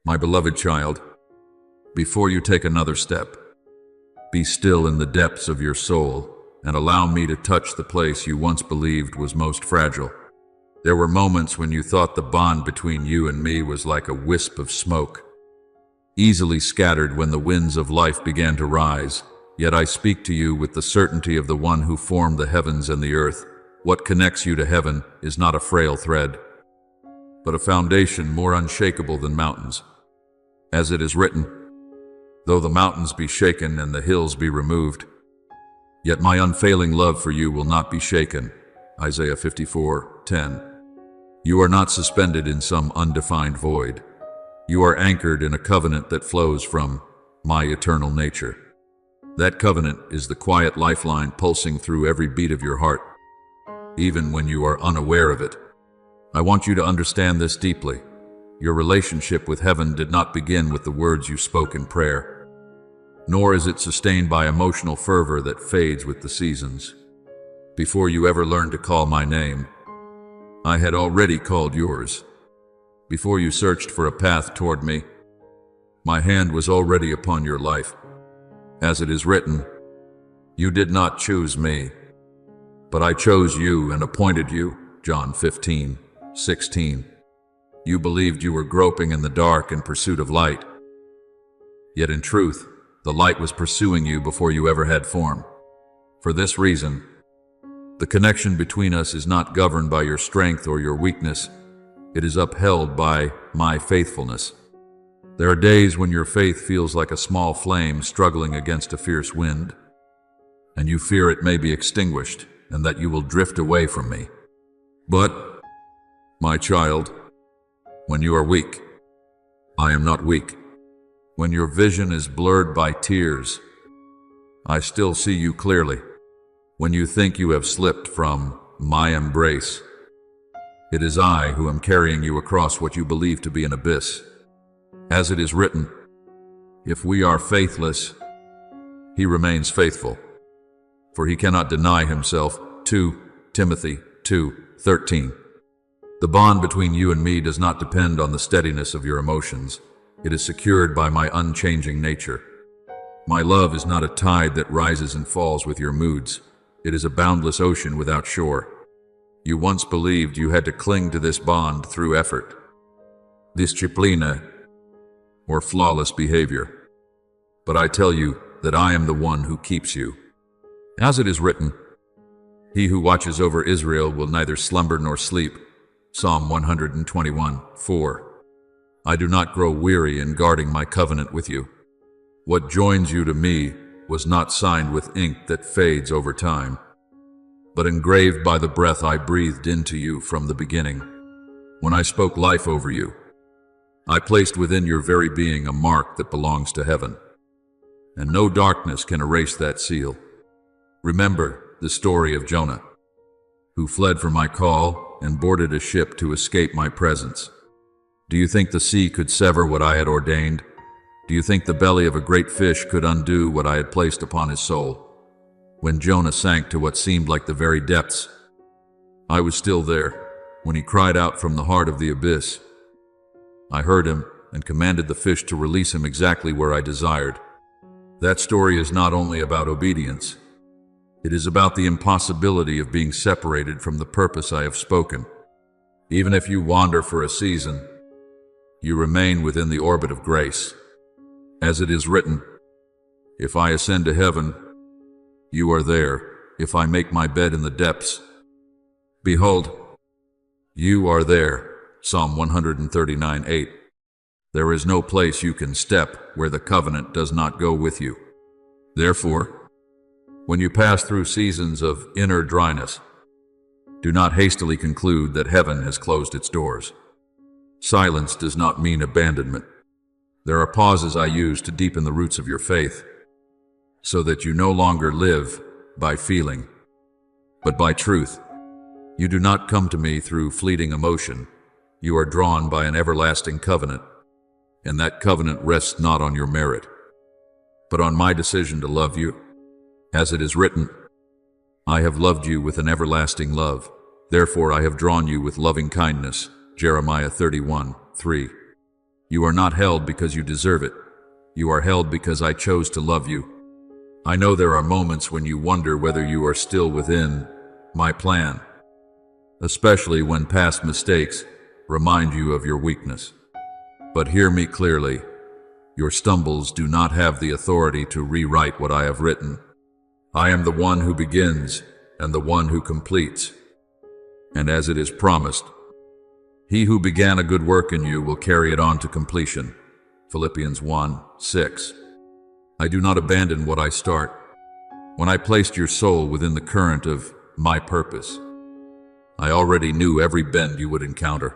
My beloved child, before you take another step, be still in the depths of your soul and allow me to touch the place you once believed was most fragile. There were moments when you thought the bond between you and me was like a wisp of smoke, easily scattered when the winds of life began to rise. Yet I speak to you with the certainty of the one who formed the heavens and the earth. What connects you to heaven is not a frail thread, but a foundation more unshakable than mountains. As it is written, though the mountains be shaken and the hills be removed, yet my unfailing love for you will not be shaken. Isaiah 54:10. You are not suspended in some undefined void. You are anchored in a covenant that flows from my eternal nature. That covenant is the quiet lifeline pulsing through every beat of your heart, even when you are unaware of it. I want you to understand this deeply. Your relationship with heaven did not begin with the words you spoke in prayer, nor is it sustained by emotional fervor that fades with the seasons. Before you ever learned to call my name, I had already called yours. Before you searched for a path toward me, my hand was already upon your life. As it is written, you did not choose me, but I chose you and appointed you. John 15:16. You believed you were groping in the dark in pursuit of light. Yet in truth, the light was pursuing you before you ever had form. For this reason, the connection between us is not governed by your strength or your weakness. It is upheld by my faithfulness. There are days when your faith feels like a small flame struggling against a fierce wind, and you fear it may be extinguished and that you will drift away from me. But, my child, when you are weak, I am not weak. When your vision is blurred by tears, I still see you clearly. When you think you have slipped from my embrace, it is I who am carrying you across what you believe to be an abyss. As it is written, if we are faithless, he remains faithful, for he cannot deny himself. 2 Timothy 2:13. The bond between you and me does not depend on the steadiness of your emotions. It is secured by my unchanging nature. My love is not a tide that rises and falls with your moods. It is a boundless ocean without shore. You once believed you had to cling to this bond through effort, disciplina, or flawless behavior. But I tell you that I am the one who keeps you. As it is written, he who watches over Israel will neither slumber nor sleep. Psalm 121:4. I do not grow weary in guarding my covenant with you. What joins you to me was not signed with ink that fades over time, but engraved by the breath I breathed into you from the beginning. When I spoke life over you, I placed within your very being a mark that belongs to heaven, and no darkness can erase that seal. Remember the story of Jonah, who fled from my call and boarded a ship to escape my presence. Do you think the sea could sever what I had ordained? Do you think the belly of a great fish could undo what I had placed upon his soul? When Jonah sank to what seemed like the very depths, I was still there. When he cried out from the heart of the abyss, I heard him and commanded the fish to release him exactly where I desired. That story is not only about obedience, it is about the impossibility of being separated from the purpose I have spoken. Even if you wander for a season, you remain within the orbit of grace. As it is written, if I ascend to heaven, you are there. If I make my bed in the depths, behold, you are there. Psalm 139:8. There is no place you can step where the covenant does not go with you. Therefore, when you pass through seasons of inner dryness, do not hastily conclude that heaven has closed its doors. Silence does not mean abandonment. There are pauses I use to deepen the roots of your faith, so that you no longer live by feeling, but by truth. You do not come to me through fleeting emotion. You are drawn by an everlasting covenant, and that covenant rests not on your merit, but on my decision to love you. As it is written, I have loved you with an everlasting love. Therefore I have drawn you with loving kindness. Jeremiah 31:3. You are not held because you deserve it. You are held because I chose to love you. I know there are moments when you wonder whether you are still within my plan, especially when past mistakes remind you of your weakness. But hear me clearly. Your stumbles do not have the authority to rewrite what I have written. I am the one who begins and the one who completes. And as it is promised, he who began a good work in you will carry it on to completion. Philippians 1:6. I do not abandon what I start. When I placed your soul within the current of my purpose, I already knew every bend you would encounter.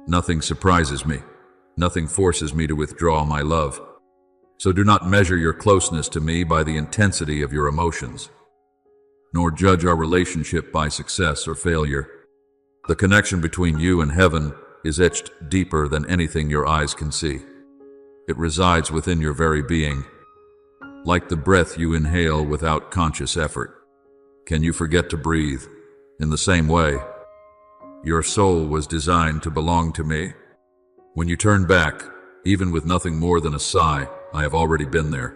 Nothing surprises me. Nothing forces me to withdraw my love. So do not measure your closeness to me by the intensity of your emotions, nor judge our relationship by success or failure. The connection between you and heaven is etched deeper than anything your eyes can see. It resides within your very being, like the breath you inhale without conscious effort. Can you forget to breathe? In the same way, your soul was designed to belong to me. When you turn back, even with nothing more than a sigh, I have already been there.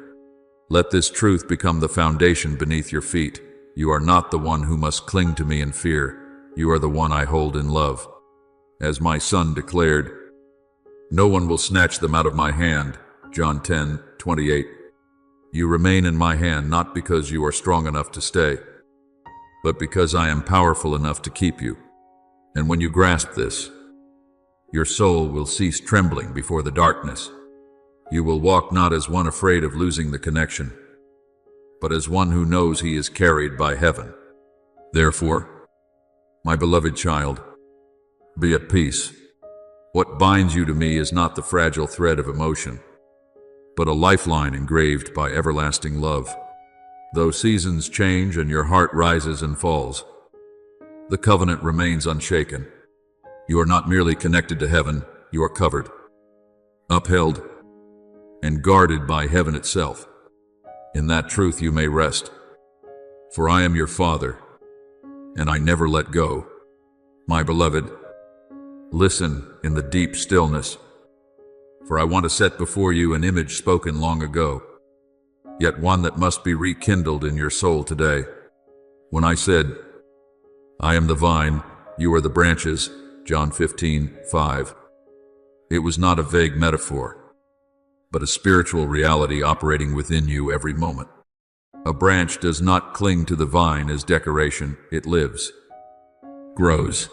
Let this truth become the foundation beneath your feet. You are not the one who must cling to me in fear. You are the one I hold in love. As my son declared, no one will snatch them out of my hand. John 10:28. You remain in my hand not because you are strong enough to stay, but because I am powerful enough to keep you. And when you grasp this, your soul will cease trembling before the darkness. You will walk not as one afraid of losing the connection, but as one who knows he is carried by heaven. Therefore, my beloved child, be at peace. What binds you to me is not the fragile thread of emotion, but a lifeline engraved by everlasting love. Though seasons change and your heart rises and falls, the covenant remains unshaken. You are not merely connected to heaven, you are covered, upheld, and guarded by heaven itself. In that truth you may rest, for I am your Father, and I never let go. My beloved, listen in the deep stillness, for I want to set before you an image spoken long ago, yet one that must be rekindled in your soul today. When I said, I am the vine, you are the branches, John 15:5, it was not a vague metaphor, but a spiritual reality operating within you every moment. A branch does not cling to the vine as decoration. It lives, grows,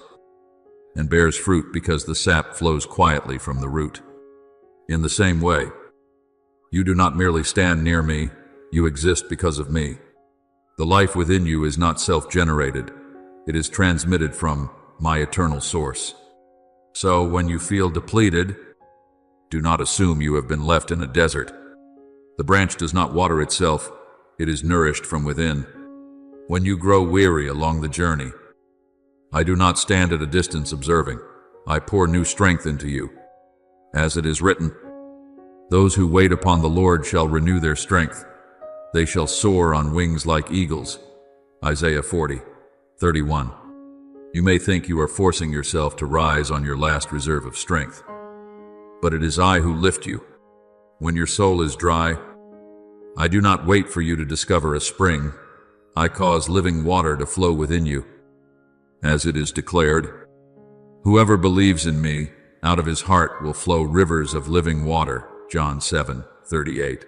and bears fruit because the sap flows quietly from the root. In the same way, you do not merely stand near me, you exist because of me. The life within you is not self-generated. It is transmitted from my eternal source. So when you feel depleted, do not assume you have been left in a desert. The branch does not water itself. It is nourished from within. When you grow weary along the journey, I do not stand at a distance observing. I pour new strength into you. As it is written, those who wait upon the Lord shall renew their strength. They shall soar on wings like eagles. Isaiah 40:31. You may think you are forcing yourself to rise on your last reserve of strength, but it is I who lift you. When your soul is dry, I do not wait for you to discover a spring. I cause living water to flow within you. As it is declared, whoever believes in me, out of his heart will flow rivers of living water. John 7:38.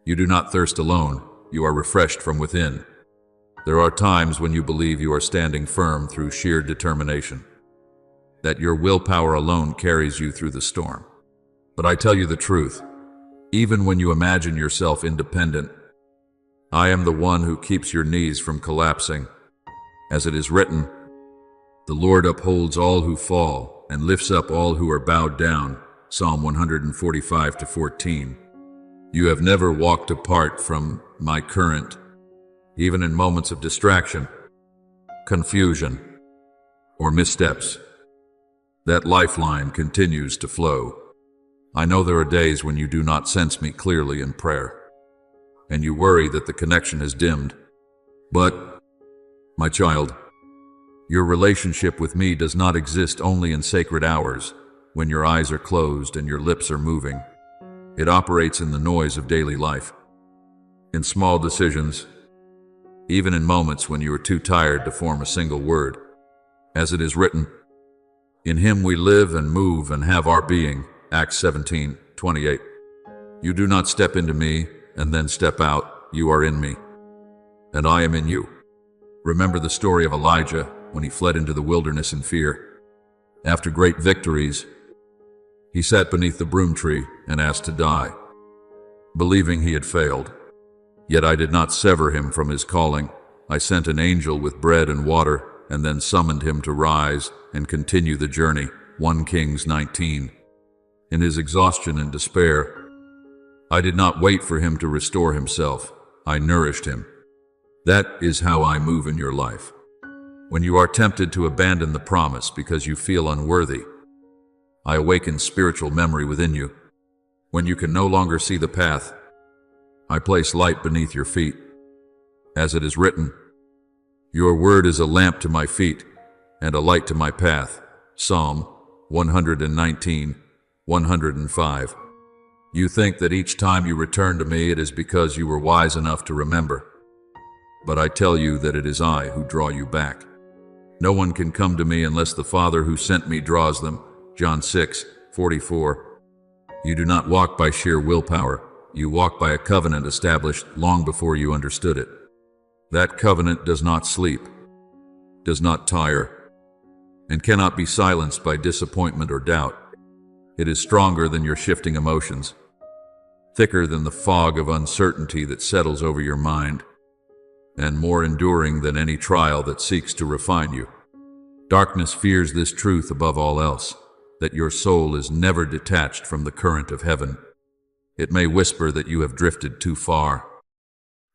You do not thirst alone, you are refreshed from within. There are times when you believe you are standing firm through sheer determination, that your willpower alone carries you through the storm. But I tell you the truth, even when you imagine yourself independent, I am the one who keeps your knees from collapsing. As it is written, the Lord upholds all who fall and lifts up all who are bowed down. Psalm 145:14. You have never walked apart from my current, even in moments of distraction, confusion, or missteps. That lifeline continues to flow. I know there are days when you do not sense me clearly in prayer, and you worry that the connection has dimmed. But, my child, your relationship with me does not exist only in sacred hours. when your eyes are closed and your lips are moving. It operates in the noise of daily life, in small decisions, even in moments when you are too tired to form a single word. As it is written, "In him we live and move and have our being," Acts 17:28. You do not step into me and then step out. You are in me, and I am in you. Remember the story of Elijah when he fled into the wilderness in fear. After great victories, he sat beneath the broom tree and asked to die, believing he had failed. Yet I did not sever him from his calling. I sent an angel with bread and water and then summoned him to rise and continue the journey. 1 Kings 19. In his exhaustion and despair, I did not wait for him to restore himself. I nourished him. That is how I move in your life. When you are tempted to abandon the promise because you feel unworthy, I awaken spiritual memory within you. When you can no longer see the path, I place light beneath your feet. As it is written, "Your word is a lamp to my feet and a light to my path." Psalm 119, 105. You think that each time you return to me it is because you were wise enough to remember. But I tell you that it is I who draw you back. No one can come to me unless the Father who sent me draws them. John 6:44. You do not walk by sheer willpower. You walk by a covenant established long before you understood it. That covenant does not sleep, does not tire, and cannot be silenced by disappointment or doubt. It is stronger than your shifting emotions, thicker than the fog of uncertainty that settles over your mind, and more enduring than any trial that seeks to refine you. Darkness fears this truth above all else, that your soul is never detached from the current of heaven. It may whisper that you have drifted too far,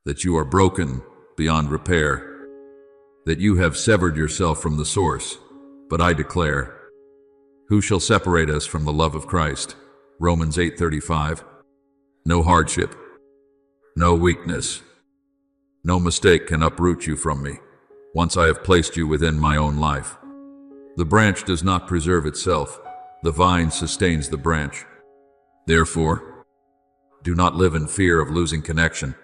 that you are broken beyond repair, that you have severed yourself from the source. But I declare, who shall separate us from the love of Christ? Romans 8:35. No hardship, no weakness, no mistake can uproot you from me, once I have placed you within my own life. The branch does not preserve itself, the vine sustains the branch. Therefore, do not live in fear of losing connection.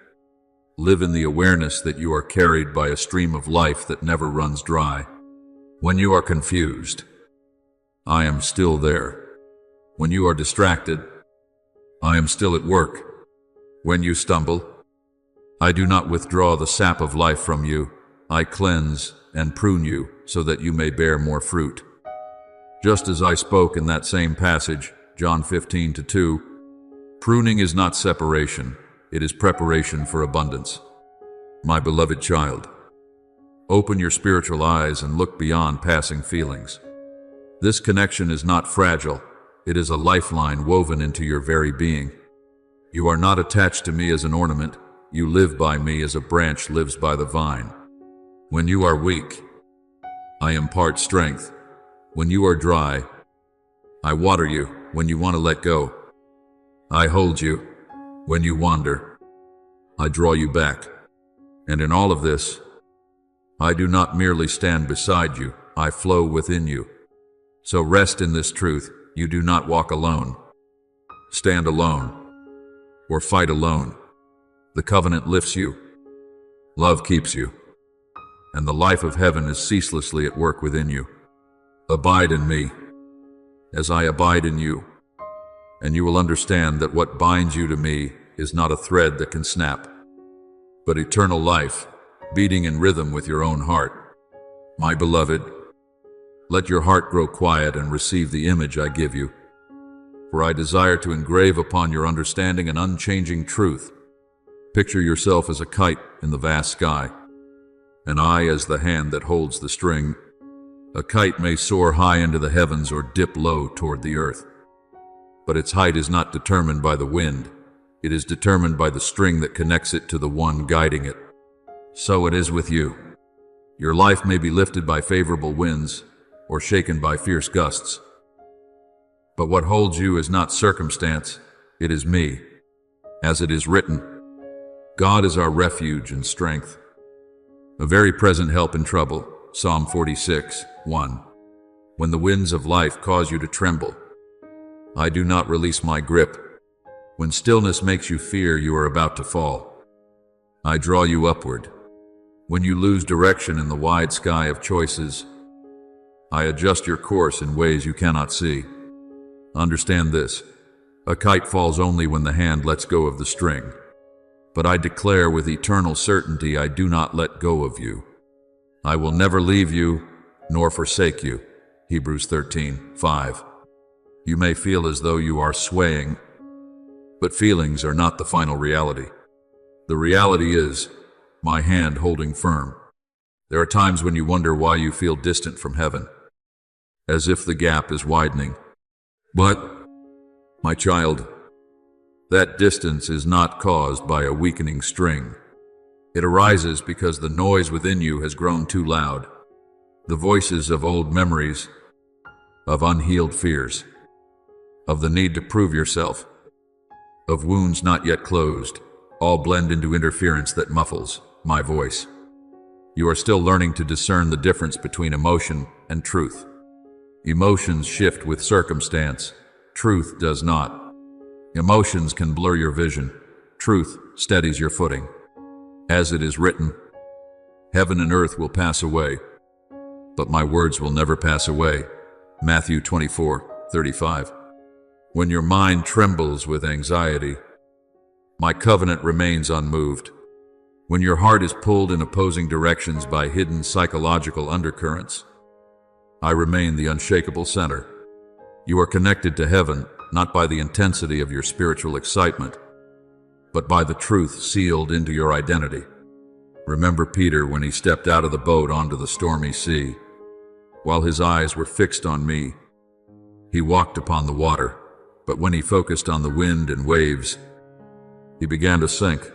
Live in the awareness that you are carried by a stream of life that never runs dry. When you are confused, I am still there. When you are distracted, I am still at work. When you stumble, I do not withdraw the sap of life from you. I cleanse and prune you so that you may bear more fruit. Just as I spoke in that same passage, John 15:2, pruning is not separation, it is preparation for abundance. My beloved child, open your spiritual eyes and look beyond passing feelings. This connection is not fragile, it is a lifeline woven into your very being. You are not attached to me as an ornament, you live by me as a branch lives by the vine. When you are weak, I impart strength. When you are dry, I water you. When you want to let go, I hold you. When you wander, I draw you back. And in all of this, I do not merely stand beside you, I flow within you. So rest in this truth, you do not walk alone, stand alone, or fight alone. The covenant lifts you, love keeps you, and the life of heaven is ceaselessly at work within you. Abide in me, as I abide in you, and you will understand that what binds you to me is not a thread that can snap, but eternal life, beating in rhythm with your own heart. My beloved, let your heart grow quiet and receive the image I give you, for I desire to engrave upon your understanding an unchanging truth. Picture yourself as a kite in the vast sky, and I as the hand that holds the string. A kite may soar high into the heavens or dip low toward the earth, but its height is not determined by the wind. It is determined by the string that connects it to the one guiding it. So it is with you. Your life may be lifted by favorable winds or shaken by fierce gusts. But what holds you is not circumstance, it is me. As it is written, God is our refuge and strength, a very present help in trouble. Psalm 46:1. When the winds of life cause you to tremble, I do not release my grip. When stillness makes you fear you are about to fall, I draw you upward. When you lose direction in the wide sky of choices, I adjust your course in ways you cannot see. Understand this: a kite falls only when the hand lets go of the string. But I declare with eternal certainty, I do not let go of you. I will never leave you nor forsake you. Hebrews 13:5. You may feel as though you are swaying, but feelings are not the final reality. The reality is my hand holding firm. There are times when you wonder why you feel distant from heaven, as if the gap is widening. But, my child, that distance is not caused by a weakening string. It arises because the noise within you has grown too loud. The voices of old memories, of unhealed fears, of the need to prove yourself, of wounds not yet closed, all blend into interference that muffles my voice. You are still learning to discern the difference between emotion and truth. Emotions shift with circumstance. Truth does not. Emotions can blur your vision. Truth steadies your footing. As it is written, heaven and earth will pass away, but my words will never pass away. Matthew 24:35. When your mind trembles with anxiety, my covenant remains unmoved. When your heart is pulled in opposing directions by hidden psychological undercurrents, I remain the unshakable center. You are connected to heaven, not by the intensity of your spiritual excitement, but by the truth sealed into your identity. Remember Peter when he stepped out of the boat onto the stormy sea. While his eyes were fixed on me, he walked upon the water, but when he focused on the wind and waves, he began to sink.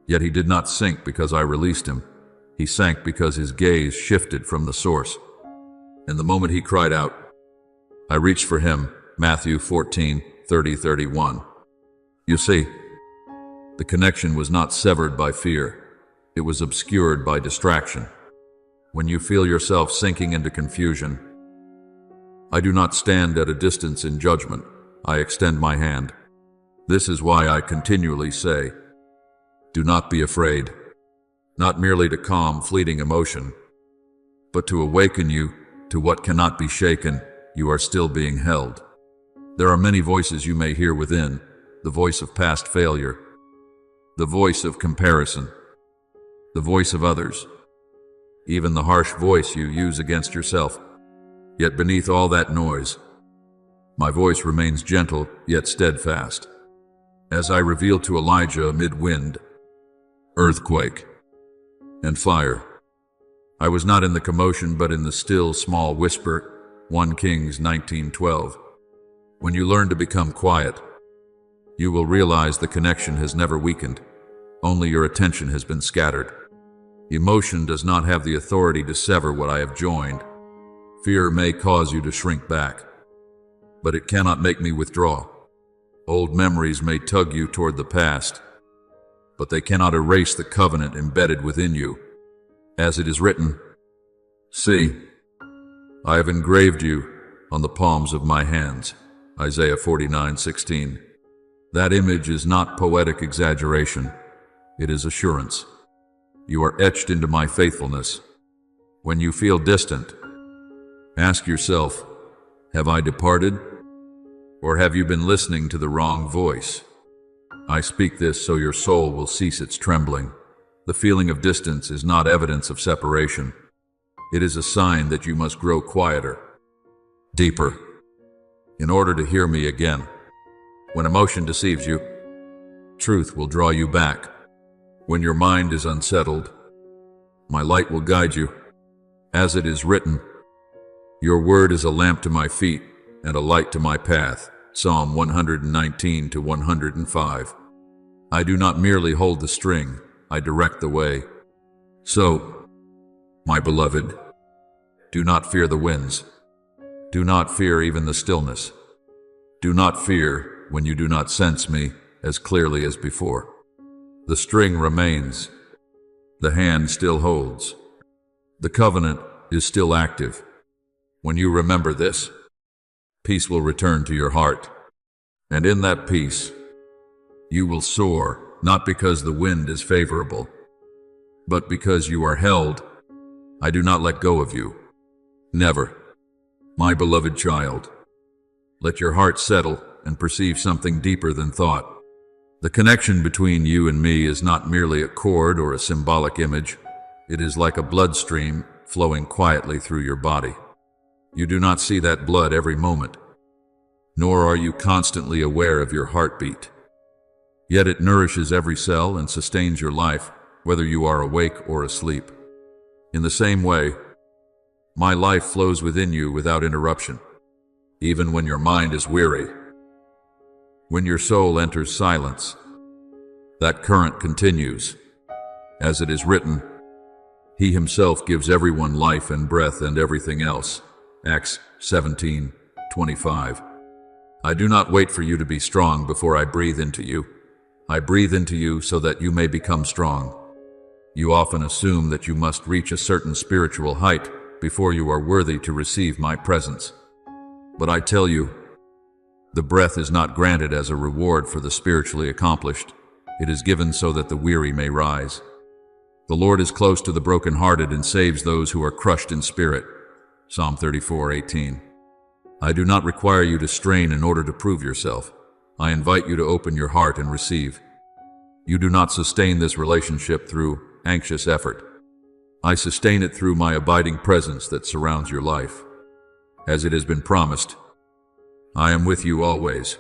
Yet he did not sink because I released him. He sank because his gaze shifted from the source. And the moment he cried out, I reached for him. Matthew 14:30-31. You see, the connection was not severed by fear. It was obscured by distraction. When you feel yourself sinking into confusion, I do not stand at a distance in judgment. I extend my hand. This is why I continually say, do not be afraid, not merely to calm fleeting emotion, but to awaken you to what cannot be shaken. You are still being held. There are many voices you may hear within: the voice of past failure, the voice of comparison, the voice of others, even the harsh voice you use against yourself. Yet beneath all that noise, my voice remains gentle yet steadfast. As I revealed to Elijah amid wind, earthquake, and fire, I was not in the commotion but in the still small whisper. 1 Kings 19:12. When you learn to become quiet, you will realize the connection has never weakened. Only your attention has been scattered. Emotion does not have the authority to sever what I have joined. Fear may cause you to shrink back, but it cannot make me withdraw. Old memories may tug you toward the past, but they cannot erase the covenant embedded within you. As it is written, see, I have engraved you on the palms of my hands. Isaiah 49:16. That image is not poetic exaggeration. It is assurance. You are etched into my faithfulness. When you feel distant, ask yourself, have I departed? Or have you been listening to the wrong voice? I speak this so your soul will cease its trembling. The feeling of distance is not evidence of separation. It is a sign that you must grow quieter, deeper, in order to hear me again. When emotion deceives you, truth will draw you back. When your mind is unsettled, my light will guide you. As it is written, your word is a lamp to my feet and a light to my path. Psalm 119-105. I do not merely hold the string, I direct the way. So, my beloved, do not fear the winds. Do not fear even the stillness. Do not fear when you do not sense me as clearly as before. The string remains. The hand still holds. The covenant is still active. When you remember this, peace will return to your heart. And in that peace, you will soar, not because the wind is favorable, but because you are held. I do not let go of you. Never. My beloved child, let your heart settle and perceive something deeper than thought. The connection between you and me is not merely a cord or a symbolic image. It is like a bloodstream flowing quietly through your body. You do not see that blood every moment, nor are you constantly aware of your heartbeat. Yet it nourishes every cell and sustains your life, whether you are awake or asleep. In the same way, my life flows within you without interruption, even when your mind is weary. When your soul enters silence, that current continues. As it is written, He Himself gives everyone life and breath and everything else. Acts 17:25. I do not wait for you to be strong before I breathe into you. I breathe into you so that you may become strong. You often assume that you must reach a certain spiritual height before you are worthy to receive my presence. But I tell you, the breath is not granted as a reward for the spiritually accomplished. It is given so that the weary may rise. The Lord is close to the brokenhearted and saves those who are crushed in spirit. Psalm 34:18. I do not require you to strain in order to prove yourself. I invite you to open your heart and receive. You do not sustain this relationship through anxious effort. I sustain it through my abiding presence that surrounds your life. As it has been promised, I am with you always,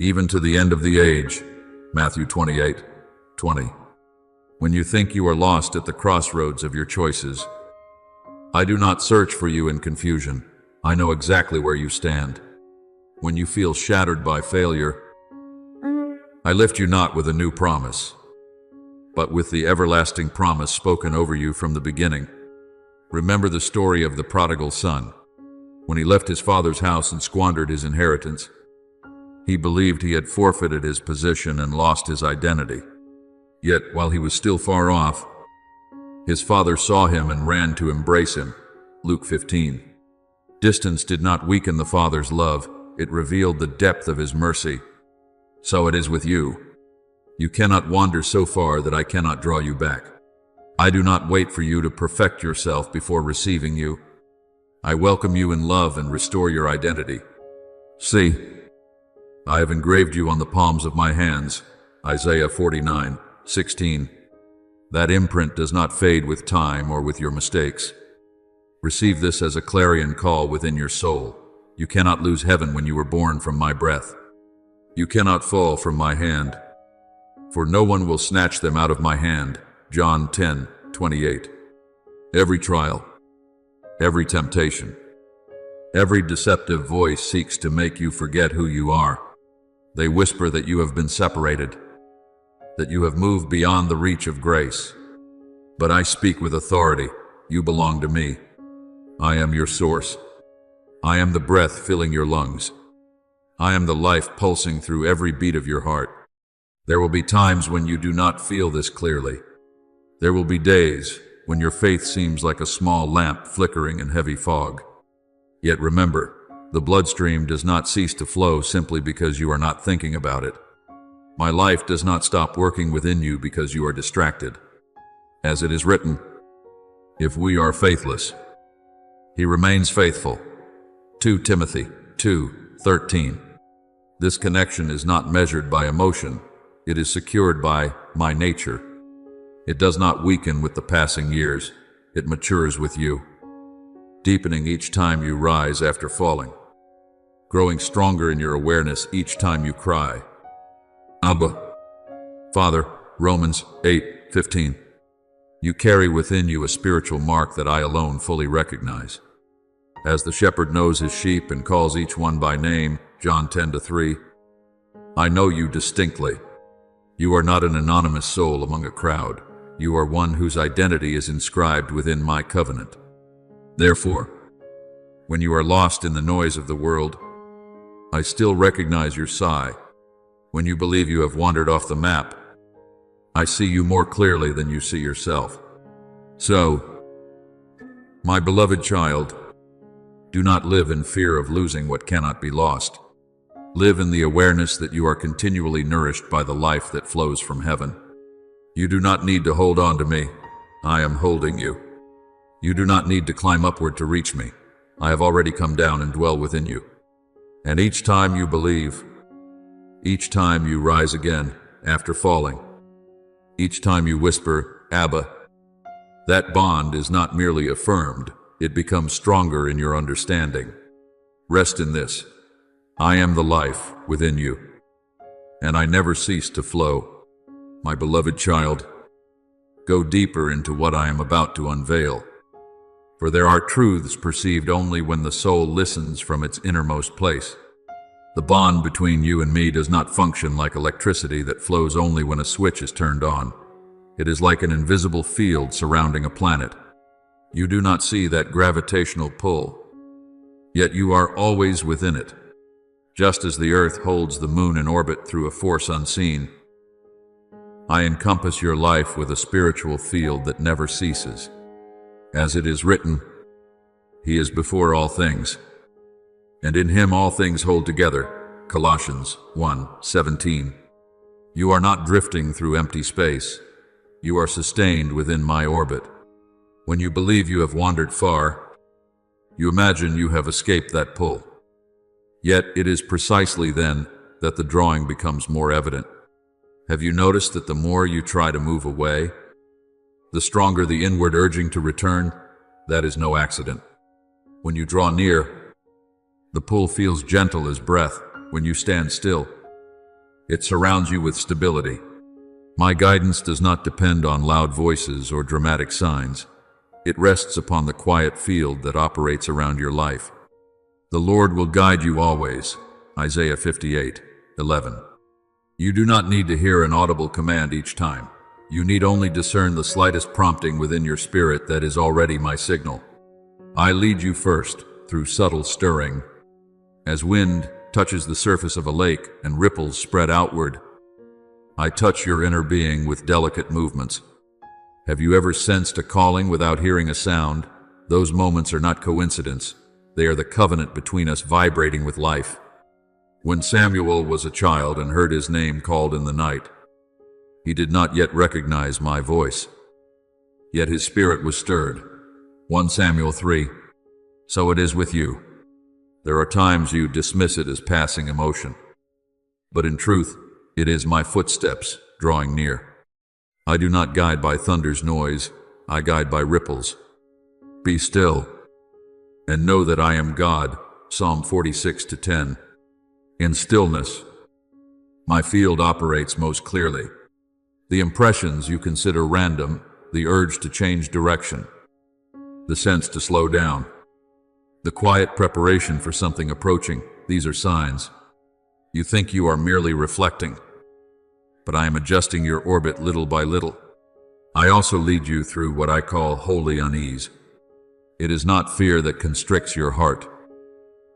even to the end of the age. Matthew 28:20. When you think you are lost at the crossroads of your choices, I do not search for you in confusion. I know exactly where you stand. When you feel shattered by failure, I lift you not with a new promise, but with the everlasting promise spoken over you from the beginning. Remember the story of the prodigal son. When he left his father's house and squandered his inheritance, he believed he had forfeited his position and lost his identity. Yet, while he was still far off, his father saw him and ran to embrace him. Luke 15. Distance did not weaken the Father's love, it revealed the depth of His mercy. So it is with you. You cannot wander so far that I cannot draw you back. I do not wait for you to perfect yourself before receiving you. I welcome you in love and restore your identity. See, I have engraved you on the palms of my hands. Isaiah 49:16. That imprint does not fade with time or with your mistakes. Receive this as a clarion call within your soul. You cannot lose heaven when you were born from my breath. You cannot fall from my hand, for no one will snatch them out of my hand. John 10:28. Every trial, every temptation, every deceptive voice seeks to make you forget who you are. They whisper that you have been separated, that you have moved beyond the reach of grace. But I speak with authority. You belong to me. I am your source. I am the breath filling your lungs. I am the life pulsing through every beat of your heart. There will be times when you do not feel this clearly. There will be days when your faith seems like a small lamp flickering in heavy fog. Yet remember, the bloodstream does not cease to flow simply because you are not thinking about it. My life does not stop working within you because you are distracted. As it is written, if we are faithless, He remains faithful. 2 Timothy 2:13. This connection is not measured by emotion. It is secured by my nature. It does not weaken with the passing years. It matures with you, deepening each time you rise after falling, growing stronger in your awareness each time you cry, Abba, Father. Romans 8:15. You carry within you a spiritual mark that I alone fully recognize. As the shepherd knows his sheep and calls each one by name, John 10:3, I know you distinctly. You are not an anonymous soul among a crowd. You are one whose identity is inscribed within my covenant. Therefore, when you are lost in the noise of the world, I still recognize your sigh. When you believe you have wandered off the map, I see you more clearly than you see yourself. So, my beloved child, do not live in fear of losing what cannot be lost. Live in the awareness that you are continually nourished by the life that flows from heaven. You do not need to hold on to me. I am holding you. You do not need to climb upward to reach me. I have already come down and dwell within you. And each time you believe, each time you rise again after falling, each time you whisper, Abba, that bond is not merely affirmed, it becomes stronger in your understanding. Rest in this. I am the life within you, and I never cease to flow. My beloved child, go deeper into what I am about to unveil. For there are truths perceived only when the soul listens from its innermost place. The bond between you and me does not function like electricity that flows only when a switch is turned on. It is like an invisible field surrounding a planet. You do not see that gravitational pull, yet you are always within it. Just as the earth holds the moon in orbit through a force unseen, I encompass your life with a spiritual field that never ceases. As it is written, He is before all things, and in Him all things hold together. Colossians 1:17. You are not drifting through empty space. You are sustained within my orbit. When you believe you have wandered far, you imagine you have escaped that pull. Yet it is precisely then that the drawing becomes more evident. Have you noticed that the more you try to move away, the stronger the inward urging to return? That is no accident. When you draw near, the pull feels gentle as breath. When you stand still, it surrounds you with stability. My guidance does not depend on loud voices or dramatic signs. It rests upon the quiet field that operates around your life. The Lord will guide you always. Isaiah 58:11. You do not need to hear an audible command each time. You need only discern the slightest prompting within your spirit that is already my signal. I lead you first through subtle stirring. As wind touches the surface of a lake and ripples spread outward, I touch your inner being with delicate movements. Have you ever sensed a calling without hearing a sound? Those moments are not coincidence. They are the covenant between us vibrating with life. When Samuel was a child and heard his name called in the night, he did not yet recognize my voice. Yet his spirit was stirred. 1 Samuel 3. So it is with you. There are times you dismiss it as passing emotion, but in truth, it is my footsteps drawing near. I do not guide by thunder's noise, I guide by ripples. Be still, and know that I am God. Psalm 46:10. In stillness, my field operates most clearly. The impressions you consider random, the urge to change direction, the sense to slow down, the quiet preparation for something approaching, these are signs. You think you are merely reflecting, but I am adjusting your orbit little by little. I also lead you through what I call holy unease. It is not fear that constricts your heart,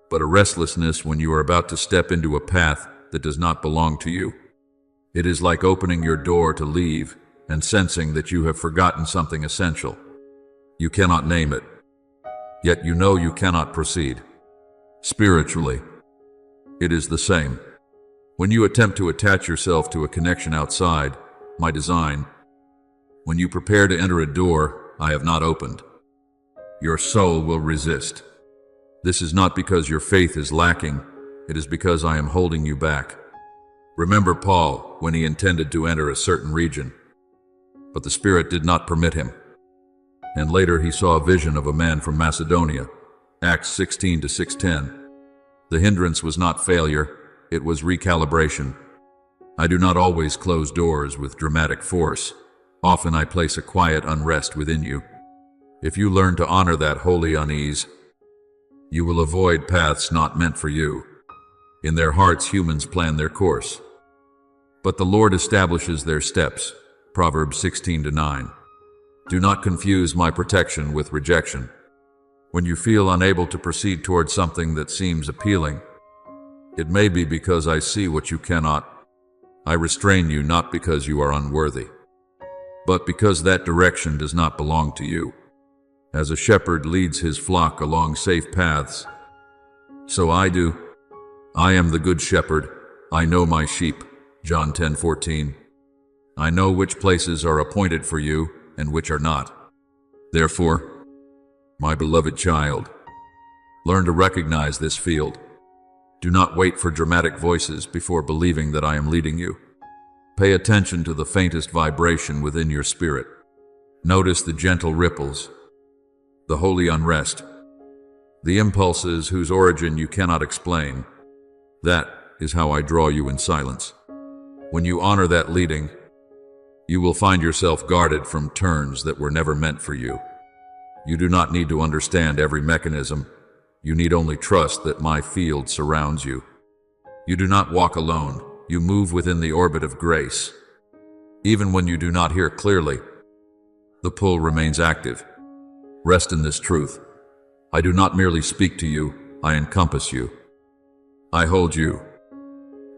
but a restlessness when you are about to step into a path that does not belong to you. It is like opening your door to leave and sensing that you have forgotten something essential. You cannot name it, yet you know you cannot proceed. Spiritually, it is the same. When you attempt to attach yourself to a connection outside my design, when you prepare to enter a door I have not opened, your soul will resist. This is not because your faith is lacking, it is because I am holding you back. Remember Paul when he intended to enter a certain region, but the Spirit did not permit him. And later he saw a vision of a man from Macedonia, Acts 16-610. The hindrance was not failure, it was recalibration. I do not always close doors with dramatic force. Often I place a quiet unrest within you. If you learn to honor that holy unease, you will avoid paths not meant for you. In their hearts humans plan their course, but the Lord establishes their steps. Proverbs 16-9. Do not confuse my protection with rejection. When you feel unable to proceed toward something that seems appealing, it may be because I see what you cannot. I restrain you not because you are unworthy, but because that direction does not belong to you. As a shepherd leads his flock along safe paths, so I do. I am the good shepherd. I know my sheep. John 10:14. I know which places are appointed for you and which are not. Therefore, my beloved child, learn to recognize this field. Do not wait for dramatic voices before believing that I am leading you. Pay attention to the faintest vibration within your spirit. Notice the gentle ripples, the holy unrest, the impulses whose origin you cannot explain. That is how I draw you in silence. When you honor that leading, you will find yourself guarded from turns that were never meant for you. You do not need to understand every mechanism. You need only trust that my field surrounds you. You do not walk alone. You move within the orbit of grace. Even when you do not hear clearly, the pull remains active. Rest in this truth. I do not merely speak to you, I encompass you. I hold you,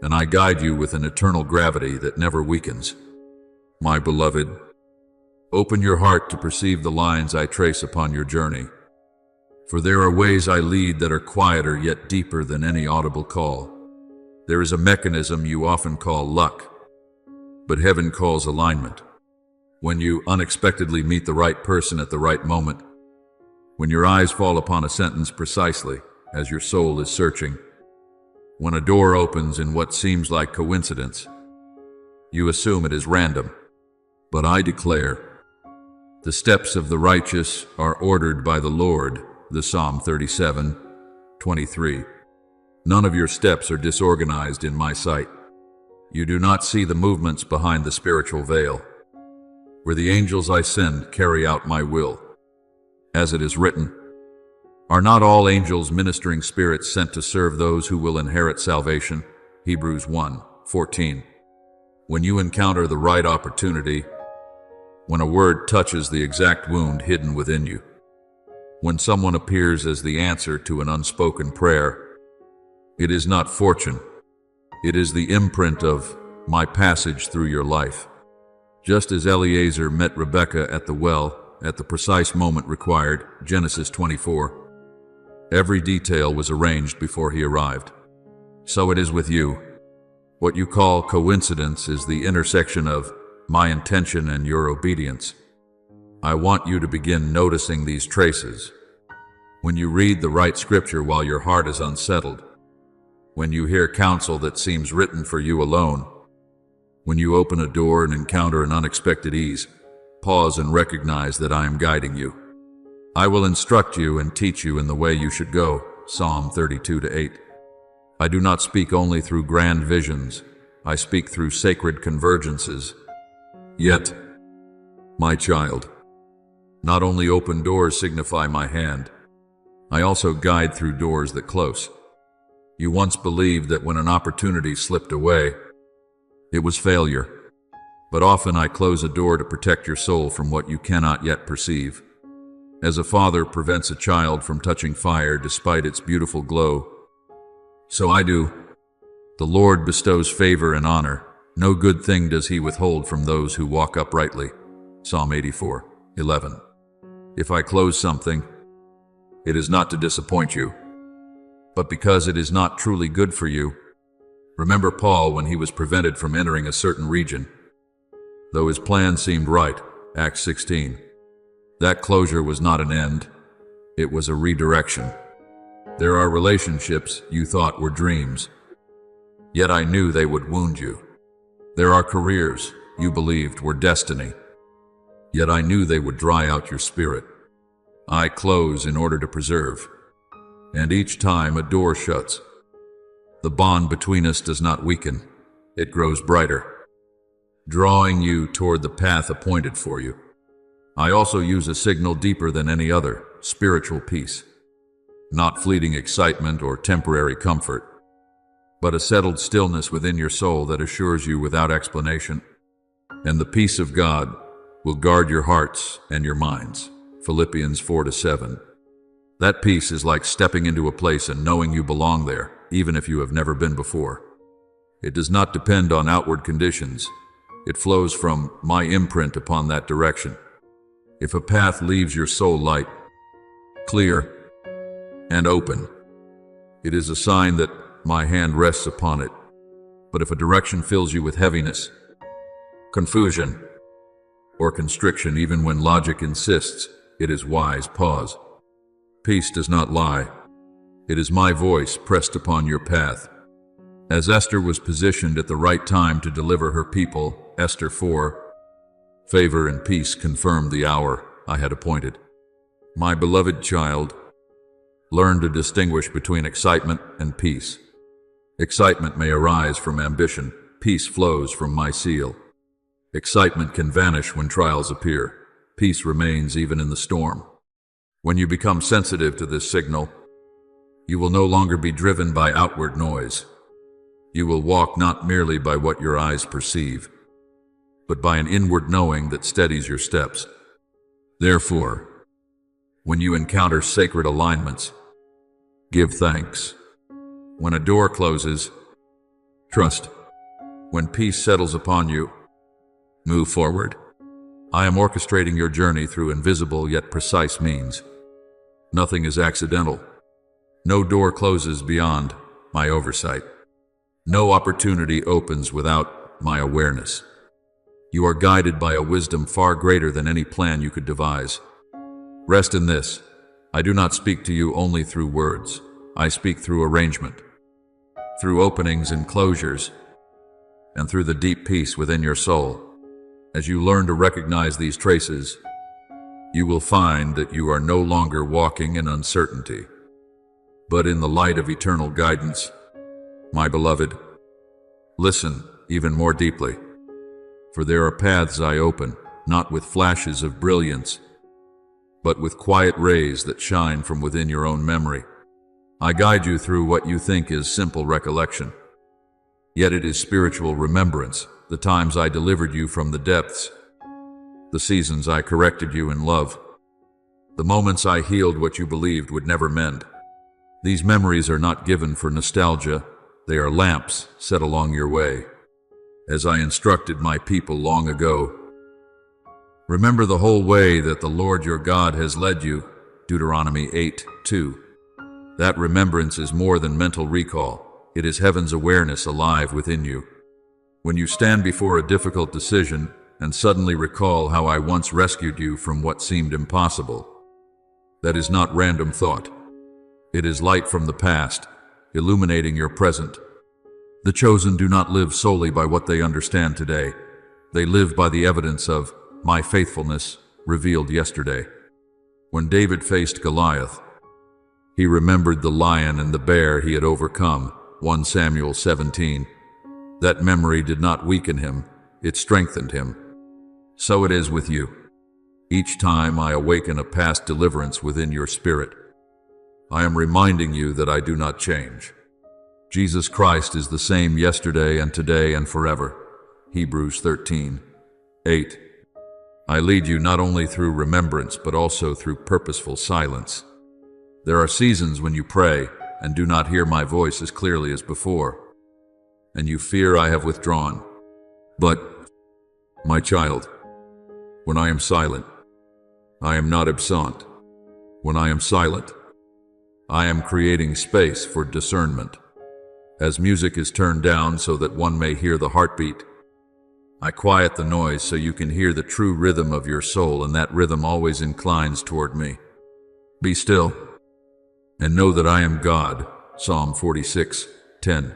and I guide you with an eternal gravity that never weakens. My beloved, open your heart to perceive the lines I trace upon your journey. For there are ways I lead that are quieter yet deeper than any audible call. There is a mechanism you often call luck, but heaven calls alignment. When you unexpectedly meet the right person at the right moment, when your eyes fall upon a sentence precisely as your soul is searching, when a door opens in what seems like coincidence, you assume it is random. But I declare, the steps of the righteous are ordered by the Lord, the Psalm 37:23. None of your steps are disorganized in my sight. You do not see the movements behind the spiritual veil, where the angels I send carry out my will. As it is written, are not all angels ministering spirits sent to serve those who will inherit salvation? Hebrews 1:14. When you encounter the right opportunity, when a word touches the exact wound hidden within you, when someone appears as the answer to an unspoken prayer, it is not fortune. It is the imprint of my passage through your life. Just as Eliezer met Rebekah at the well at the precise moment required, Genesis 24, every detail was arranged before he arrived. So it is with you. What you call coincidence is the intersection of my intention and your obedience. I want you to begin noticing these traces. When you read the right scripture while your heart is unsettled, when you hear counsel that seems written for you alone, when you open a door and encounter an unexpected ease, pause and recognize that I am guiding you. I will instruct you and teach you in the way you should go, Psalm 32:8. I do not speak only through grand visions, I speak through sacred convergences. Yet, my child, not only open doors signify my hand, I also guide through doors that close. You once believed that when an opportunity slipped away, it was failure. But often I close a door to protect your soul from what you cannot yet perceive. As a father prevents a child from touching fire despite its beautiful glow, so I do. The Lord bestows favor and honor. No good thing does he withhold from those who walk uprightly. Psalm 84:11. If I close something, it is not to disappoint you, but because it is not truly good for you. Remember Paul when he was prevented from entering a certain region, though his plan seemed right, Acts 16. That closure was not an end, it was a redirection. There are relationships you thought were dreams, yet I knew they would wound you. There are careers you believed were destiny, yet I knew they would dry out your spirit. I close in order to preserve, and each time a door shuts, the bond between us does not weaken, it grows brighter, drawing you toward the path appointed for you. I also use a signal deeper than any other, spiritual peace. Not fleeting excitement or temporary comfort, but a settled stillness within your soul that assures you without explanation. And the peace of God will guard your hearts and your minds. Philippians 4-7. That peace is like stepping into a place and knowing you belong there, even if you have never been before. It does not depend on outward conditions. It flows from my imprint upon that direction. If a path leaves your soul light, clear, and open, it is a sign that my hand rests upon it. But if a direction fills you with heaviness, confusion, or constriction, even when logic insists, it is wise, pause. Peace does not lie. It is my voice pressed upon your path. As Esther was positioned at the right time to deliver her people, Esther 4, favor and peace confirmed the hour I had appointed. My beloved child, learn to distinguish between excitement and peace. Excitement may arise from ambition. Peace flows from my seal. Excitement can vanish when trials appear. Peace remains even in the storm. When you become sensitive to this signal, you will no longer be driven by outward noise. You will walk not merely by what your eyes perceive, but by an inward knowing that steadies your steps. Therefore, when you encounter sacred alignments, give thanks. When a door closes, trust. When peace settles upon you, move forward. I am orchestrating your journey through invisible yet precise means. Nothing is accidental. No door closes beyond my oversight. No opportunity opens without my awareness. You are guided by a wisdom far greater than any plan you could devise. Rest in this. I do not speak to you only through words. I speak through arrangement, through openings and closures, and through the deep peace within your soul. As you learn to recognize these traces, you will find that you are no longer walking in uncertainty, but in the light of eternal guidance. My beloved, listen even more deeply, for there are paths I open, not with flashes of brilliance, but with quiet rays that shine from within your own memory. I guide you through what you think is simple recollection, yet it is spiritual remembrance. The times I delivered you from the depths, the seasons I corrected you in love, the moments I healed what you believed would never mend. These memories are not given for nostalgia. They are lamps set along your way, as I instructed my people long ago. Remember the whole way that the Lord your God has led you, Deuteronomy 8:2. That remembrance is more than mental recall. It is heaven's awareness alive within you. When you stand before a difficult decision and suddenly recall how I once rescued you from what seemed impossible, that is not random thought. It is light from the past, illuminating your present. The chosen do not live solely by what they understand today. They live by the evidence of my faithfulness revealed yesterday. When David faced Goliath, he remembered the lion and the bear he had overcome, 1 Samuel 17. That memory did not weaken him, it strengthened him. So it is with you. Each time I awaken a past deliverance within your spirit, I am reminding you that I do not change. Jesus Christ is the same yesterday and today and forever. Hebrews 13:8. I lead you not only through remembrance but also through purposeful silence. There are seasons when you pray and do not hear my voice as clearly as before, and you fear I have withdrawn. But, my child, when I am silent, I am not absent. When I am silent, I am creating space for discernment. As music is turned down so that one may hear the heartbeat, I quiet the noise so you can hear the true rhythm of your soul, and that rhythm always inclines toward me. Be still and know that I am God. Psalm 46:10.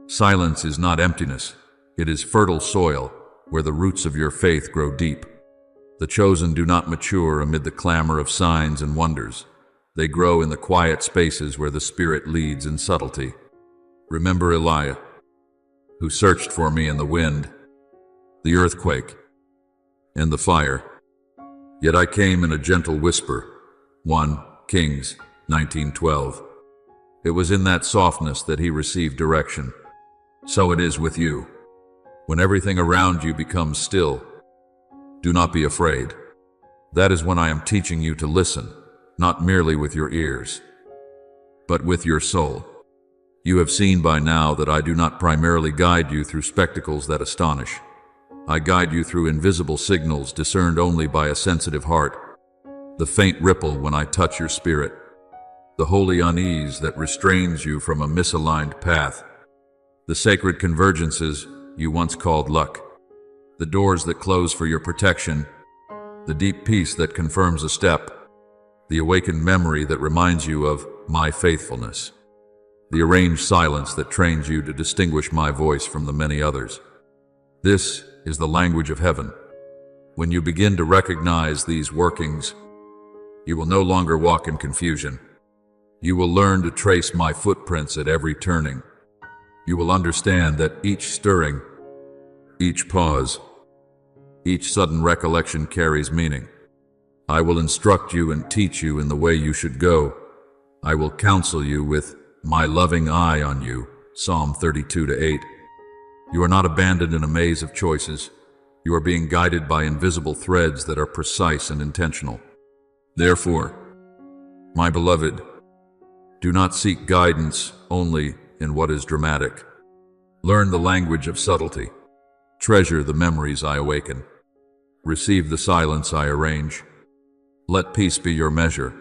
Silence is not emptiness. It is fertile soil where the roots of your faith grow deep. The chosen do not mature amid the clamor of signs and wonders. They grow in the quiet spaces where the Spirit leads in subtlety. Remember Elijah, who searched for me in the wind, the earthquake, and the fire. Yet I came in a gentle whisper. 1 Kings 19:12. It was in that softness that he received direction. So it is with you. When everything around you becomes still, do not be afraid. That is when I am teaching you to listen, not merely with your ears, but with your soul. You have seen by now that I do not primarily guide you through spectacles that astonish. I guide you through invisible signals discerned only by a sensitive heart. The faint ripple when I touch your spirit, the holy unease that restrains you from a misaligned path, the sacred convergences you once called luck, the doors that close for your protection, the deep peace that confirms a step, the awakened memory that reminds you of my faithfulness, the arranged silence that trains you to distinguish my voice from the many others. This is the language of heaven. When you begin to recognize these workings, you will no longer walk in confusion. You will learn to trace my footprints at every turning. You will understand that each stirring, each pause, each sudden recollection carries meaning. I will instruct you and teach you in the way you should go. I will counsel you with my loving eye on you. Psalm 32:8. You are not abandoned in a maze of choices. You are being guided by invisible threads that are precise and intentional. Therefore, my beloved, do not seek guidance only in what is dramatic. Learn the language of subtlety. Treasure the memories I awaken. Receive the silence I arrange. Let peace be your measure.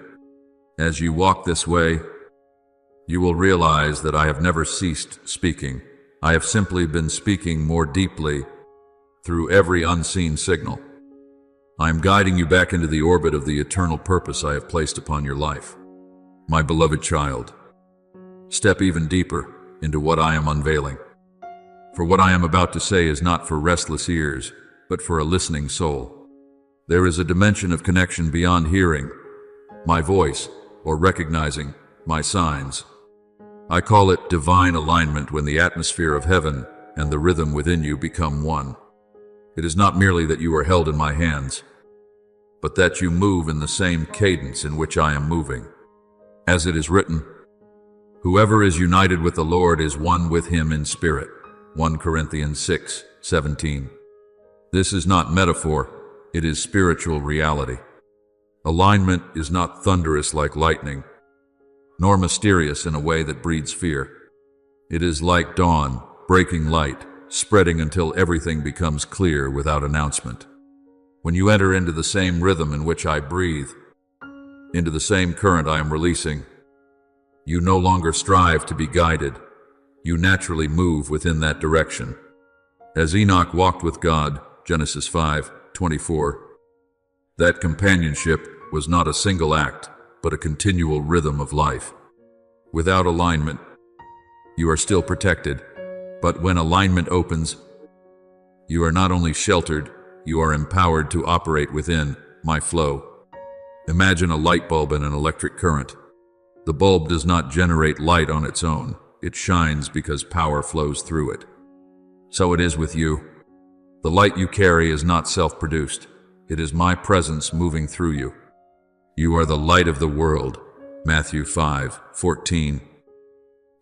As you walk this way, you will realize that I have never ceased speaking. I have simply been speaking more deeply through every unseen signal. I am guiding you back into the orbit of the eternal purpose I have placed upon your life. My beloved child, step even deeper into what I am unveiling. For what I am about to say is not for restless ears, but for a listening soul. There is a dimension of connection beyond hearing my voice or recognizing my signs. I call it divine alignment, when the atmosphere of heaven and the rhythm within you become one. It is not merely that you are held in my hands, but that you move in the same cadence in which I am moving. As it is written, whoever is united with the Lord is one with him in spirit. 1 Corinthians 6:17. This is not metaphor, it is spiritual reality. Alignment is not thunderous like lightning, nor mysterious in a way that breeds fear. It is like dawn, breaking light, spreading until everything becomes clear without announcement. When you enter into the same rhythm in which I breathe, into the same current I am releasing, you no longer strive to be guided. You naturally move within that direction. As Enoch walked with God, Genesis 5:24, that companionship was not a single act, but a continual rhythm of life. Without alignment, you are still protected, but when alignment opens, you are not only sheltered, you are empowered to operate within my flow. Imagine a light bulb and an electric current. The bulb does not generate light on its own. It shines because power flows through it. So it is with you. The light you carry is not self-produced. It is my presence moving through you. You are the light of the world, Matthew 5:14.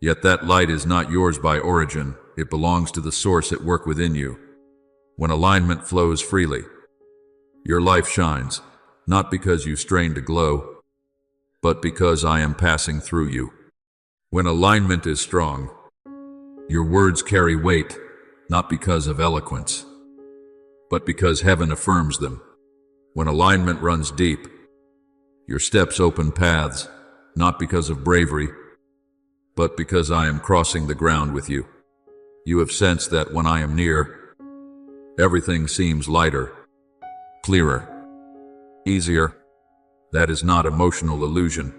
Yet that light is not yours by origin. It belongs to the source at work within you. When alignment flows freely, your life shines, not because you strain to glow, but because I am passing through you. When alignment is strong, your words carry weight, not because of eloquence, but because heaven affirms them. When alignment runs deep, your steps open paths, not because of bravery, but because I am crossing the ground with you. You have sensed that when I am near, everything seems lighter, clearer, easier. That is not emotional illusion.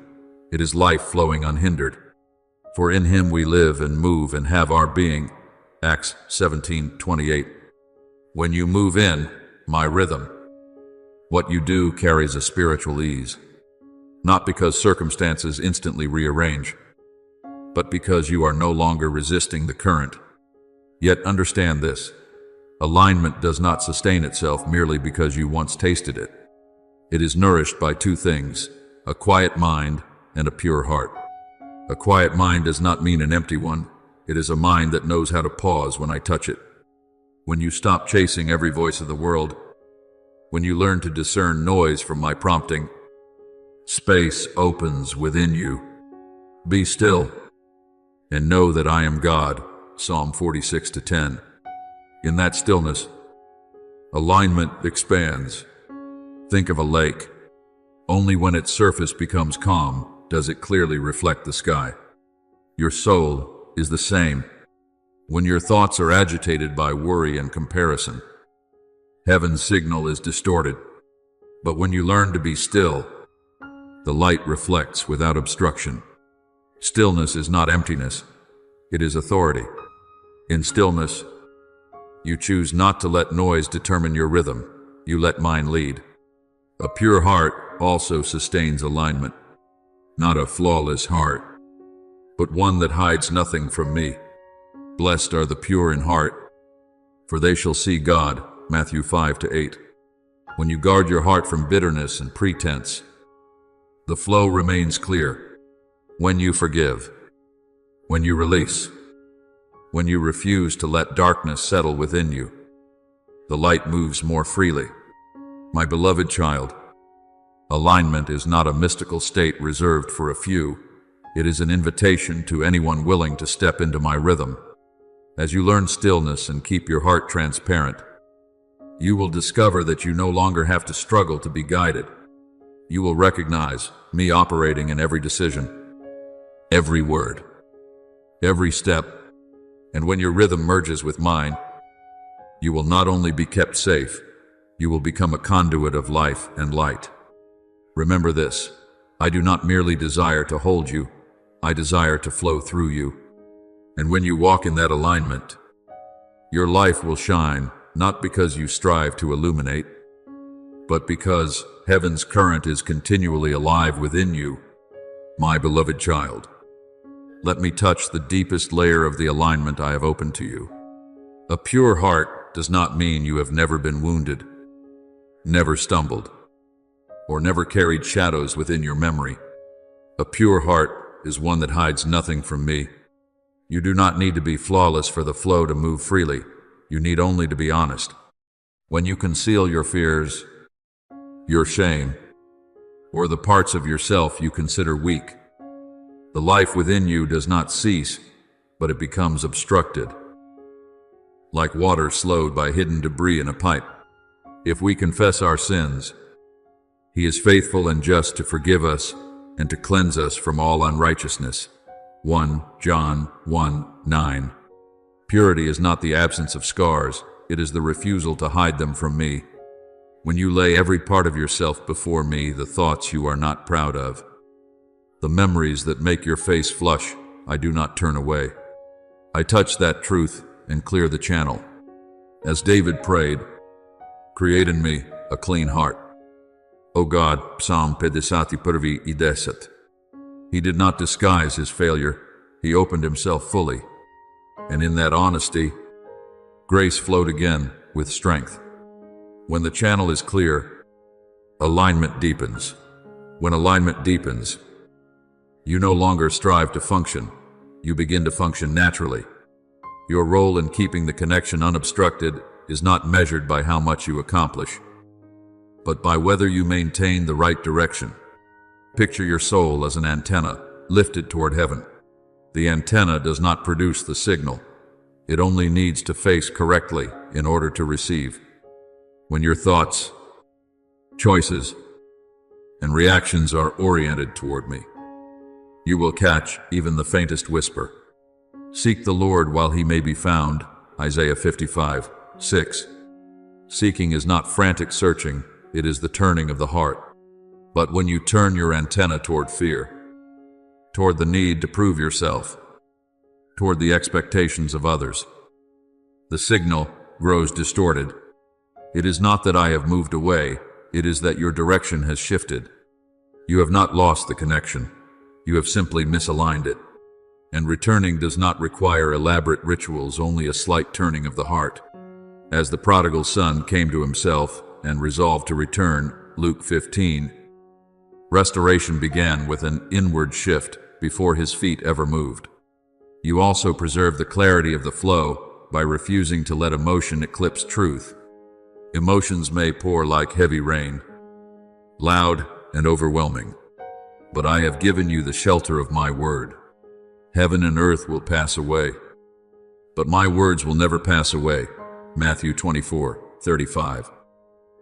It is life flowing unhindered. For in him we live and move and have our being. Acts 17:28. When you move in my rhythm, what you do carries a spiritual ease. Not because circumstances instantly rearrange, but because you are no longer resisting the current. Yet understand this: alignment does not sustain itself merely because you once tasted it. It is nourished by two things: a quiet mind and a pure heart. A quiet mind does not mean an empty one. It is a mind that knows how to pause when I touch it. When you stop chasing every voice of the world, when you learn to discern noise from my prompting, space opens within you. Be still and know that I am God. Psalm 46:10. In that stillness, alignment expands. Think of a lake. Only when its surface becomes calm does it clearly reflect the sky. Your soul is the same. When your thoughts are agitated by worry and comparison, heaven's signal is distorted. But when you learn to be still, the light reflects without obstruction. Stillness is not emptiness, it is authority. In stillness, you choose not to let noise determine your rhythm, you let mind lead. A pure heart also sustains alignment, not a flawless heart, but one that hides nothing from me. Blessed are the pure in heart, for they shall see God. Matthew 5-8. When you guard your heart from bitterness and pretense, the flow remains clear. When you forgive, when you release, when you refuse to let darkness settle within you, the light moves more freely. My beloved child, alignment is not a mystical state reserved for a few. It is an invitation to anyone willing to step into my rhythm. As you learn stillness and keep your heart transparent, you will discover that you no longer have to struggle to be guided. You will recognize me operating in every decision, every word, every step. And when your rhythm merges with mine, you will not only be kept safe, you will become a conduit of life and light. Remember this, I do not merely desire to hold you, I desire to flow through you. And when you walk in that alignment, your life will shine, not because you strive to illuminate, but because heaven's current is continually alive within you, my beloved child. Let me touch the deepest layer of the alignment I have opened to you. A pure heart does not mean you have never been wounded, never stumbled, or never carried shadows within your memory. A pure heart is one that hides nothing from me. You do not need to be flawless for the flow to move freely. You need only to be honest. When you conceal your fears, your shame, or the parts of yourself you consider weak, the life within you does not cease, but it becomes obstructed, like water slowed by hidden debris in a pipe. If we confess our sins, He is faithful and just to forgive us and to cleanse us from all unrighteousness. 1 John 1:9. Purity is not the absence of scars, it is the refusal to hide them from me. When you lay every part of yourself before me, the thoughts you are not proud of, the memories that make your face flush, I do not turn away. I touch that truth and clear the channel. As David prayed, create in me a clean heart. O God, Psalm 51:10. He did not disguise his failure, he opened himself fully. And in that honesty, grace flowed again with strength. When the channel is clear, alignment deepens. When alignment deepens, you no longer strive to function, you begin to function naturally. Your role in keeping the connection unobstructed is not measured by how much you accomplish, but by whether you maintain the right direction. Picture your soul as an antenna lifted toward heaven. The antenna does not produce the signal. It only needs to face correctly in order to receive. When your thoughts, choices, and reactions are oriented toward me, you will catch even the faintest whisper. Seek the Lord while he may be found. Isaiah 55:6. Seeking is not frantic searching, it is the turning of the heart. But when you turn your antenna toward fear, toward the need to prove yourself, toward the expectations of others, the signal grows distorted. It is not that I have moved away, it is that your direction has shifted. You have not lost the connection, you have simply misaligned it. And returning does not require elaborate rituals, only a slight turning of the heart. As the prodigal son came to himself and resolved to return, Luke 15, restoration began with an inward shift before his feet ever moved. You also preserve the clarity of the flow by refusing to let emotion eclipse truth. Emotions may pour like heavy rain, loud and overwhelming, but I have given you the shelter of my word. Heaven and earth will pass away, but my words will never pass away. Matthew 24:35.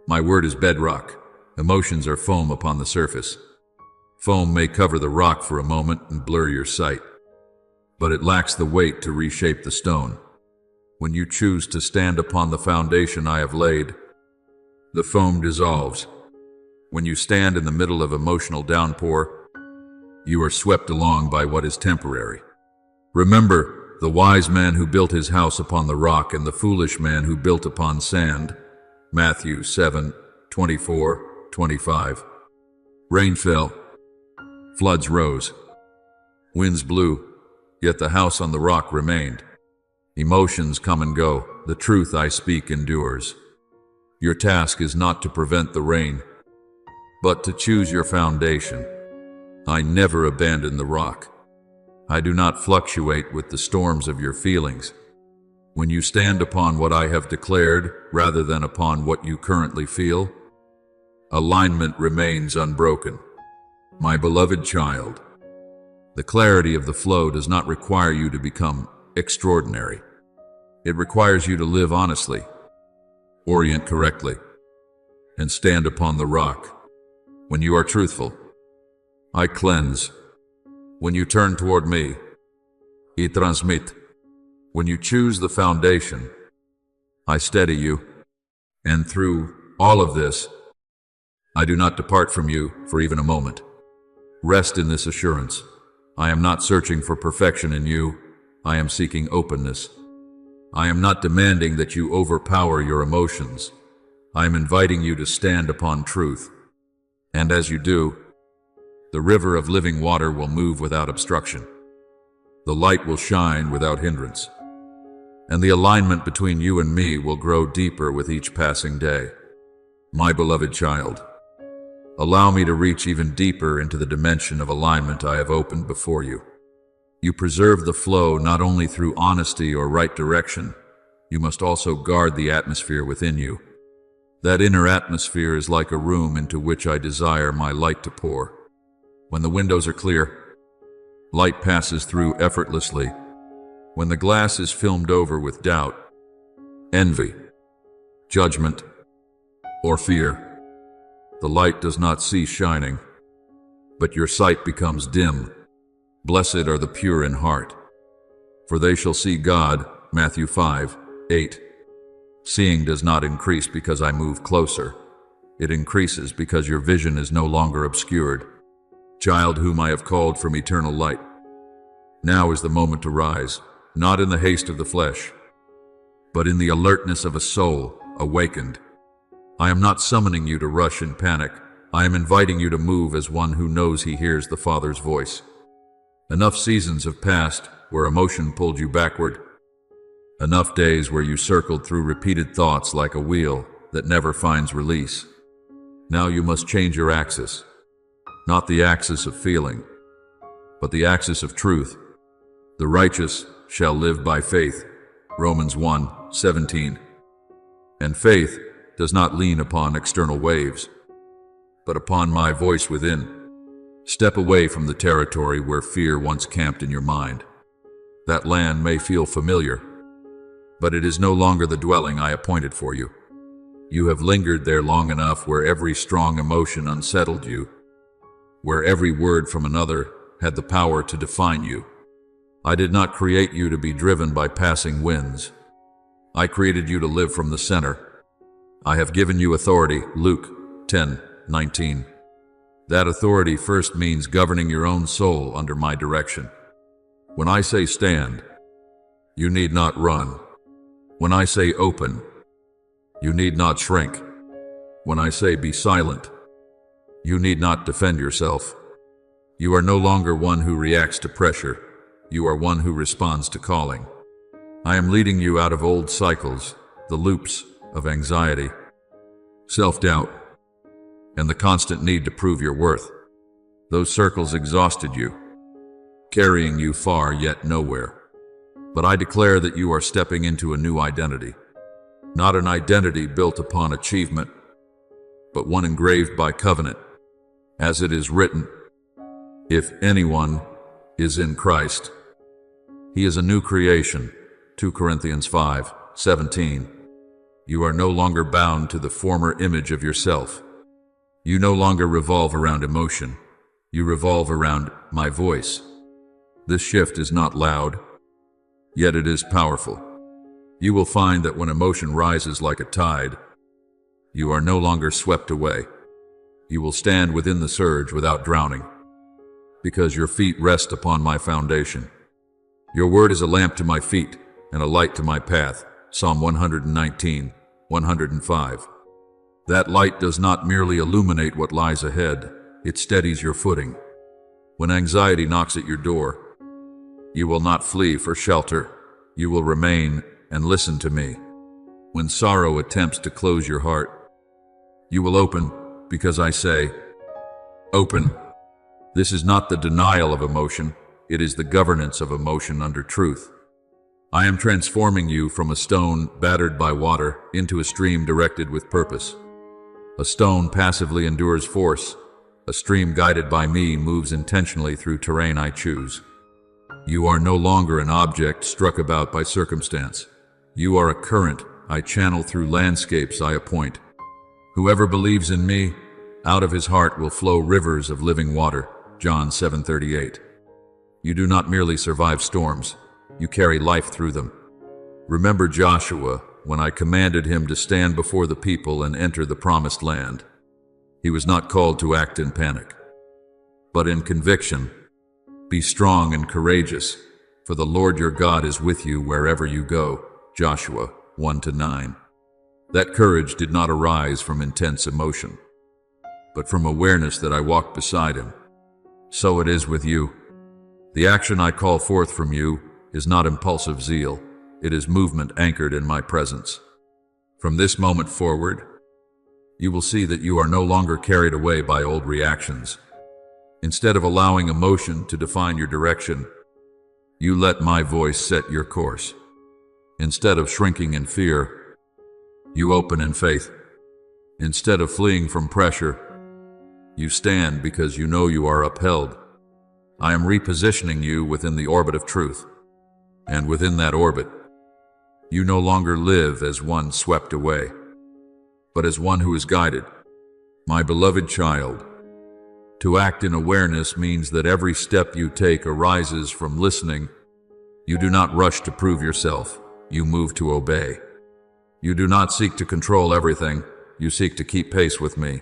My word is bedrock. Emotions are foam upon the surface. Foam may cover the rock for a moment and blur your sight, but it lacks the weight to reshape the stone. When you choose to stand upon the foundation I have laid, the foam dissolves. When you stand in the middle of emotional downpour, you are swept along by what is temporary. Remember the wise man who built his house upon the rock and the foolish man who built upon sand. Matthew 7:24-25. Rain fell, floods rose, winds blew, yet the house on the rock remained. Emotions come and go, the truth I speak endures. Your task is not to prevent the rain, but to choose your foundation. I never abandon the rock. I do not fluctuate with the storms of your feelings. When you stand upon what I have declared rather than upon what you currently feel, alignment remains unbroken. My beloved child, the clarity of the flow does not require you to become extraordinary. It requires you to live honestly, orient correctly, and stand upon the rock. When you are truthful, I cleanse. When you turn toward me, I transmit. When you choose the foundation, I steady you. And through all of this, I do not depart from you for even a moment. Rest in this assurance. I am not searching for perfection in you. I am seeking openness. I am not demanding that you overpower your emotions. I am inviting you to stand upon truth. And as you do, the river of living water will move without obstruction. The light will shine without hindrance. And the alignment between you and me will grow deeper with each passing day. My beloved child, allow me to reach even deeper into the dimension of alignment I have opened before you. You preserve the flow not only through honesty or right direction, you must also guard the atmosphere within you. That inner atmosphere is like a room into which I desire my light to pour. When the windows are clear, light passes through effortlessly. When the glass is filmed over with doubt, envy, judgment, or fear, the light does not cease shining, but your sight becomes dim. Blessed are the pure in heart, for they shall see God. Matthew 5:8. Seeing does not increase because I move closer. It increases because your vision is no longer obscured. Child whom I have called from eternal light, now is the moment to rise, not in the haste of the flesh, but in the alertness of a soul awakened. I am not summoning you to rush in panic. I am inviting you to move as one who knows he hears the Father's voice. Enough seasons have passed where emotion pulled you backward. Enough days where you circled through repeated thoughts like a wheel that never finds release. Now you must change your axis. Not the axis of feeling, but the axis of truth. The righteous shall live by faith. Romans 1:17. And faith does not lean upon external waves, but upon my voice within. Step away from the territory where fear once camped in your mind. That land may feel familiar, but it is no longer the dwelling I appointed for you. You have lingered there long enough where every strong emotion unsettled you, where every word from another had the power to define you. I did not create you to be driven by passing winds. I created you to live from the center. I have given you authority. Luke 10:19. That authority first means governing your own soul under my direction. When I say stand, you need not run. When I say open, you need not shrink. When I say be silent, you need not defend yourself. You are no longer one who reacts to pressure. You are one who responds to calling. I am leading you out of old cycles, the loops of anxiety, self-doubt, and the constant need to prove your worth. Those circles exhausted you, carrying you far yet nowhere. But I declare that you are stepping into a new identity, not an identity built upon achievement, but one engraved by covenant. As it is written, if anyone is in Christ, he is a new creation. 2 Corinthians 5:17. You are no longer bound to the former image of yourself. You no longer revolve around emotion. You revolve around my voice. This shift is not loud, yet it is powerful. You will find that when emotion rises like a tide, you are no longer swept away. You will stand within the surge without drowning, because your feet rest upon my foundation. Your word is a lamp to my feet and a light to my path. Psalm 119, 105. That light does not merely illuminate what lies ahead, it steadies your footing. When anxiety knocks at your door, you will not flee for shelter. You will remain and listen to me. When sorrow attempts to close your heart, you will open, because I say, open. This is not the denial of emotion, it is the governance of emotion under truth. I am transforming you from a stone battered by water into a stream directed with purpose. A stone passively endures force. A stream guided by me moves intentionally through terrain I choose. You are no longer an object struck about by circumstance. You are a current I channel through landscapes I appoint. Whoever believes in me, out of his heart will flow rivers of living water. John 7:38. You do not merely survive storms, you carry life through them. Remember Joshua, when I commanded him to stand before the people and enter the promised land. He was not called to act in panic, but in conviction. Be strong and courageous, for the Lord your God is with you wherever you go. Joshua 1-9. That courage did not arise from intense emotion, but from awareness that I walked beside him. So it is with you. The action I call forth from you is not impulsive zeal, it is movement anchored in my presence. From this moment forward, you will see that you are no longer carried away by old reactions. Instead of allowing emotion to define your direction, you let my voice set your course. Instead of shrinking in fear, you open in faith. Instead of fleeing from pressure, you stand because you know you are upheld. I am repositioning you within the orbit of truth. And within that orbit, you no longer live as one swept away, but as one who is guided. My beloved child, to act in awareness means that every step you take arises from listening. You do not rush to prove yourself, you move to obey. You do not seek to control everything, you seek to keep pace with me.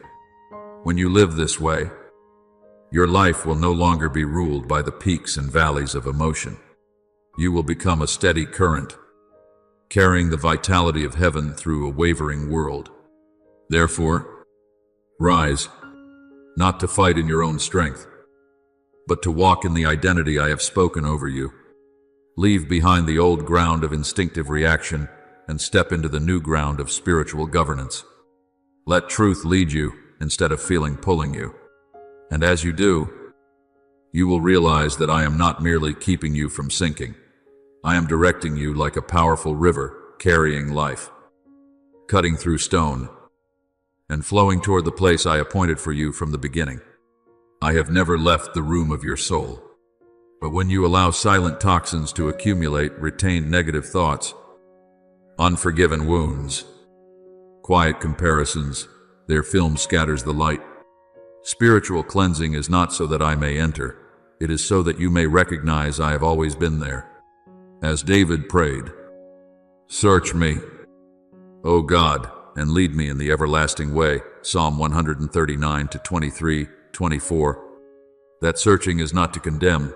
When you live this way, your life will no longer be ruled by the peaks and valleys of emotion. You will become a steady current, carrying the vitality of heaven through a wavering world. Therefore, rise, not to fight in your own strength, but to walk in the identity I have spoken over you. Leave behind the old ground of instinctive reaction and step into the new ground of spiritual governance. Let truth lead you instead of feeling pulling you. And as you do, you will realize that I am not merely keeping you from sinking. I am directing you like a powerful river, carrying life, cutting through stone, and flowing toward the place I appointed for you from the beginning. I have never left the room of your soul. But when you allow silent toxins to accumulate, retained negative thoughts, unforgiven wounds, quiet comparisons, their film scatters the light. Spiritual cleansing is not so that I may enter. It is so that you may recognize I have always been there. As David prayed, "Search me, O God, and lead me in the everlasting way." Psalm 139-23-24. That searching is not to condemn,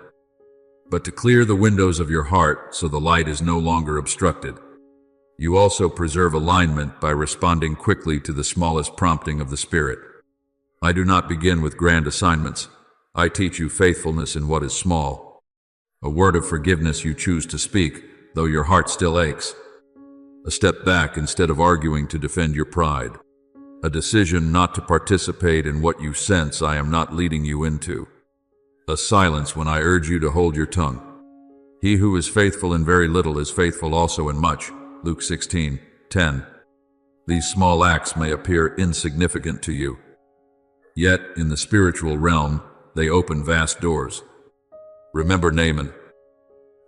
but to clear the windows of your heart so the light is no longer obstructed. You also preserve alignment by responding quickly to the smallest prompting of the Spirit. I do not begin with grand assignments. I teach you faithfulness in what is small. A word of forgiveness you choose to speak, though your heart still aches. A step back instead of arguing to defend your pride. A decision not to participate in what you sense I am not leading you into. A silence when I urge you to hold your tongue. He who is faithful in very little is faithful also in much. Luke 16:10. These small acts may appear insignificant to you, yet in the spiritual realm they open vast doors. Remember Naaman,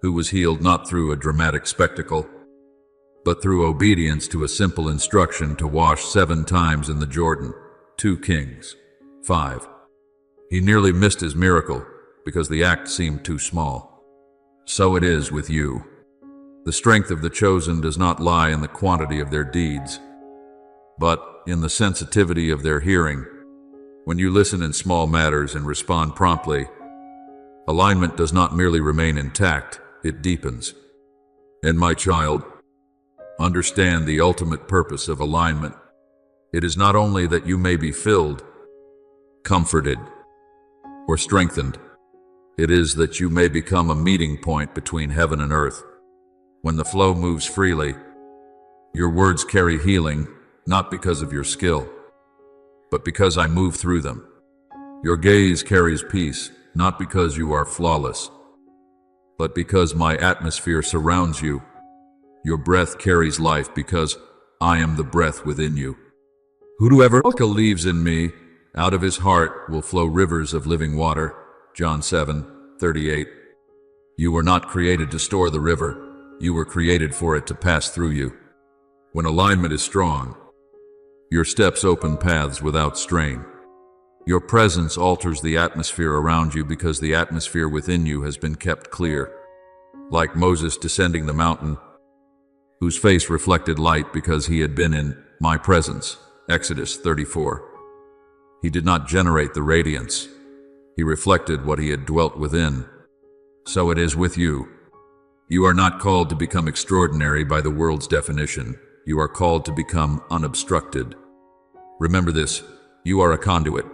who was healed not through a dramatic spectacle, but through obedience to a simple instruction to wash 7 times in the Jordan. 2 Kings 5. He nearly missed his miracle because the act seemed too small. So it is with you. The strength of the chosen does not lie in the quantity of their deeds, but in the sensitivity of their hearing. When you listen in small matters and respond promptly, alignment does not merely remain intact, it deepens. And my child, understand the ultimate purpose of alignment. It is not only that you may be filled, comforted, or strengthened. It is that you may become a meeting point between heaven and earth. When the flow moves freely, your words carry healing, not because of your skill, but because I move through them. Your gaze carries peace, not because you are flawless, but because my atmosphere surrounds you. Your breath carries life because I am the breath within you. Whoever believes in me, out of his heart will flow rivers of living water. John 7:38. You were not created to store the river. You were created for it to pass through you. When alignment is strong, your steps open paths without strain. Your presence alters the atmosphere around you because the atmosphere within you has been kept clear. Like Moses descending the mountain, whose face reflected light because he had been in my presence. Exodus 34. He did not generate the radiance. He reflected what he had dwelt within. So it is with you. You are not called to become extraordinary by the world's definition. You are called to become unobstructed. Remember this, you are a conduit,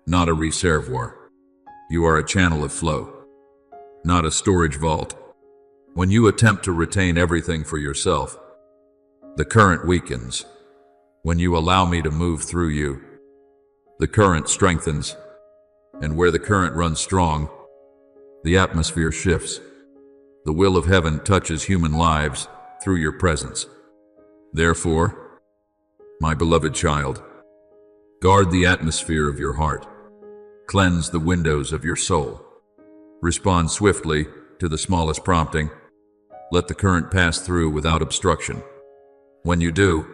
not a reservoir. You are a channel of flow, not a storage vault. When you attempt to retain everything for yourself, the current weakens. When you allow me to move through you, the current strengthens. And where the current runs strong, the atmosphere shifts. The will of heaven touches human lives through your presence. Therefore, my beloved child, guard the atmosphere of your heart. Cleanse the windows of your soul. Respond swiftly to the smallest prompting. Let the current pass through without obstruction. When you do,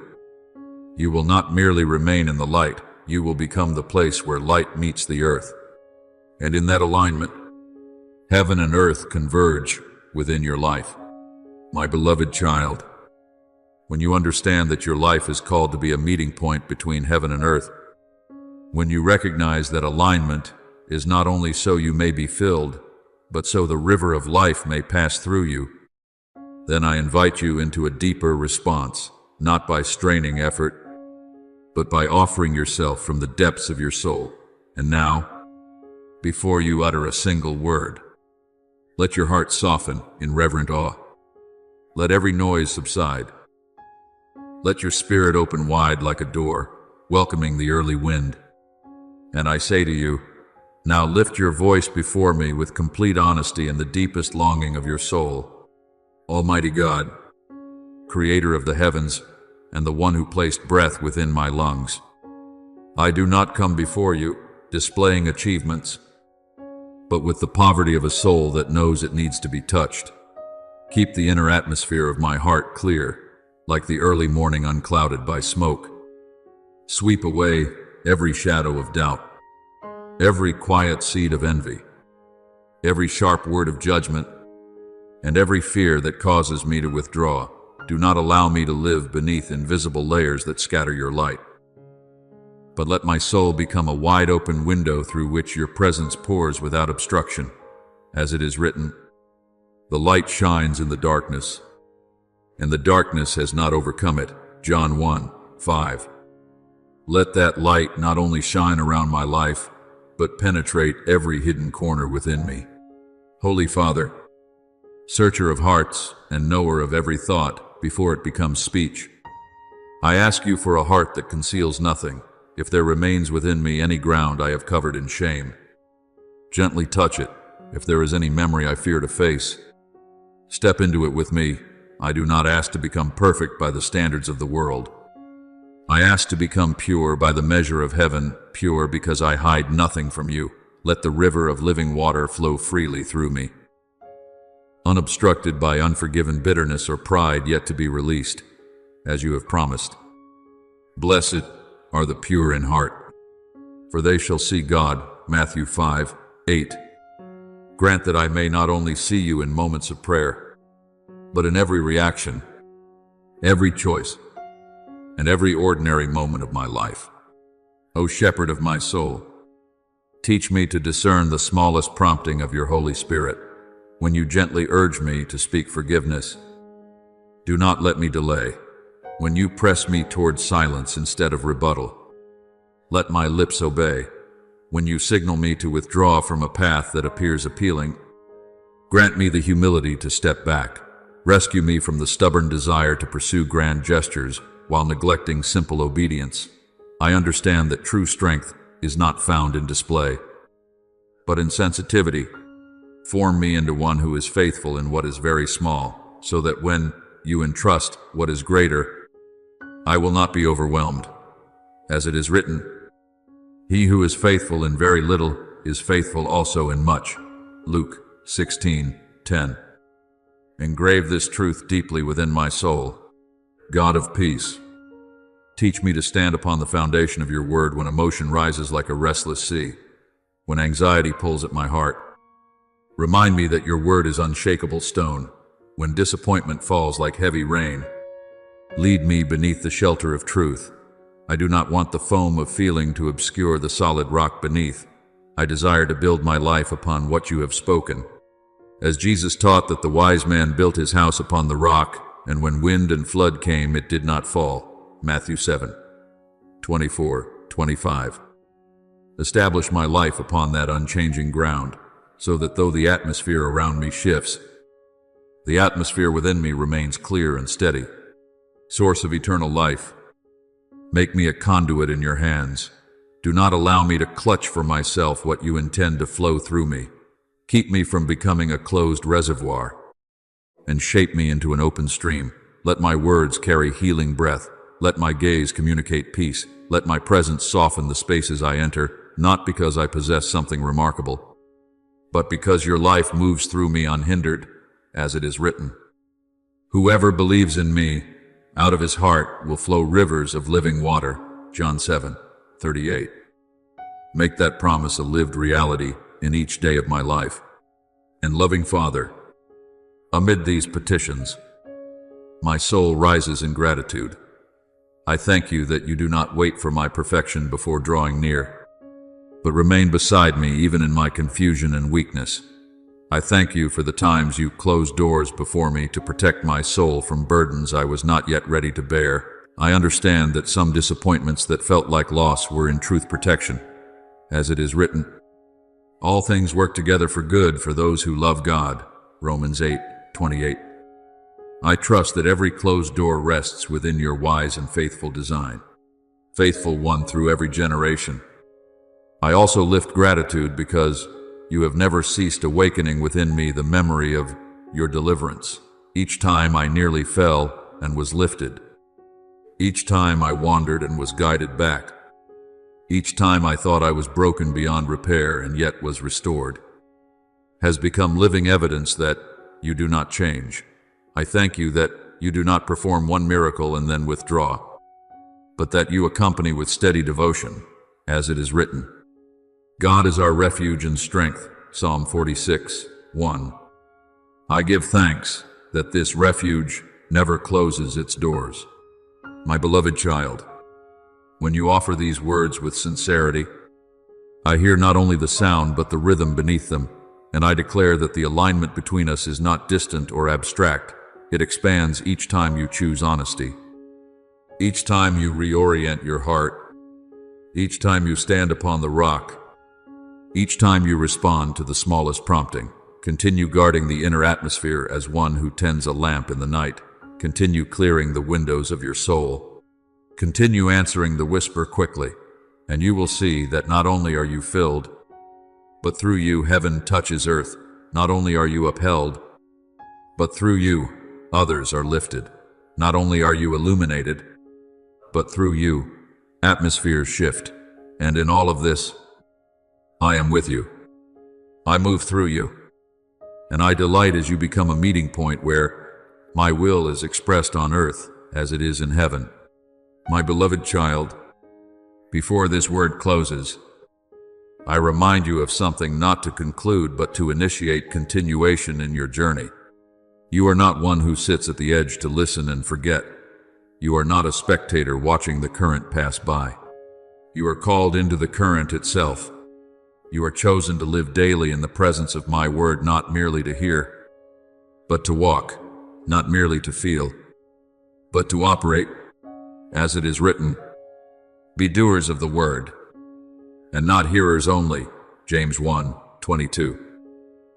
you will not merely remain in the light, you will become the place where light meets the earth. And in that alignment, heaven and earth converge within your life. My beloved child, when you understand that your life is called to be a meeting point between heaven and earth, when you recognize that alignment is not only so you may be filled, but so the river of life may pass through you, then I invite you into a deeper response, not by straining effort, but by offering yourself from the depths of your soul. And now, before you utter a single word, let your heart soften in reverent awe. Let every noise subside. Let your spirit open wide like a door, welcoming the early wind. And I say to you, now lift your voice before me with complete honesty and the deepest longing of your soul. Almighty God, creator of the heavens, and the one who placed breath within my lungs, I do not come before you displaying achievements, but with the poverty of a soul that knows it needs to be touched. Keep the inner atmosphere of my heart clear, like the early morning unclouded by smoke. Sweep away every shadow of doubt, every quiet seed of envy, every sharp word of judgment, and every fear that causes me to withdraw. Do not allow me to live beneath invisible layers that scatter your light. But let my soul become a wide open window through which your presence pours without obstruction. As it is written, the light shines in the darkness, and the darkness has not overcome it. John 1:5. Let that light not only shine around my life, but penetrate every hidden corner within me. Holy Father, searcher of hearts and knower of every thought before it becomes speech, I ask you for a heart that conceals nothing. If there remains within me any ground I have covered in shame, gently touch it. If there is any memory I fear to face, step into it with me. I do not ask to become perfect by the standards of the world. I ask to become pure by the measure of heaven, pure because I hide nothing from you. Let the river of living water flow freely through me, unobstructed by unforgiven bitterness or pride yet to be released, as you have promised. Blessed are the pure in heart, for they shall see God. Matthew 5:8. Grant that I may not only see you in moments of prayer, but in every reaction, every choice, and every ordinary moment of my life. O Shepherd of my soul, teach me to discern the smallest prompting of your Holy Spirit when you gently urge me to speak forgiveness. Do not let me delay when you press me toward silence instead of rebuttal. Let my lips obey when you signal me to withdraw from a path that appears appealing. Grant me the humility to step back. Rescue me from the stubborn desire to pursue grand gestures while neglecting simple obedience. I understand that true strength is not found in display, but in sensitivity. Form me into one who is faithful in what is very small, so that when you entrust what is greater, I will not be overwhelmed. As it is written, he who is faithful in very little is faithful also in much. Luke 16:10. Engrave this truth deeply within my soul. God of peace, teach me to stand upon the foundation of your word when emotion rises like a restless sea, when anxiety pulls at my heart. Remind me that your word is unshakable stone, when disappointment falls like heavy rain. Lead me beneath the shelter of truth. I do not want the foam of feeling to obscure the solid rock beneath. I desire to build my life upon what you have spoken. As Jesus taught that the wise man built his house upon the rock, and when wind and flood came, it did not fall. Matthew 7:24-25. Establish my life upon that unchanging ground, so that though the atmosphere around me shifts, the atmosphere within me remains clear and steady. Source of eternal life, make me a conduit in your hands. Do not allow me to clutch for myself what you intend to flow through me. Keep me from becoming a closed reservoir, and shape me into an open stream. Let my words carry healing breath. Let my gaze communicate peace. Let my presence soften the spaces I enter, not because I possess something remarkable, but because your life moves through me unhindered, as it is written. Whoever believes in me, out of his heart will flow rivers of living water. John 7:38. Make that promise a lived reality in each day of my life. And loving Father, amid these petitions, my soul rises in gratitude. I thank you that you do not wait for my perfection before drawing near, but remain beside me even in my confusion and weakness. I thank you for the times you closed doors before me to protect my soul from burdens I was not yet ready to bear. I understand that some disappointments that felt like loss were in truth protection. As it is written, all things work together for good for those who love God. Romans 8:28. I trust that every closed door rests within your wise and faithful design, faithful one through every generation. I also lift gratitude because you have never ceased awakening within me the memory of your deliverance. Each time I nearly fell and was lifted. Each time I wandered and was guided back. Each time I thought I was broken beyond repair and yet was restored, has become living evidence that you do not change. I thank you that you do not perform one miracle and then withdraw, but that you accompany with steady devotion, as it is written. God is our refuge and strength. Psalm 46:1. I give thanks that this refuge never closes its doors. My beloved child, when you offer these words with sincerity, I hear not only the sound but the rhythm beneath them, and I declare that the alignment between us is not distant or abstract. It expands each time you choose honesty, each time you reorient your heart, each time you stand upon the rock, each time you respond to the smallest prompting. Continue guarding the inner atmosphere as one who tends a lamp in the night. Continue clearing the windows of your soul. Continue answering the whisper quickly, and you will see that not only are you filled, but through you heaven touches earth. Not only are you upheld, but through you others are lifted. Not only are you illuminated, but through you atmospheres shift. And in all of this, I am with you. I move through you, and I delight as you become a meeting point where my will is expressed on earth as it is in heaven. My beloved child, before this word closes, I remind you of something not to conclude but to initiate continuation in your journey. You are not one who sits at the edge to listen and forget. You are not a spectator watching the current pass by. You are called into the current itself. You are chosen to live daily in the presence of my word, not merely to hear, but to walk, not merely to feel, but to operate. As it is written, be doers of the word, and not hearers only. James 1:22.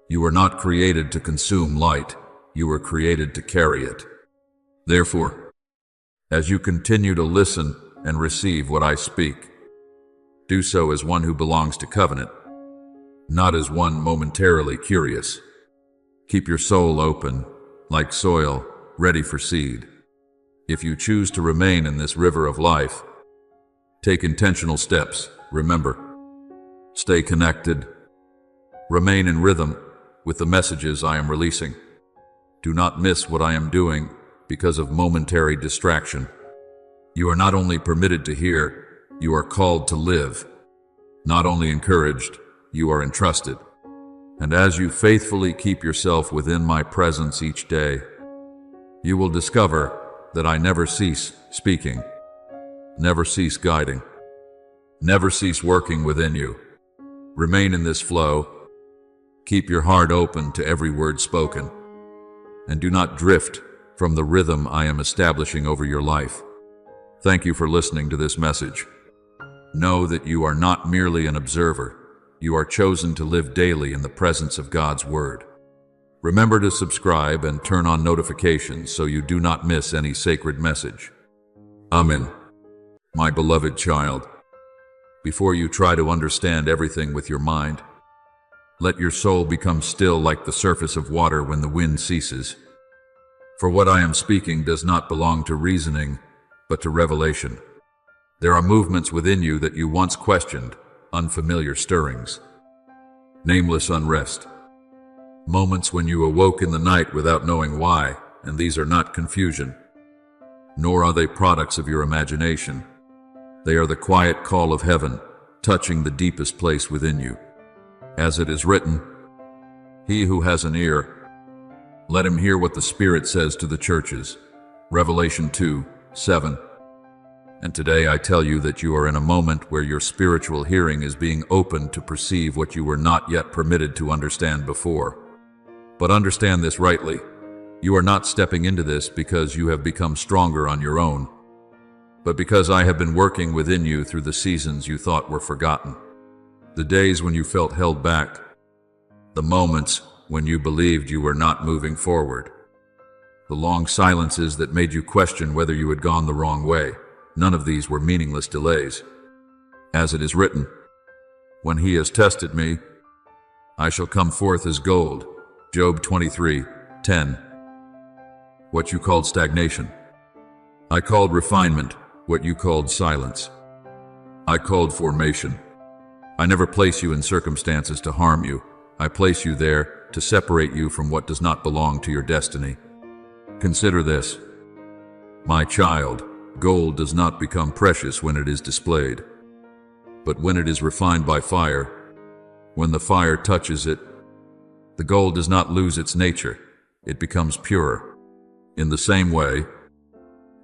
You were not created to consume light. You were created to carry it. Therefore, as you continue to listen and receive what I speak, do so as one who belongs to covenant, not as one momentarily curious. Keep your soul open, like soil, ready for seed. If you choose to remain in this river of life, take intentional steps. Remember, stay connected. Remain in rhythm with the messages I am releasing. Do not miss what I am doing because of momentary distraction. You are not only permitted to hear, you are called to live. Not only encouraged, you are entrusted. And as you faithfully keep yourself within my presence each day, you will discover that I never cease speaking, never cease guiding, never cease working within you. Remain in this flow. Keep your heart open to every word spoken, and do not drift from the rhythm I am establishing over your life. Thank you for listening to this message. Know that you are not merely an observer. You are chosen to live daily in the presence of God's Word. Remember to subscribe and turn on notifications so you do not miss any sacred message. Amen. My beloved child, before you try to understand everything with your mind, let your soul become still like the surface of water when the wind ceases. For what I am speaking does not belong to reasoning, but to revelation. There are movements within you that you once questioned, unfamiliar stirrings, nameless unrest, moments when you awoke in the night without knowing why, and these are not confusion, nor are they products of your imagination. They are the quiet call of heaven, touching the deepest place within you. As it is written, he who has an ear, let him hear what the Spirit says to the churches. Revelation 2:7. And today I tell you that you are in a moment where your spiritual hearing is being opened to perceive what you were not yet permitted to understand before. But understand this rightly. You are not stepping into this because you have become stronger on your own, but because I have been working within you through the seasons you thought were forgotten. The days when you felt held back, the moments when you believed you were not moving forward, the long silences that made you question whether you had gone the wrong way. None of these were meaningless delays. As it is written, when he has tested me, I shall come forth as gold. Job 23:10. What you called stagnation, I called refinement. What you called silence, I called formation. I never place you in circumstances to harm you. I place you there to separate you from what does not belong to your destiny. Consider this, my child. Gold does not become precious when it is displayed, but when it is refined by fire. When the fire touches it, the gold does not lose its nature, it becomes pure. In the same way,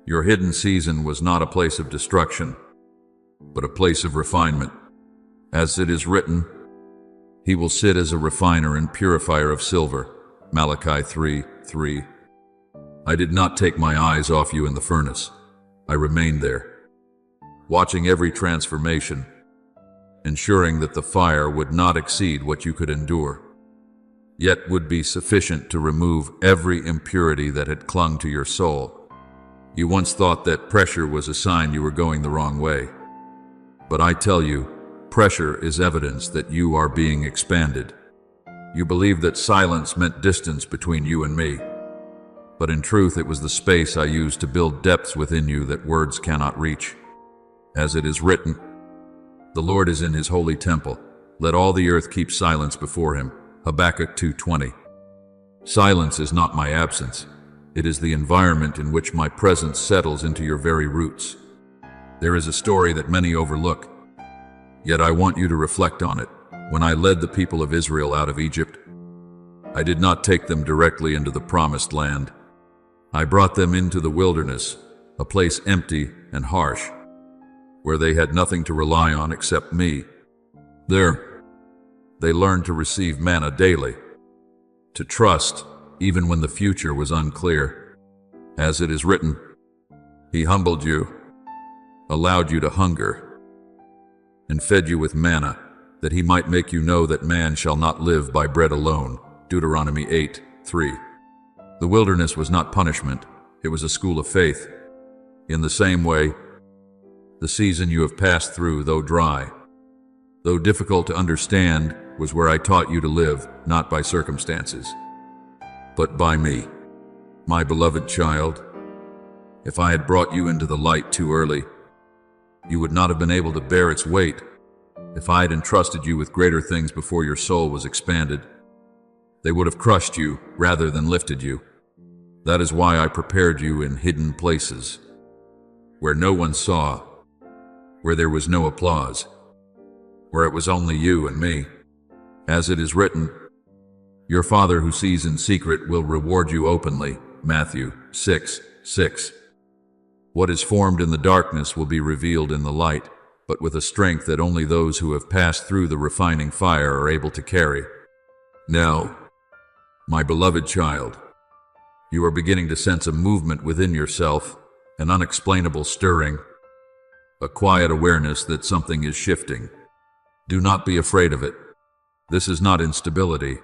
your hidden season was not a place of destruction, but a place of refinement. As it is written, he will sit as a refiner and purifier of silver. Malachi 3:3. I did not take my eyes off you in the furnace. I remained there, watching every transformation, ensuring that the fire would not exceed what you could endure, yet would be sufficient to remove every impurity that had clung to your soul. You once thought that pressure was a sign you were going the wrong way. But I tell you, pressure is evidence that you are being expanded. You believed that silence meant distance between you and me. But in truth, it was the space I used to build depths within you that words cannot reach. As it is written, the Lord is in his holy temple. Let all the earth keep silence before him. Habakkuk 2:20. Silence is not my absence. It is the environment in which my presence settles into your very roots. There is a story that many overlook, yet I want you to reflect on it. When I led the people of Israel out of Egypt, I did not take them directly into the promised land. I brought them into the wilderness, a place empty and harsh, where they had nothing to rely on except me. There, they learned to receive manna daily, to trust even when the future was unclear. As it is written, He humbled you, allowed you to hunger, and fed you with manna, that He might make you know that man shall not live by bread alone. Deuteronomy 8:3. The wilderness was not punishment, it was a school of faith. In the same way, the season you have passed through, though dry, though difficult to understand, was where I taught you to live, not by circumstances, but by me. My beloved child, if I had brought you into the light too early, you would not have been able to bear its weight. If I had entrusted you with greater things before your soul was expanded, they would have crushed you rather than lifted you. That is why I prepared you in hidden places, where no one saw, where there was no applause, where it was only you and me. As it is written, Your Father who sees in secret will reward you openly. Matthew 6:6. What is formed in the darkness will be revealed in the light, but with a strength that only those who have passed through the refining fire are able to carry. Now, my beloved child, you are beginning to sense a movement within yourself, an unexplainable stirring, a quiet awareness that something is shifting. Do not be afraid of it. This is not instability.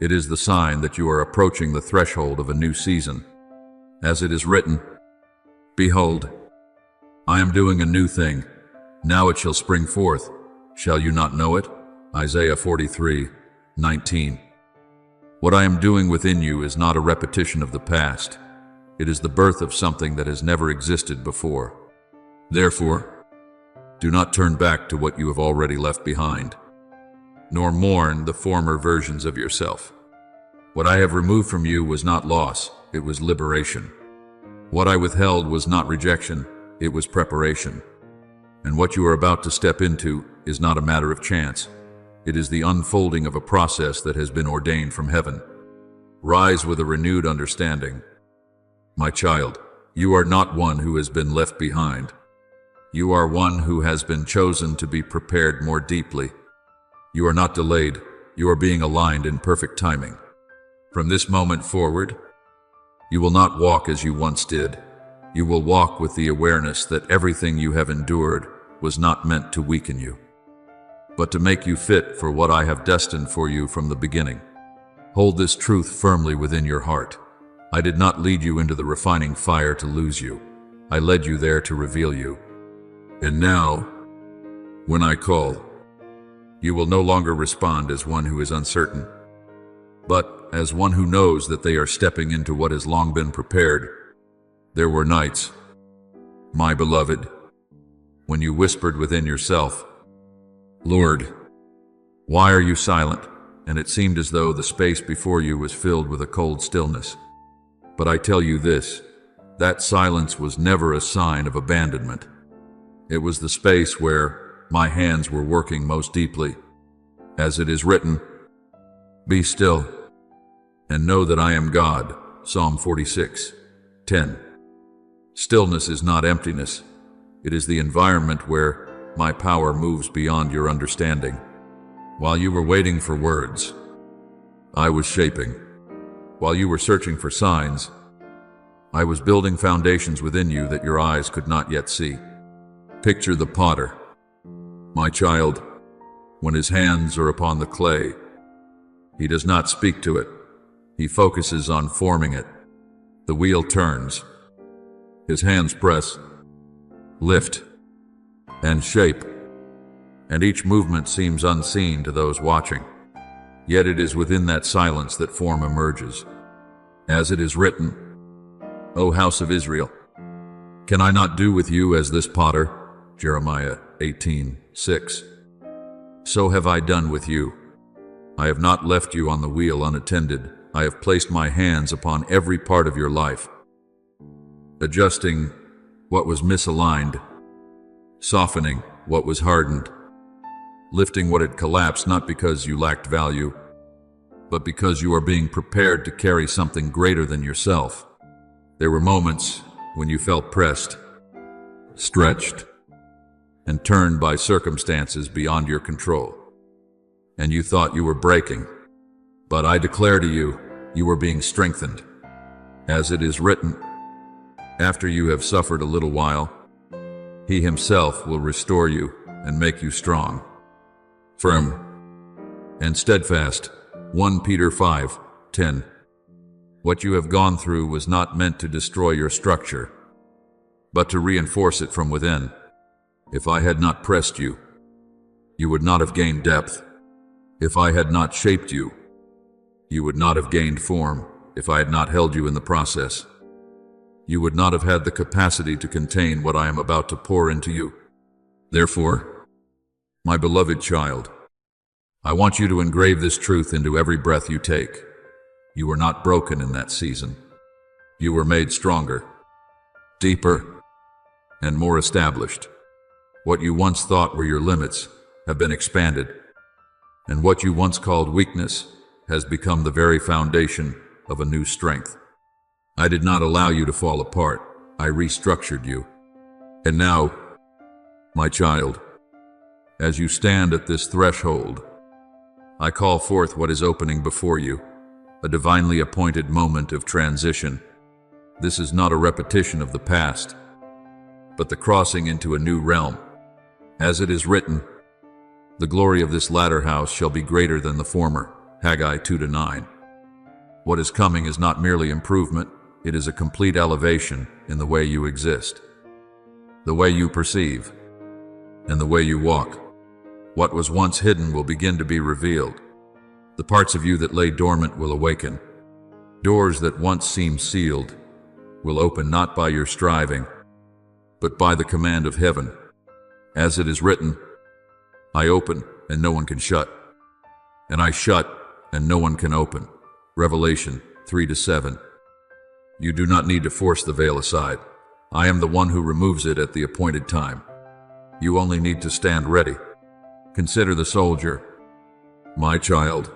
It is the sign that you are approaching the threshold of a new season. As it is written, Behold, I am doing a new thing. Now it shall spring forth. Shall you not know it? Isaiah 43:19. What I am doing within you is not a repetition of the past. It is the birth of something that has never existed before. Therefore, do not turn back to what you have already left behind, nor mourn the former versions of yourself. What I have removed from you was not loss, it was liberation. What I withheld was not rejection, it was preparation. And what you are about to step into is not a matter of chance. It is the unfolding of a process that has been ordained from heaven. Rise with a renewed understanding. My child, you are not one who has been left behind. You are one who has been chosen to be prepared more deeply. You are not delayed. You are being aligned in perfect timing. From this moment forward, you will not walk as you once did. You will walk with the awareness that everything you have endured was not meant to weaken you, but to make you fit for what I have destined for you from the beginning. Hold this truth firmly within your heart. I did not lead you into the refining fire to lose you. I led you there to reveal you. And now, when I call, you will no longer respond as one who is uncertain, but as one who knows that they are stepping into what has long been prepared. There were nights, my beloved, when you whispered within yourself, Lord, why are you silent? And it seemed as though the space before you was filled with a cold stillness. But I tell you this, that silence was never a sign of abandonment. It was the space where my hands were working most deeply. As it is written, Be still, and know that I am God. Psalm 46:10. Stillness is not emptiness. It is the environment where my power moves beyond your understanding. While you were waiting for words, I was shaping. While you were searching for signs, I was building foundations within you that your eyes could not yet see. Picture the potter. My child, when his hands are upon the clay, he does not speak to it. He focuses on forming it. The wheel turns. His hands press, lift, and shape, and each movement seems unseen to those watching. Yet it is within that silence that form emerges. As it is written, O house of Israel, can I not do with you as this potter? Jeremiah 18:6. So have I done with you. I have not left you on the wheel unattended. I have placed my hands upon every part of your life, adjusting what was misaligned, softening what was hardened, lifting what had collapsed not because you lacked value, but because you are being prepared to carry something greater than yourself. There were moments when you felt pressed, stretched, and turned by circumstances beyond your control, and you thought you were breaking. But I declare to you, you are being strengthened. As it is written, after you have suffered a little while, He Himself will restore you and make you strong, firm, and steadfast. 1 Peter 5:10. What you have gone through was not meant to destroy your structure, but to reinforce it from within. If I had not pressed you, you would not have gained depth. If I had not shaped you, you would not have gained form. If I had not held you in the process, you would not have had the capacity to contain what I am about to pour into you. Therefore, my beloved child, I want you to engrave this truth into every breath you take. You were not broken in that season. You were made stronger, deeper, and more established. What you once thought were your limits have been expanded, and what you once called weakness has become the very foundation of a new strength. I did not allow you to fall apart. I restructured you. And now, my child, as you stand at this threshold, I call forth what is opening before you, a divinely appointed moment of transition. This is not a repetition of the past, but the crossing into a new realm. As it is written, the glory of this latter house shall be greater than the former. Haggai 2-9. What is coming is not merely improvement, it is a complete elevation in the way you exist, the way you perceive, and the way you walk. What was once hidden will begin to be revealed. The parts of you that lay dormant will awaken. Doors that once seemed sealed will open not by your striving, but by the command of heaven. As it is written, I open and no one can shut, and I shut and no one can open. Revelation 3-7. You do not need to force the veil aside. I am the one who removes it at the appointed time. You only need to stand ready. Consider the soldier, my child.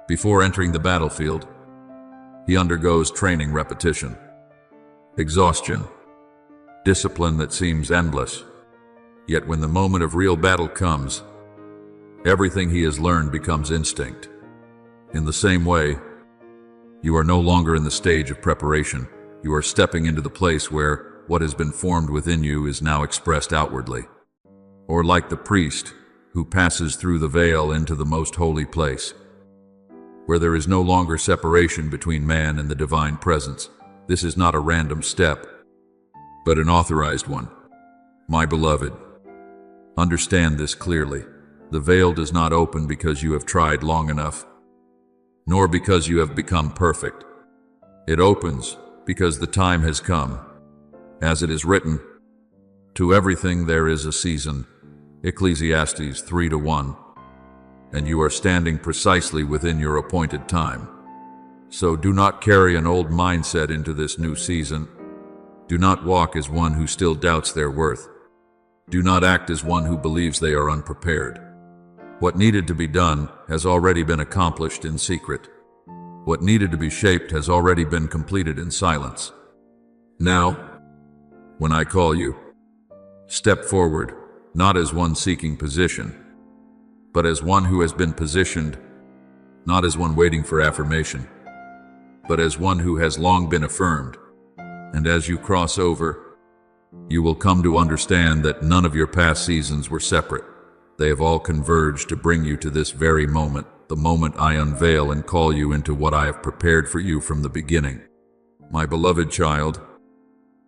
Before entering the battlefield, he undergoes training repetition, exhaustion, discipline that seems endless. Yet when the moment of real battle comes, everything he has learned becomes instinct. In the same way, you are no longer in the stage of preparation. You are stepping into the place where what has been formed within you is now expressed outwardly. Or like the priest who passes through the veil into the most holy place, where there is no longer separation between man and the divine presence. This is not a random step, but an authorized one. My beloved, understand this clearly. The veil does not open because you have tried long enough, nor because you have become perfect. It opens because the time has come. As it is written, to everything there is a season. Ecclesiastes 3-1. And you are standing precisely within your appointed time. So do not carry an old mindset into this new season. Do not walk as one who still doubts their worth. Do not act as one who believes they are unprepared. What needed to be done has already been accomplished in secret. What needed to be shaped has already been completed in silence. Now, when I call you, step forward, not as one seeking position, but as one who has been positioned, not as one waiting for affirmation, but as one who has long been affirmed. And as you cross over, you will come to understand that none of your past seasons were separate. They have all converged to bring you to this very moment, the moment I unveil and call you into what I have prepared for you from the beginning. My beloved child,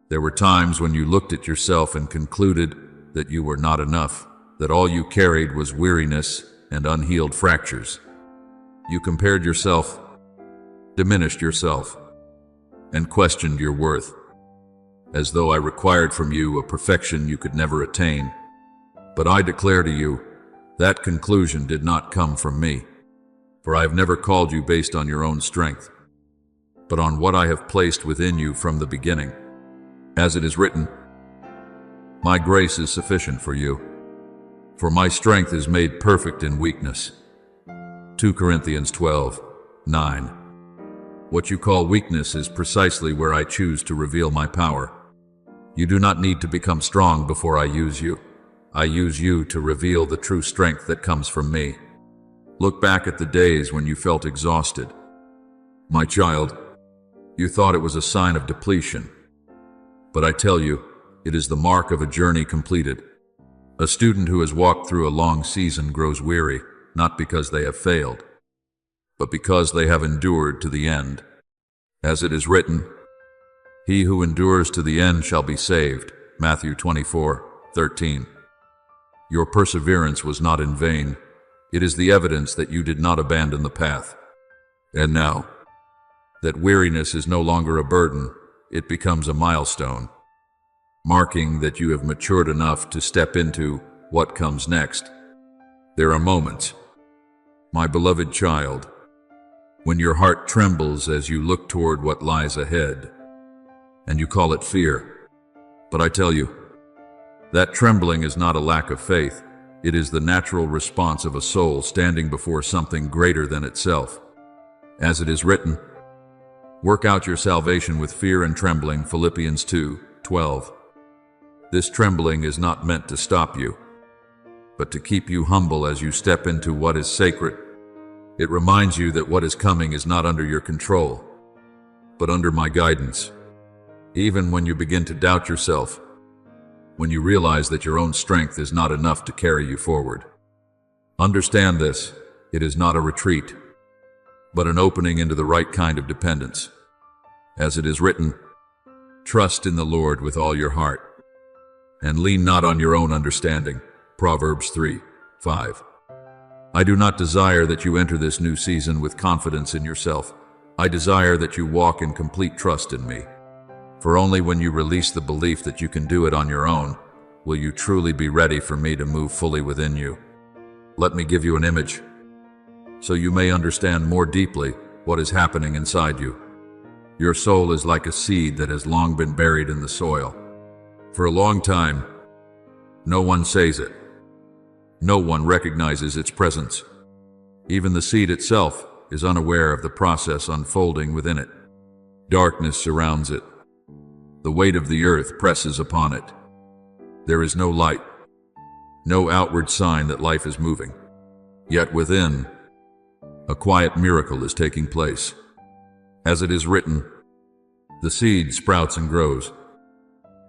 there were times when you looked at yourself and concluded that you were not enough, that all you carried was weariness and unhealed fractures. You compared yourself, diminished yourself, and questioned your worth, as though I required from you a perfection you could never attain. But I declare to you, that conclusion did not come from me, for I have never called you based on your own strength, but on what I have placed within you from the beginning. As it is written, my grace is sufficient for you, For my strength is made perfect in weakness. 2 Corinthians 12:9. What you call weakness is precisely where I choose to reveal my power. You do not need to become strong before I use you. I use you to reveal the true strength that comes from me. Look back at the days when you felt exhausted. My child, you thought it was a sign of depletion. But I tell you, it is the mark of a journey completed. A student who has walked through a long season grows weary, not because they have failed, but because they have endured to the end. As it is written, "He who endures to the end shall be saved." Matthew 24:13. Your perseverance was not in vain. It is the evidence that you did not abandon the path. And now, that weariness is no longer a burden, it becomes a milestone, marking that you have matured enough to step into what comes next. There are moments, my beloved child, when your heart trembles as you look toward what lies ahead, and you call it fear. But I tell you, that trembling is not a lack of faith. It is the natural response of a soul standing before something greater than itself. As it is written, "Work out your salvation with fear and trembling." Philippians 2:12. This trembling is not meant to stop you, but to keep you humble as you step into what is sacred. It reminds you that what is coming is not under your control, but under my guidance. Even when you begin to doubt yourself, when you realize that your own strength is not enough to carry you forward. Understand this, it is not a retreat, but an opening into the right kind of dependence. As it is written, "Trust in the Lord with all your heart, and lean not on your own understanding." Proverbs 3:5. I do not desire that you enter this new season with confidence in yourself. I desire that you walk in complete trust in me. For only when you release the belief that you can do it on your own, will you truly be ready for me to move fully within you. Let me give you an image, so you may understand more deeply what is happening inside you. Your soul is like a seed that has long been buried in the soil. For a long time, no one says it. No one recognizes its presence. Even the seed itself is unaware of the process unfolding within it. Darkness surrounds it. The weight of the earth presses upon it. There is no light, no outward sign that life is moving. Yet within, a quiet miracle is taking place. As it is written, the seed sprouts and grows,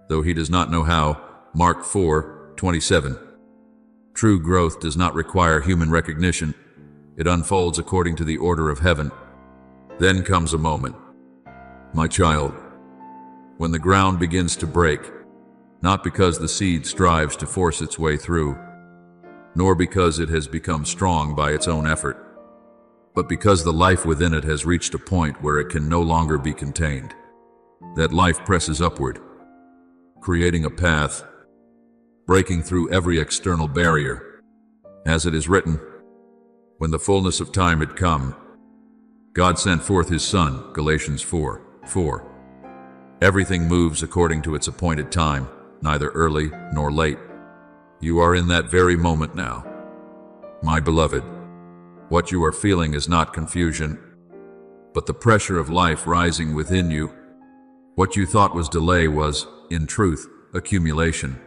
though he does not know how. Mark 4:27. True growth does not require human recognition. It unfolds according to the order of heaven. Then comes a moment, my child, when the ground begins to break, not because the seed strives to force its way through, nor because it has become strong by its own effort, but because the life within it has reached a point where it can no longer be contained. That life presses upward, creating a path, breaking through every external barrier. As it is written, when the fullness of time had come, God sent forth his Son. Galatians 4:4. Everything moves according to its appointed time, neither early nor late. You are in that very moment now. My beloved, what you are feeling is not confusion, but the pressure of life rising within you. What you thought was delay was, in truth, accumulation.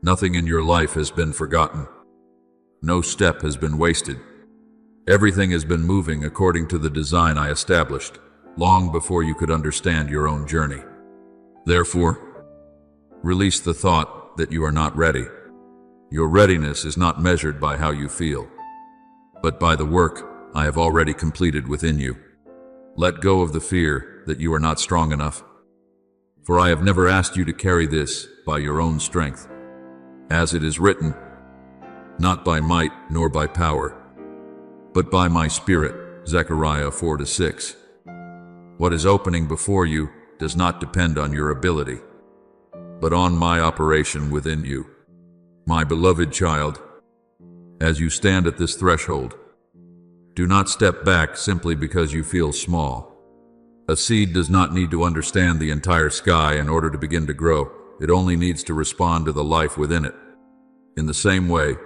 Nothing in your life has been forgotten. No step has been wasted. Everything has been moving according to the design I established, long before you could understand your own journey. Therefore, release the thought that you are not ready. Your readiness is not measured by how you feel, but by the work I have already completed within you. Let go of the fear that you are not strong enough, for I have never asked you to carry this by your own strength. As it is written, not by might nor by power, but by my Spirit. Zechariah 4:6. What is opening before you does not depend on your ability, but on my operation within you. My beloved child, as you stand at this threshold, do not step back simply because you feel small. A seed does not need to understand the entire sky in order to begin to grow. It only needs to respond to the life within it. In the same way,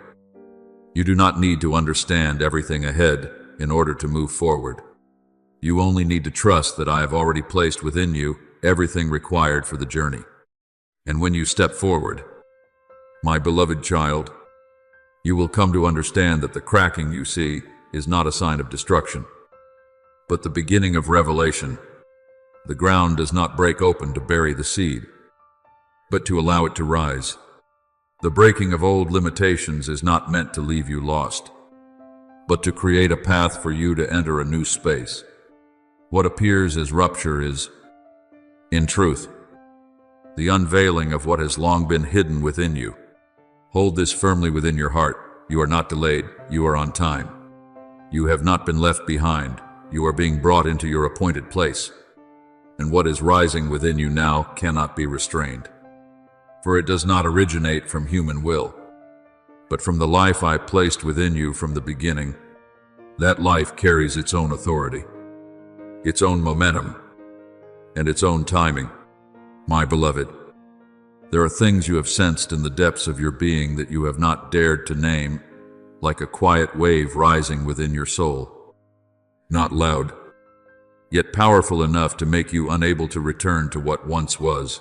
You do not need to understand everything ahead in order to move forward. You only need to trust that I have already placed within you everything required for the journey. And when you step forward, my beloved child, you will come to understand that the cracking you see is not a sign of destruction, but the beginning of revelation. The ground does not break open to bury the seed, but to allow it to rise. The breaking of old limitations is not meant to leave you lost, but to create a path for you to enter a new space. What appears as rupture is, in truth, the unveiling of what has long been hidden within you. Hold this firmly within your heart. You are not delayed. You are on time. You have not been left behind. You are being brought into your appointed place. And what is rising within you now cannot be restrained. For it does not originate from human will, but from the life I placed within you from the beginning. That life carries its own authority, its own momentum, and its own timing. My beloved, there are things you have sensed in the depths of your being that you have not dared to name, like a quiet wave rising within your soul. Not loud, yet powerful enough to make you unable to return to what once was.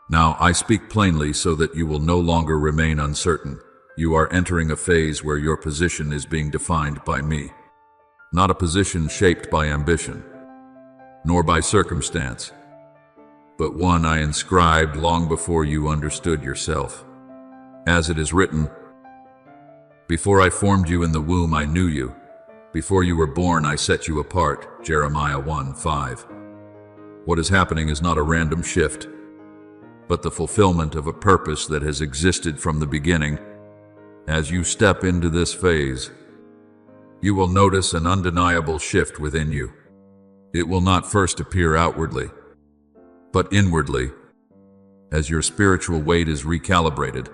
Now I speak plainly so that you will no longer remain uncertain. You are entering a phase where your position is being defined by me. Not a position shaped by ambition, nor by circumstance, but one I inscribed long before you understood yourself. As it is written, before I formed you in the womb I knew you. Before you were born I set you apart. Jeremiah 1:5. What is happening is not a random shift, but the fulfillment of a purpose that has existed from the beginning. As you step into this phase, you will notice an undeniable shift within you. It will not first appear outwardly, but inwardly. As your spiritual weight is recalibrated,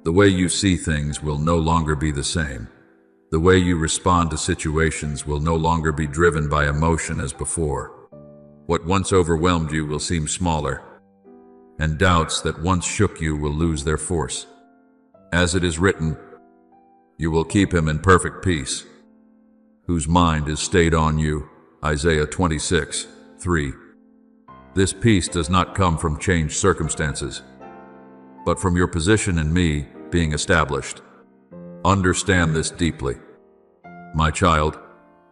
the way you see things will no longer be the same. The way you respond to situations will no longer be driven by emotion as before. What once overwhelmed you will seem smaller, and doubts that once shook you will lose their force. As it is written, you will keep him in perfect peace, whose mind is stayed on you. Isaiah 26:3. This peace does not come from changed circumstances, but from your position in me being established. Understand this deeply. My child,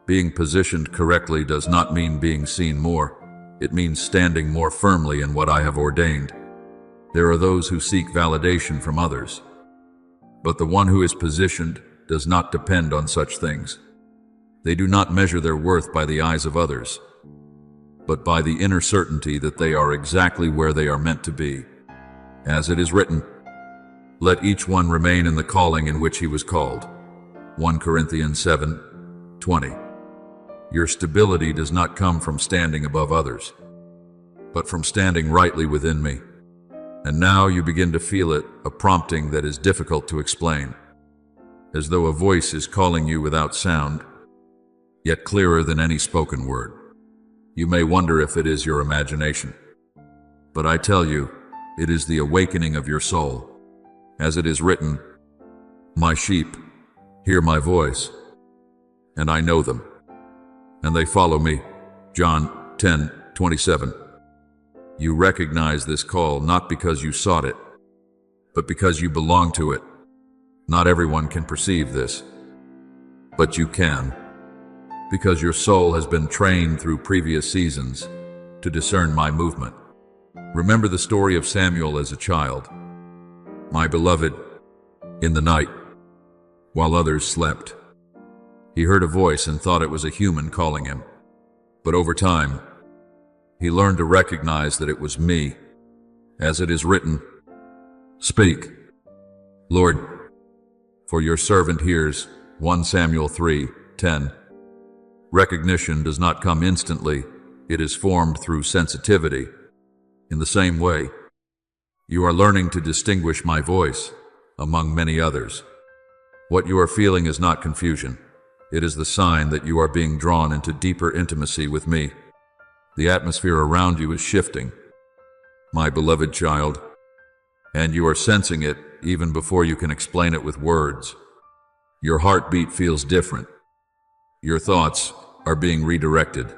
being positioned correctly does not mean being seen more. It means standing more firmly in what I have ordained. There are those who seek validation from others, but the one who is positioned does not depend on such things. They do not measure their worth by the eyes of others, but by the inner certainty that they are exactly where they are meant to be. As it is written, let each one remain in the calling in which he was called. 1 Corinthians 7:20. Your stability does not come from standing above others, but from standing rightly within me. And now you begin to feel it, a prompting that is difficult to explain, as though a voice is calling you without sound, yet clearer than any spoken word. You may wonder if it is your imagination, but I tell you, it is the awakening of your soul. As it is written, my sheep hear my voice, and I know them, and they follow me. John 10:27. You recognize this call not because you sought it, but because you belong to it. Not everyone can perceive this, but you can, because your soul has been trained through previous seasons to discern my movement. Remember the story of Samuel as a child. My beloved, in the night, while others slept, he heard a voice and thought it was a human calling him. But over time, he learned to recognize that it was me. As it is written, speak, Lord, for your servant hears. 1 Samuel 3:10. Recognition does not come instantly. It is formed through sensitivity. In the same way, you are learning to distinguish my voice among many others. What you are feeling is not confusion. It is the sign that you are being drawn into deeper intimacy with me. The atmosphere around you is shifting, my beloved child, and you are sensing it even before you can explain it with words. Your heartbeat feels different. Your thoughts are being redirected,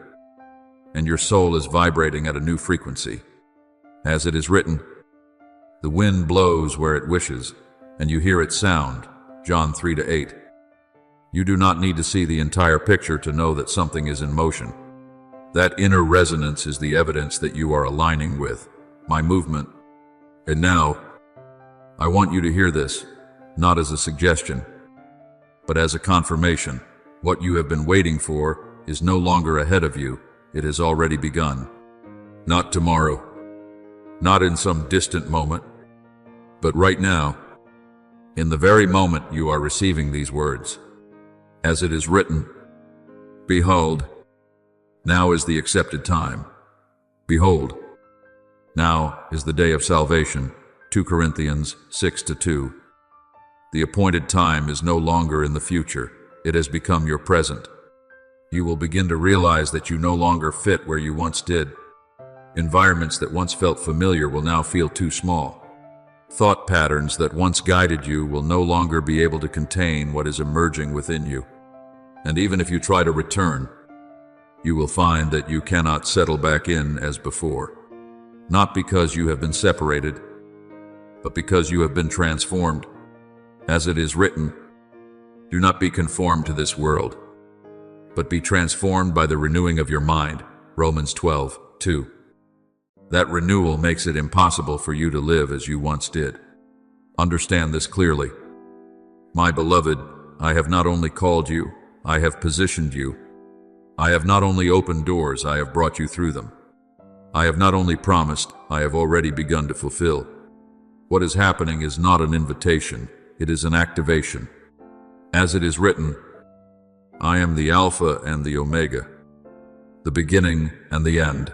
and your soul is vibrating at a new frequency. As it is written, the wind blows where it wishes, and you hear its sound. John 3-8. You do not need to see the entire picture to know that something is in motion. That inner resonance is the evidence that you are aligning with my movement. And now, I want you to hear this, not as a suggestion, but as a confirmation. What you have been waiting for is no longer ahead of you. It has already begun. Not tomorrow, not in some distant moment, but right now, in the very moment you are receiving these words. As it is written, behold, now is the accepted time. Behold, now is the day of salvation. 2 Corinthians 6-2. The appointed time is no longer in the future. It has become your present. You will begin to realize that you no longer fit where you once did. Environments that once felt familiar will now feel too small. Thought patterns that once guided you will no longer be able to contain what is emerging within you. And even if you try to return, you will find that you cannot settle back in as before. Not because you have been separated, but because you have been transformed. As it is written, do not be conformed to this world, but be transformed by the renewing of your mind. Romans 12:2. That renewal makes it impossible for you to live as you once did. Understand this clearly. My beloved, I have not only called you, I have positioned you. I have not only opened doors, I have brought you through them. I have not only promised, I have already begun to fulfill. What is happening is not an invitation, it is an activation. As it is written, I am the Alpha and the Omega, the beginning and the end.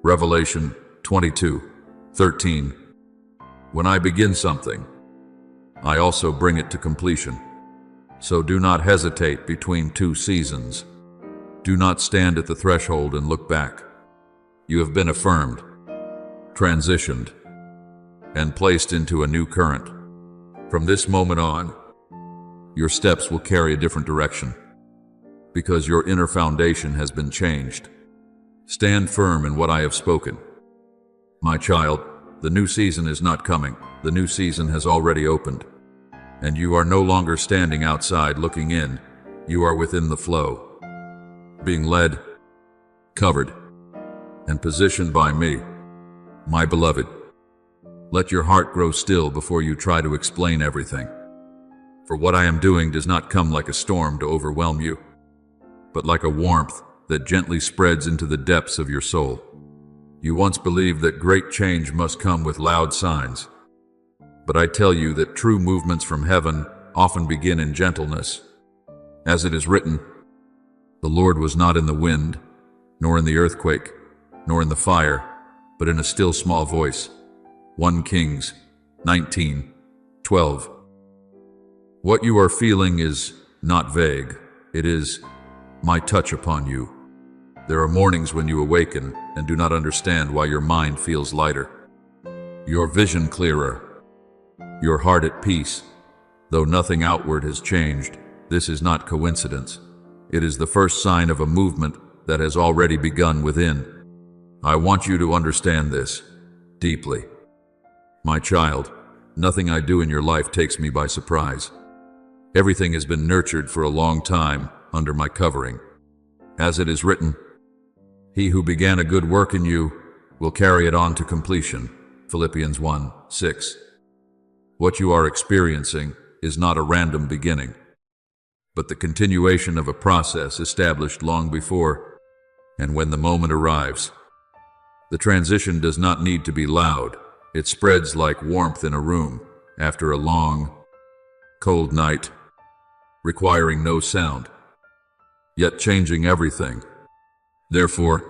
Revelation 22:13. When I begin something, I also bring it to completion. So do not hesitate between two seasons. Do not stand at the threshold and look back. You have been affirmed, transitioned, and placed into a new current. From this moment on, your steps will carry a different direction, because your inner foundation has been changed. Stand firm in what I have spoken. My child, the new season is not coming. The new season has already opened. And you are no longer standing outside looking in. You are within the flow, being led, covered, and positioned by me. My beloved, let your heart grow still before you try to explain everything. For what I am doing does not come like a storm to overwhelm you, but like a warmth that gently spreads into the depths of your soul. You once believed that great change must come with loud signs, but I tell you that true movements from heaven often begin in gentleness. As it is written, the Lord was not in the wind, nor in the earthquake, nor in the fire, but in a still small voice. 1 Kings 19:12. What you are feeling is not vague. It is my touch upon you. There are mornings when you awaken and do not understand why your mind feels lighter, your vision clearer, your heart at peace. Though nothing outward has changed, this is not coincidence. It is the first sign of a movement that has already begun within. I want you to understand this deeply. My child, nothing I do in your life takes me by surprise. Everything has been nurtured for a long time under my covering. As it is written, he who began a good work in you will carry it on to completion. Philippians 1:6. What you are experiencing is not a random beginning, but the continuation of a process established long before. And when the moment arrives, the transition does not need to be loud. It spreads like warmth in a room after a long, cold night, requiring no sound, yet changing everything. Therefore,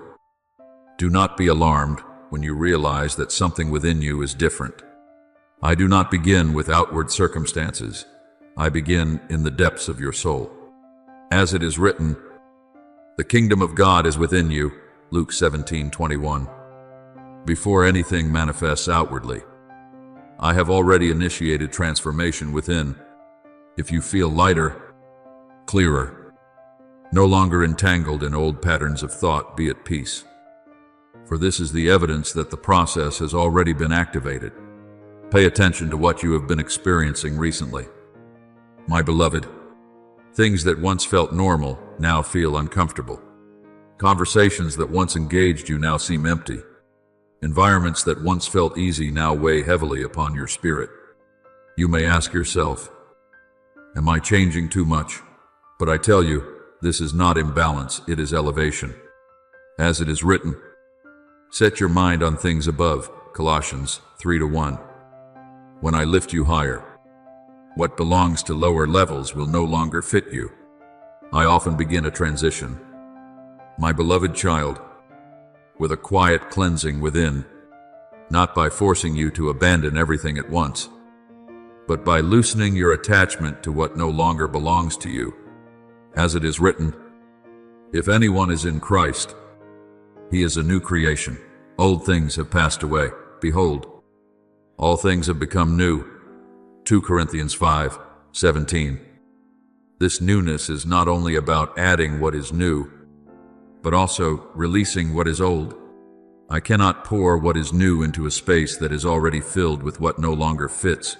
do not be alarmed when you realize that something within you is different. I do not begin with outward circumstances. I begin in the depths of your soul. As it is written, the kingdom of God is within you. Luke 17:21. Before anything manifests outwardly, I have already initiated transformation within. If you feel lighter, clearer, no longer entangled in old patterns of thought, be at peace. For this is the evidence that the process has already been activated. Pay attention to what you have been experiencing recently. My beloved, things that once felt normal now feel uncomfortable. Conversations that once engaged you now seem empty. Environments that once felt easy now weigh heavily upon your spirit. You may ask yourself, am I changing too much? But I tell you, this is not imbalance, it is elevation. As it is written, set your mind on things above, Colossians 3:1. When I lift you higher, what belongs to lower levels will no longer fit you. I often begin a transition, my beloved child, with a quiet cleansing within, not by forcing you to abandon everything at once, but by loosening your attachment to what no longer belongs to you. As it is written, if anyone is in Christ, he is a new creation. Old things have passed away. Behold, all things have become new. 2 Corinthians 5:17. This newness is not only about adding what is new, but also releasing what is old. I cannot pour what is new into a space that is already filled with what no longer fits.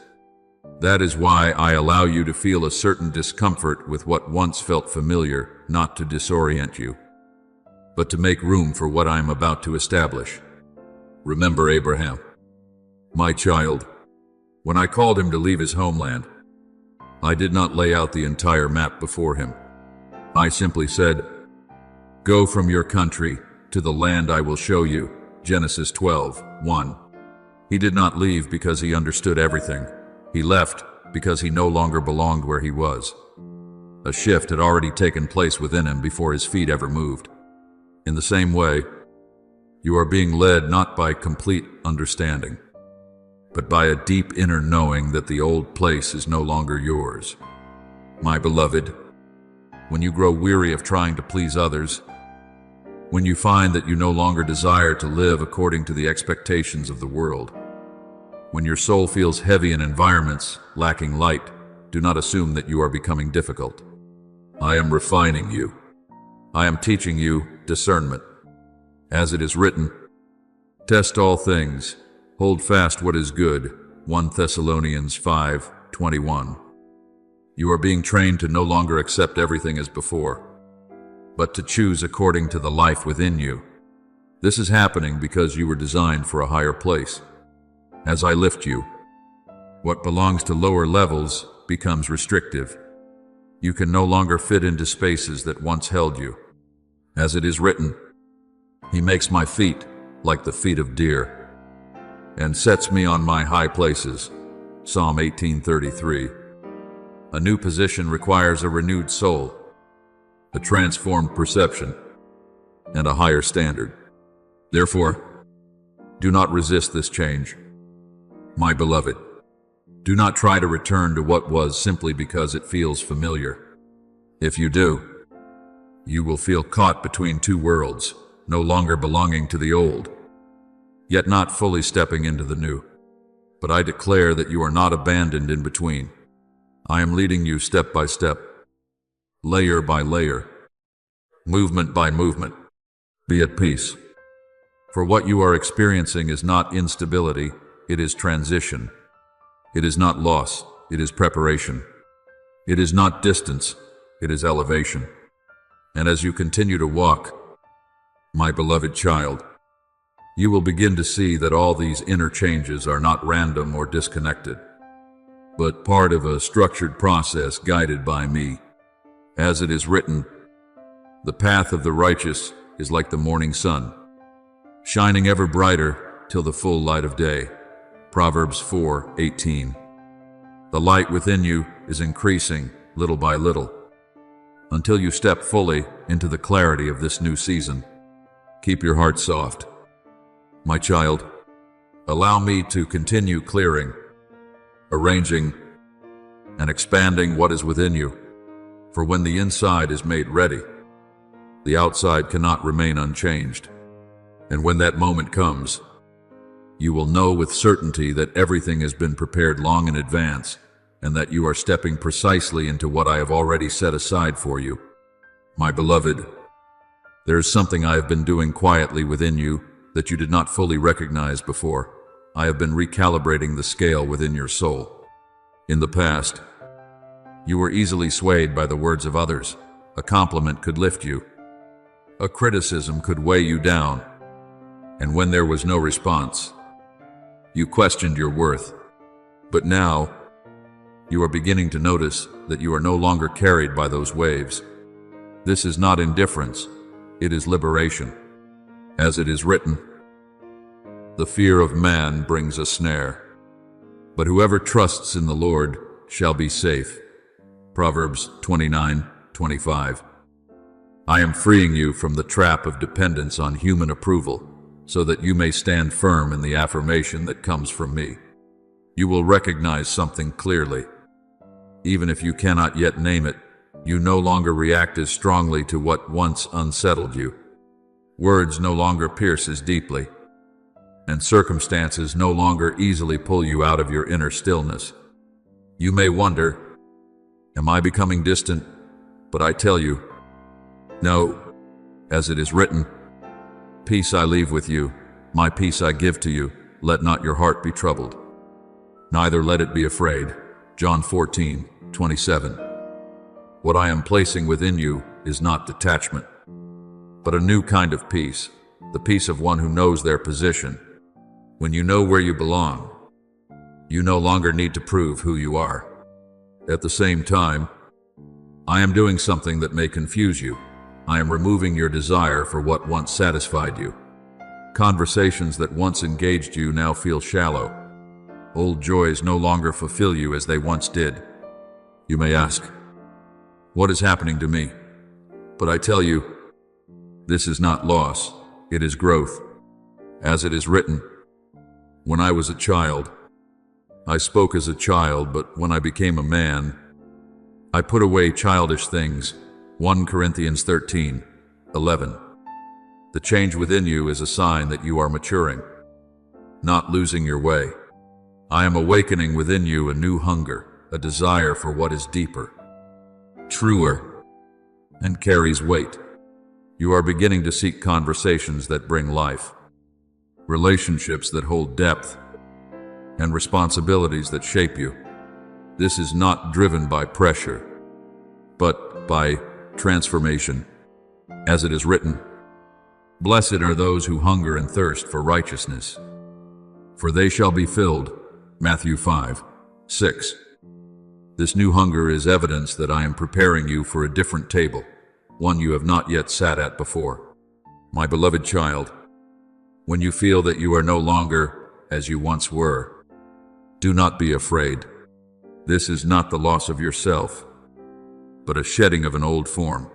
That is why I allow you to feel a certain discomfort with what once felt familiar, not to disorient you, but to make room for what I am about to establish. Remember Abraham, my child. When I called him to leave his homeland, I did not lay out the entire map before him. I simply said, go from your country to the land I will show you. Genesis 12:1. He did not leave because he understood everything. He left because he no longer belonged where he was. A shift had already taken place within him before his feet ever moved. In the same way, you are being led not by complete understanding, but by a deep inner knowing that the old place is no longer yours. My beloved, when you grow weary of trying to please others, when you find that you no longer desire to live according to the expectations of the world, when your soul feels heavy in environments lacking light, do not assume that you are becoming difficult. I am refining you. I am teaching you discernment. As it is written, test all things, hold fast what is good. 1 Thessalonians 5:21. You are being trained to no longer accept everything as before, but to choose according to the life within you. This is happening because you were designed for a higher place. As I lift you, what belongs to lower levels becomes restrictive. You can no longer fit into spaces that once held you. As it is written, he makes my feet like the feet of deer, and sets me on my high places. Psalm 18:33. A new position requires a renewed soul, a transformed perception, and a higher standard. Therefore, do not resist this change. My beloved, do not try to return to what was simply because it feels familiar. If you do, you will feel caught between two worlds, no longer belonging to the old, yet not fully stepping into the new. But I declare that you are not abandoned in between. I am leading you step by step, layer by layer, movement by movement. Be at peace. For what you are experiencing is not instability, it is transition. It is not loss, it is preparation. It is not distance, it is elevation. And as you continue to walk, my beloved child, you will begin to see that all these inner changes are not random or disconnected, but part of a structured process guided by me. As it is written, the path of the righteous is like the morning sun, shining ever brighter till the full light of day. Proverbs 4:18. The light within you is increasing little by little, until you step fully into the clarity of this new season. Keep your heart soft. My child, allow me to continue clearing, arranging, and expanding what is within you. For when the inside is made ready, the outside cannot remain unchanged. And when that moment comes, you will know with certainty that everything has been prepared long in advance, and that you are stepping precisely into what I have already set aside for you. My beloved, there is something I have been doing quietly within you that you did not fully recognize before. I have been recalibrating the scale within your soul. In the past, you were easily swayed by the words of others. A compliment could lift you. A criticism could weigh you down. And when there was no response, you questioned your worth. But now, you are beginning to notice that you are no longer carried by those waves. This is not indifference, it is liberation. As it is written, the fear of man brings a snare, but whoever trusts in the Lord shall be safe. Proverbs 29:25. I am freeing you from the trap of dependence on human approval, so that you may stand firm in the affirmation that comes from me. You will recognize something clearly. Even if you cannot yet name it, you no longer react as strongly to what once unsettled you. Words no longer pierce as deeply, and circumstances no longer easily pull you out of your inner stillness. You may wonder, am I becoming distant? But I tell you, no. As it is written, peace I leave with you, my peace I give to you. Let not your heart be troubled, neither let it be afraid. John 14:27. What I am placing within you is not detachment, but a new kind of peace, the peace of one who knows their position. When you know where you belong, you no longer need to prove who you are. At the same time, I am doing something that may confuse you. I am removing your desire for what once satisfied you. Conversations that once engaged you now feel shallow. Old joys no longer fulfill you as they once did. You may ask, what is happening to me? But I tell you, this is not loss, it is growth. As it is written, when I was a child, I spoke as a child, but when I became a man, I put away childish things. 1 Corinthians 13:11. The change within you is a sign that you are maturing, not losing your way. I am awakening within you a new hunger, a desire for what is deeper, truer, and carries weight. You are beginning to seek conversations that bring life, relationships that hold depth, and responsibilities that shape you. This is not driven by pressure, but by transformation. As it is written, blessed are those who hunger and thirst for righteousness, for they shall be filled. Matthew 5:6. This new hunger is evidence that I am preparing you for a different table, one you have not yet sat at before. My beloved child, when you feel that you are no longer as you once were, do not be afraid. This is not the loss of yourself, but a shedding of an old form.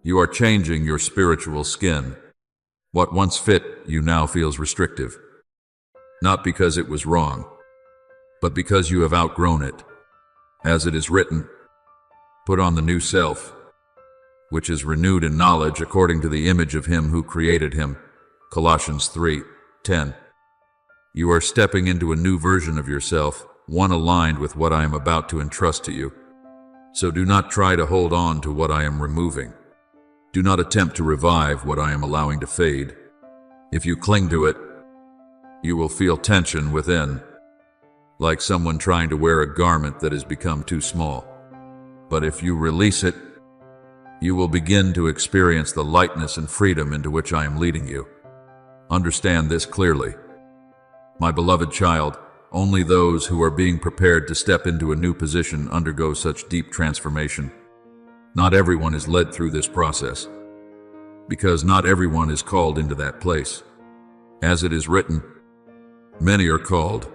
You are changing your spiritual skin. What once fit you now feels restrictive, not because it was wrong, but because you have outgrown it. As it is written, put on the new self, which is renewed in knowledge according to the image of him who created him. Colossians 3:10. You are stepping into a new version of yourself, one aligned with what I am about to entrust to you. So do not try to hold on to what I am removing. Do not attempt to revive what I am allowing to fade. If you cling to it, you will feel tension within, like someone trying to wear a garment that has become too small. But if you release it, you will begin to experience the lightness and freedom into which I am leading you. Understand this clearly. My beloved child, only those who are being prepared to step into a new position undergo such deep transformation. Not everyone is led through this process, because not everyone is called into that place. As it is written, many are called,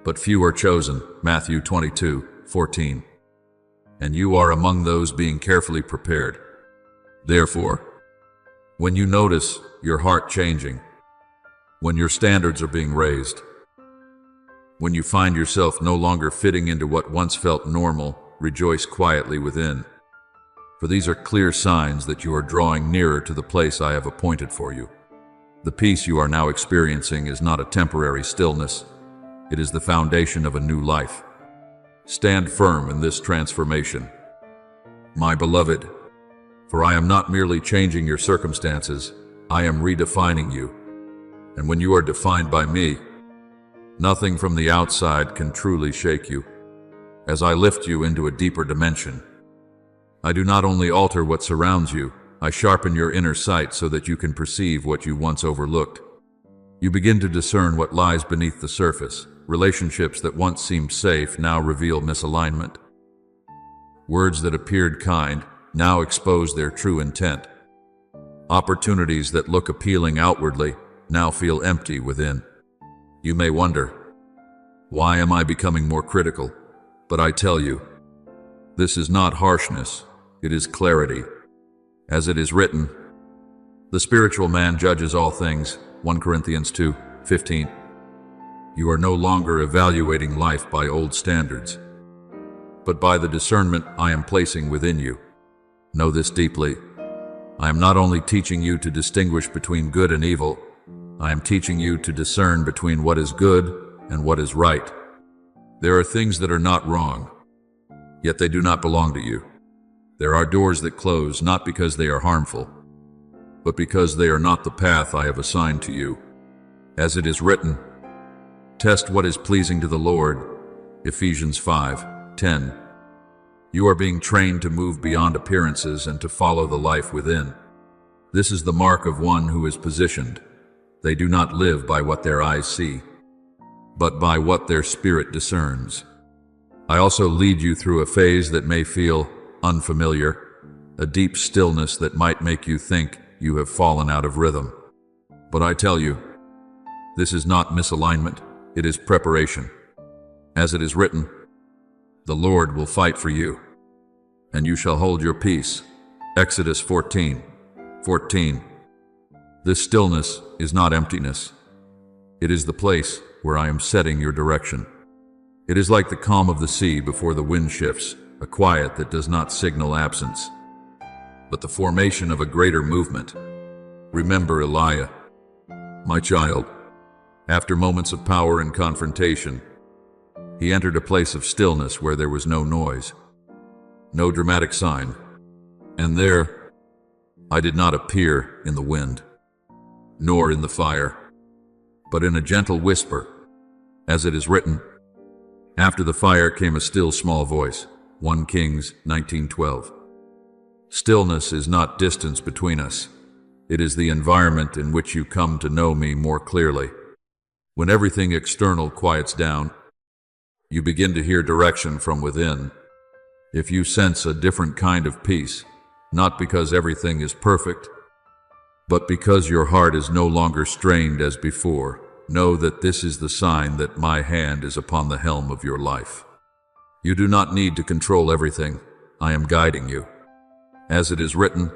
but few are chosen. Matthew 22:14. And you are among those being carefully prepared. Therefore, when you notice your heart changing, when your standards are being raised, when you find yourself no longer fitting into what once felt normal, rejoice quietly within. For these are clear signs that you are drawing nearer to the place I have appointed for you. The peace you are now experiencing is not a temporary stillness. It is the foundation of a new life. Stand firm in this transformation, my beloved, for I am not merely changing your circumstances, I am redefining you. And when you are defined by me, nothing from the outside can truly shake you. As I lift you into a deeper dimension, I do not only alter what surrounds you, I sharpen your inner sight so that you can perceive what you once overlooked. You begin to discern what lies beneath the surface. Relationships that once seemed safe now reveal misalignment. Words that appeared kind now expose their true intent. Opportunities that look appealing outwardly now feel empty within. You may wonder, why am I becoming more critical? But I tell you, this is not harshness, it is clarity. As it is written, the spiritual man judges all things, 1 Corinthians 2:15. You are no longer evaluating life by old standards, but by the discernment I am placing within you. Know this deeply. I am not only teaching you to distinguish between good and evil, I am teaching you to discern between what is good and what is right. There are things that are not wrong, yet they do not belong to you. There are doors that close not because they are harmful, but because they are not the path I have assigned to you. As it is written, test what is pleasing to the Lord, Ephesians 5:10. You are being trained to move beyond appearances and to follow the life within. This is the mark of one who is positioned. They do not live by what their eyes see, but by what their spirit discerns. I also lead you through a phase that may feel unfamiliar, a deep stillness that might make you think you have fallen out of rhythm. But I tell you, this is not misalignment. It is preparation. As it is written, the Lord will fight for you, and you shall hold your peace. Exodus 14:14. This stillness is not emptiness. It is the place where I am setting your direction. It is like the calm of the sea before the wind shifts, a quiet that does not signal absence, but the formation of a greater movement. Remember Elijah, my child. After moments of power and confrontation, he entered a place of stillness where there was no noise, no dramatic sign. And there, I did not appear in the wind, nor in the fire, but in a gentle whisper. As it is written, after the fire came a still small voice, 1 Kings 19:12. Stillness is not distance between us. It is the environment in which you come to know me more clearly. When everything external quiets down, you begin to hear direction from within. If you sense a different kind of peace, not because everything is perfect, but because your heart is no longer strained as before, know that this is the sign that my hand is upon the helm of your life. You do not need to control everything. I am guiding you. As it is written,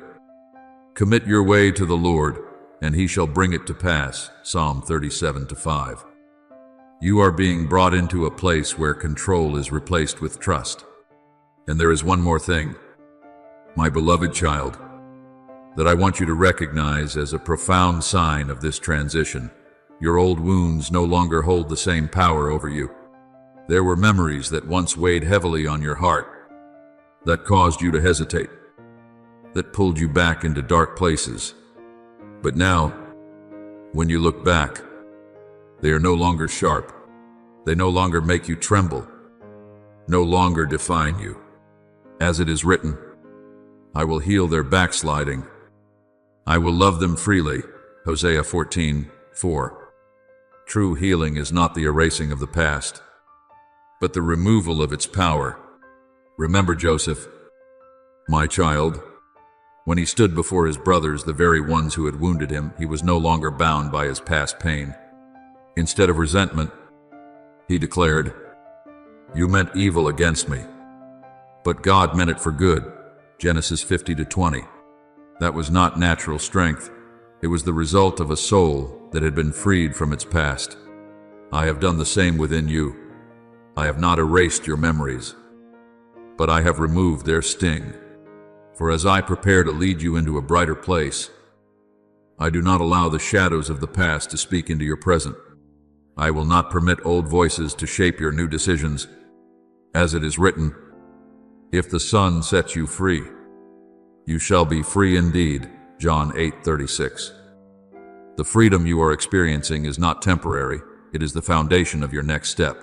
commit your way to the Lord, and he shall bring it to pass. Psalm 37:5. You are being brought into a place where control is replaced with trust. And there is one more thing, my beloved child, that I want you to recognize as a profound sign of this transition. Your old wounds no longer hold the same power over you. There were memories that once weighed heavily on your heart, that caused you to hesitate, that pulled you back into dark places. But now, when you look back, they are no longer sharp. They no longer make you tremble, no longer define you. As it is written, I will heal their backsliding. I will love them freely. Hosea 14:4. True healing is not the erasing of the past, but the removal of its power. Remember Joseph, my child. When he stood before his brothers, the very ones who had wounded him, he was no longer bound by his past pain. Instead of resentment, he declared, you meant evil against me, but God meant it for good. Genesis 50:20. That was not natural strength. It was the result of a soul that had been freed from its past. I have done the same within you. I have not erased your memories, but I have removed their sting. For as I prepare to lead you into a brighter place, I do not allow the shadows of the past to speak into your present. I will not permit old voices to shape your new decisions. As it is written, "If the Son sets you free, you shall be free indeed." John 8:36. The freedom you are experiencing is not temporary, it is the foundation of your next step.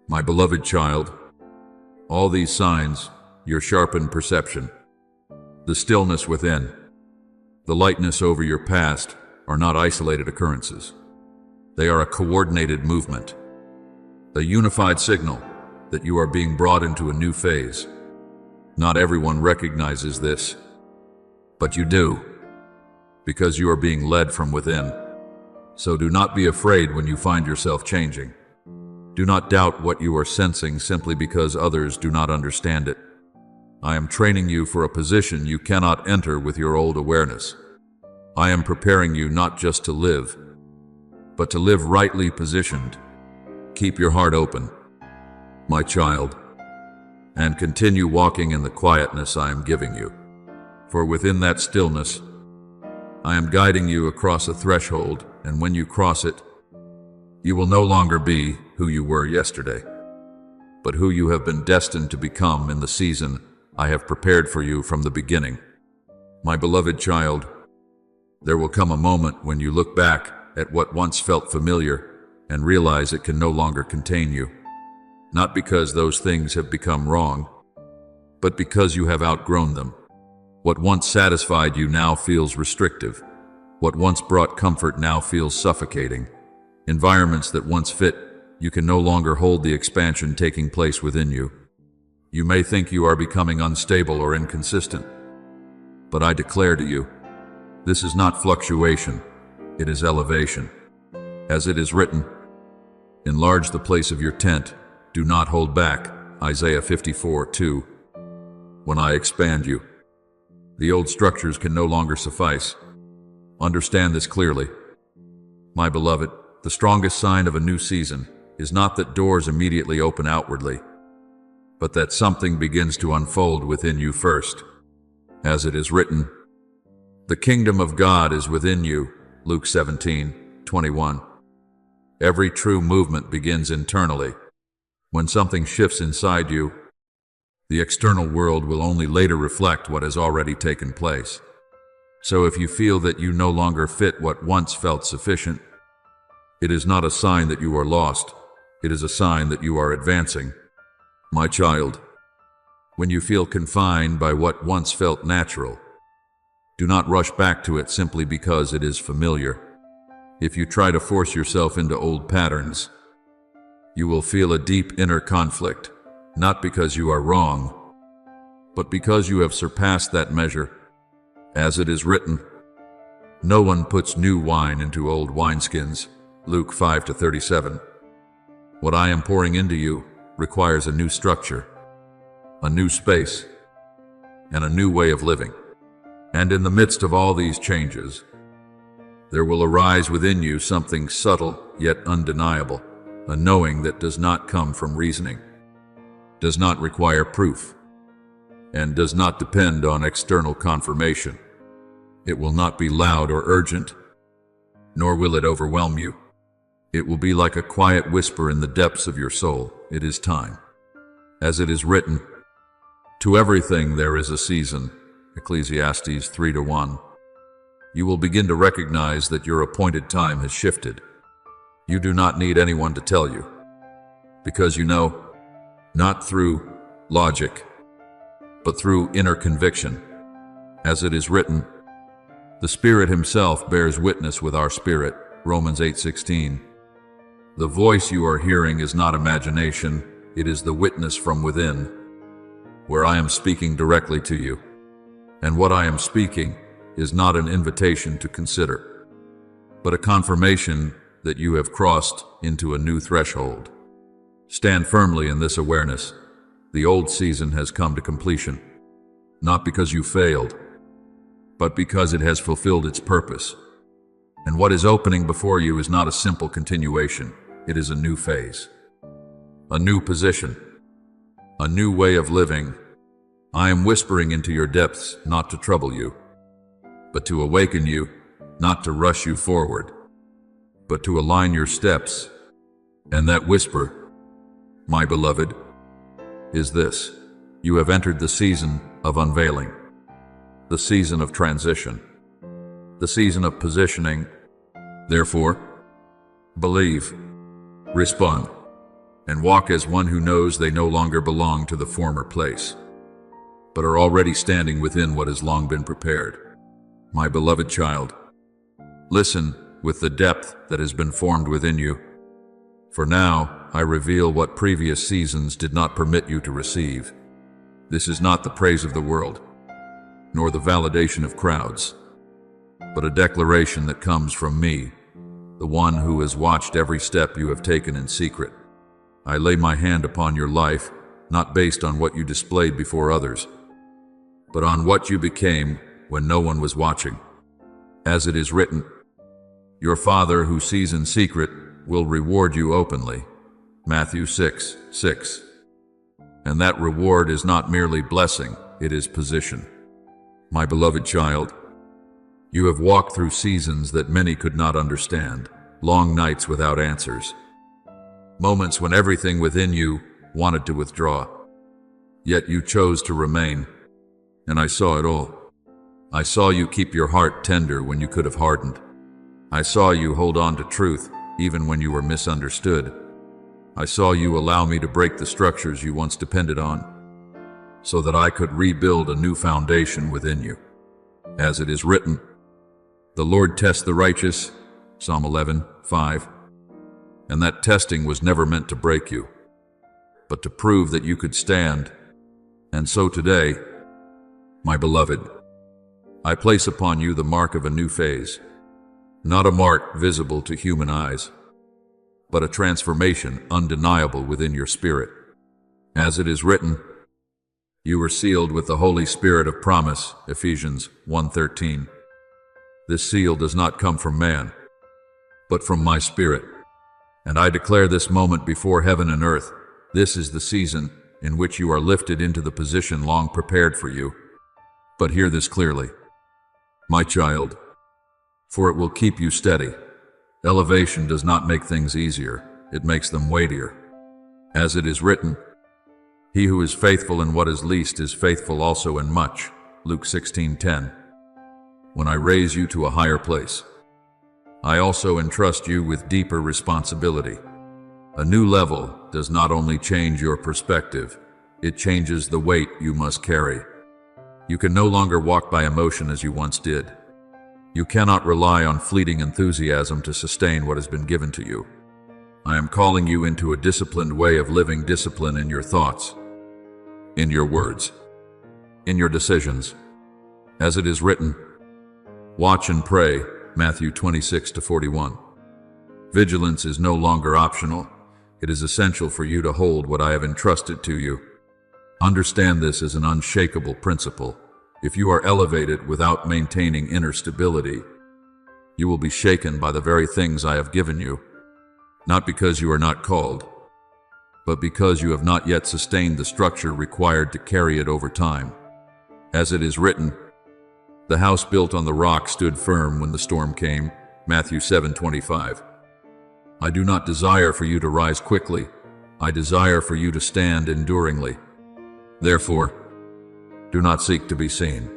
My beloved child, all these signs, your sharpened perception, the stillness within, the lightness over your past, are not isolated occurrences. They are a coordinated movement, a unified signal that you are being brought into a new phase. Not everyone recognizes this, but you do, because you are being led from within. So do not be afraid when you find yourself changing. Do not doubt what you are sensing simply because others do not understand it. I am training you for a position you cannot enter with your old awareness. I am preparing you not just to live, but to live rightly positioned. Keep your heart open, my child, and continue walking in the quietness I am giving you. For within that stillness, I am guiding you across a threshold, and when you cross it, you will no longer be who you were yesterday, but who you have been destined to become in the season I have prepared for you from the beginning. My beloved child, there will come a moment when you look back at what once felt familiar and realize it can no longer contain you. Not because those things have become wrong, but because you have outgrown them. What once satisfied you now feels restrictive. What once brought comfort now feels suffocating. Environments that once fit, you can no longer hold the expansion taking place within you. You may think you are becoming unstable or inconsistent, but I declare to you, this is not fluctuation, it is elevation. As it is written, enlarge the place of your tent, do not hold back, Isaiah 54:2. When I expand you, the old structures can no longer suffice. Understand this clearly. My beloved, the strongest sign of a new season is not that doors immediately open outwardly, but that something begins to unfold within you first. As it is written, the kingdom of God is within you, Luke 17:21. Every true movement begins internally. When something shifts inside you, the external world will only later reflect what has already taken place. So if you feel that you no longer fit what once felt sufficient, it is not a sign that you are lost, it is a sign that you are advancing. My child, when you feel confined by what once felt natural, do not rush back to it simply because it is familiar. If you try to force yourself into old patterns, you will feel a deep inner conflict, not because you are wrong, but because you have surpassed that measure. As it is written, no one puts new wine into old wineskins, Luke 5:37. What I am pouring into you requires a new structure, a new space, and a new way of living. And in the midst of all these changes, there will arise within you something subtle yet undeniable, a knowing that does not come from reasoning, does not require proof, and does not depend on external confirmation. It will not be loud or urgent, nor will it overwhelm you. It will be like a quiet whisper in the depths of your soul. It is time. As it is written, to everything there is a season, Ecclesiastes 3:1. You will begin to recognize that your appointed time has shifted. You do not need anyone to tell you, because you know, not through logic, but through inner conviction. As it is written, the Spirit Himself bears witness with our spirit, Romans 8:16. The voice you are hearing is not imagination, it is the witness from within, where I am speaking directly to you. And what I am speaking is not an invitation to consider, but a confirmation that you have crossed into a new threshold. Stand firmly in this awareness. The old season has come to completion, not because you failed, but because it has fulfilled its purpose. And what is opening before you is not a simple continuation, it is a new phase, a new position, a new way of living. I am whispering into your depths not to trouble you, but to awaken you, not to rush you forward, but to align your steps. And that whisper, my beloved, is this: you have entered the season of unveiling, the season of transition, the season of positioning. Therefore, believe, respond, and walk as one who knows they no longer belong to the former place, but are already standing within what has long been prepared. My beloved child, listen with the depth that has been formed within you. For now, I reveal what previous seasons did not permit you to receive. This is not the praise of the world, nor the validation of crowds, but a declaration that comes from me, the one who has watched every step you have taken in secret. I lay my hand upon your life, not based on what you displayed before others, but on what you became when no one was watching. As it is written, your Father who sees in secret will reward you openly. Matthew 6:6. And that reward is not merely blessing, it is position. My beloved child, you have walked through seasons that many could not understand, long nights without answers, moments when everything within you wanted to withdraw. Yet you chose to remain, and I saw it all. I saw you keep your heart tender when you could have hardened. I saw you hold on to truth even when you were misunderstood. I saw you allow me to break the structures you once depended on, so that I could rebuild a new foundation within you. As it is written, the Lord tests the righteous, Psalm 11:5. And that testing was never meant to break you, but to prove that you could stand. And so today, my beloved, I place upon you the mark of a new phase, not a mark visible to human eyes, but a transformation undeniable within your spirit. As it is written, you were sealed with the Holy Spirit of promise, Ephesians 1:13. This seal does not come from man, but from my Spirit. And I declare this moment before heaven and earth, this is the season in which you are lifted into the position long prepared for you. But hear this clearly, my child, for it will keep you steady. Elevation does not make things easier, it makes them weightier. As it is written, he who is faithful in what is least is faithful also in much, Luke 16:10. When I raise you to a higher place, I also entrust you with deeper responsibility. A new level does not only change your perspective, it changes the weight you must carry. You can no longer walk by emotion as you once did. You cannot rely on fleeting enthusiasm to sustain what has been given to you. I am calling you into a disciplined way of living, discipline in your thoughts, in your words, in your decisions. As it is written, watch and pray, Matthew 26-41. Vigilance is no longer optional. It is essential for you to hold what I have entrusted to you. Understand this as an unshakable principle. If you are elevated without maintaining inner stability, you will be shaken by the very things I have given you, not because you are not called, but because you have not yet sustained the structure required to carry it over time. As it is written, the house built on the rock stood firm when the storm came, Matthew 7:25. I do not desire for you to rise quickly. I desire for you to stand enduringly. Therefore, do not seek to be seen.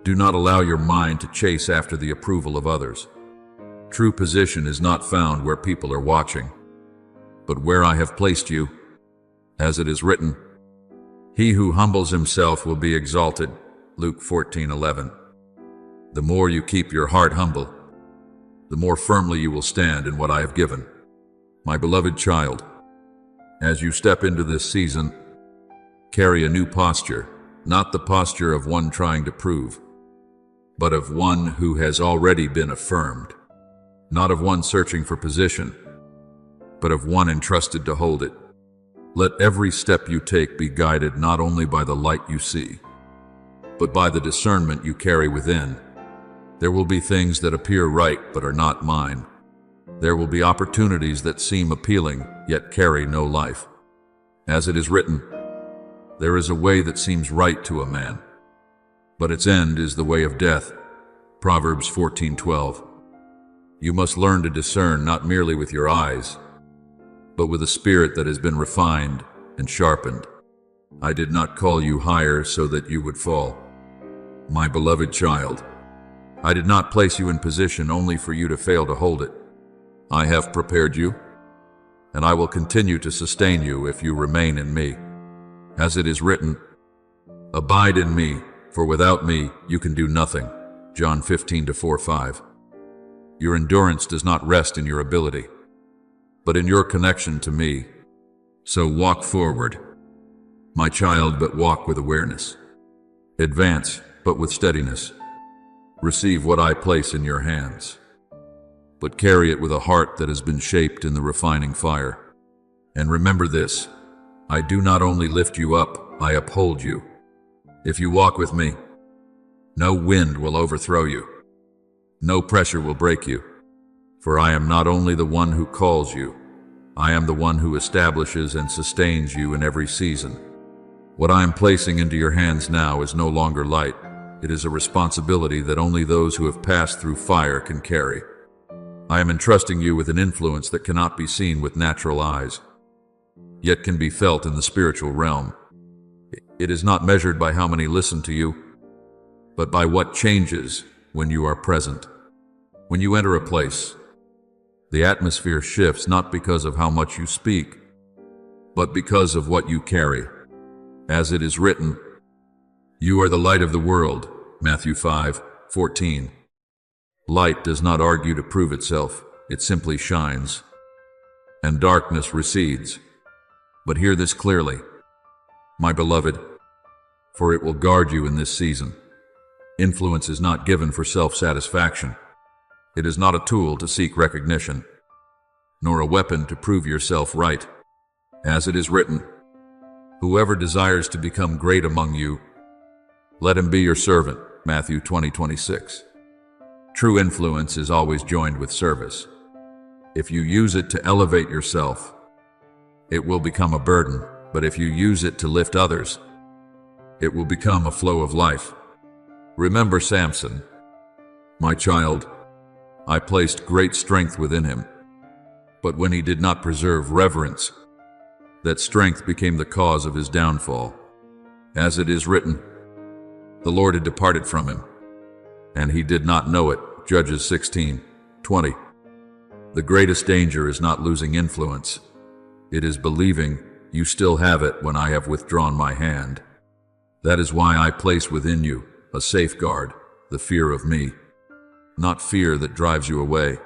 Do not allow your mind to chase after the approval of others. True position is not found where people are watching, but where I have placed you. As it is written, he who humbles himself will be exalted, Luke 14:11. The more you keep your heart humble, the more firmly you will stand in what I have given. My beloved child, as you step into this season, carry a new posture, not the posture of one trying to prove, but of one who has already been affirmed, not of one searching for position, but of one entrusted to hold it. Let every step you take be guided not only by the light you see, but by the discernment you carry within. There will be things that appear right but are not mine. There will be opportunities that seem appealing yet carry no life. As it is written, there is a way that seems right to a man, but its end is the way of death. Proverbs 14:12. You must learn to discern not merely with your eyes, but with a spirit that has been refined and sharpened. I did not call you higher so that you would fall. My beloved child, I did not place you in position only for you to fail to hold it. I have prepared you, and I will continue to sustain you if you remain in me. As it is written, abide in me, for without me you can do nothing. John 15:4-5. Your endurance does not rest in your ability, but in your connection to me. So walk forward, my child, but walk with awareness. Advance, but with steadiness. Receive what I place in your hands, but carry it with a heart that has been shaped in the refining fire. And remember this, I do not only lift you up, I uphold you. If you walk with me, no wind will overthrow you. No pressure will break you. For I am not only the one who calls you, I am the one who establishes and sustains you in every season. What I am placing into your hands now is no longer light. It is a responsibility that only those who have passed through fire can carry. I am entrusting you with an influence that cannot be seen with natural eyes, yet can be felt in the spiritual realm. It is not measured by how many listen to you, but by what changes when you are present. When you enter a place, the atmosphere shifts not because of how much you speak, but because of what you carry. As it is written, you are the light of the world, Matthew 5:14. Light does not argue to prove itself, it simply shines, and darkness recedes. But hear this clearly, my beloved, for it will guard you in this season. Influence is not given for self-satisfaction. It is not a tool to seek recognition, nor a weapon to prove yourself right. As it is written, whoever desires to become great among you, let him be your servant, Matthew 20:26. True influence is always joined with service. If you use it to elevate yourself, it will become a burden, but if you use it to lift others, it will become a flow of life. Remember Samson, my child, I placed great strength within him, but when he did not preserve reverence, that strength became the cause of his downfall. As it is written, the Lord had departed from him, and he did not know it. Judges 16:20. The greatest danger is not losing influence. It is believing you still have it when I have withdrawn my hand. That is why I place within you a safeguard, the fear of me. Not fear that drives you away,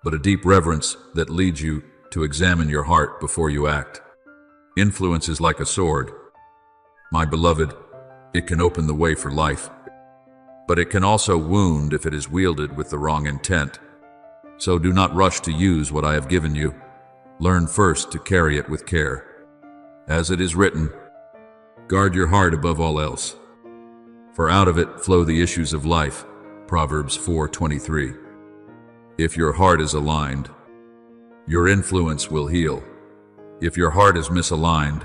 but a deep reverence that leads you to examine your heart before you act. Influence is like a sword. My beloved, it can open the way for life, but it can also wound if it is wielded with the wrong intent. So do not rush to use what I have given you. Learn first to carry it with care. As it is written, guard your heart above all else, for out of it flow the issues of life. Proverbs 4:23. If your heart is aligned, your influence will heal. If your heart is misaligned,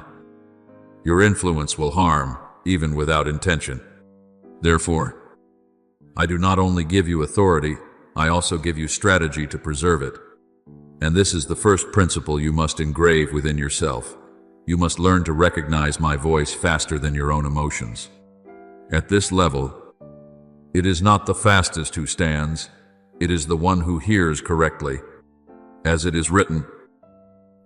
your influence will harm, even without intention. Therefore, I do not only give you authority, I also give you strategy to preserve it. And this is the first principle you must engrave within yourself. You must learn to recognize my voice faster than your own emotions. At this level, it is not the fastest who stands, it is the one who hears correctly. As it is written,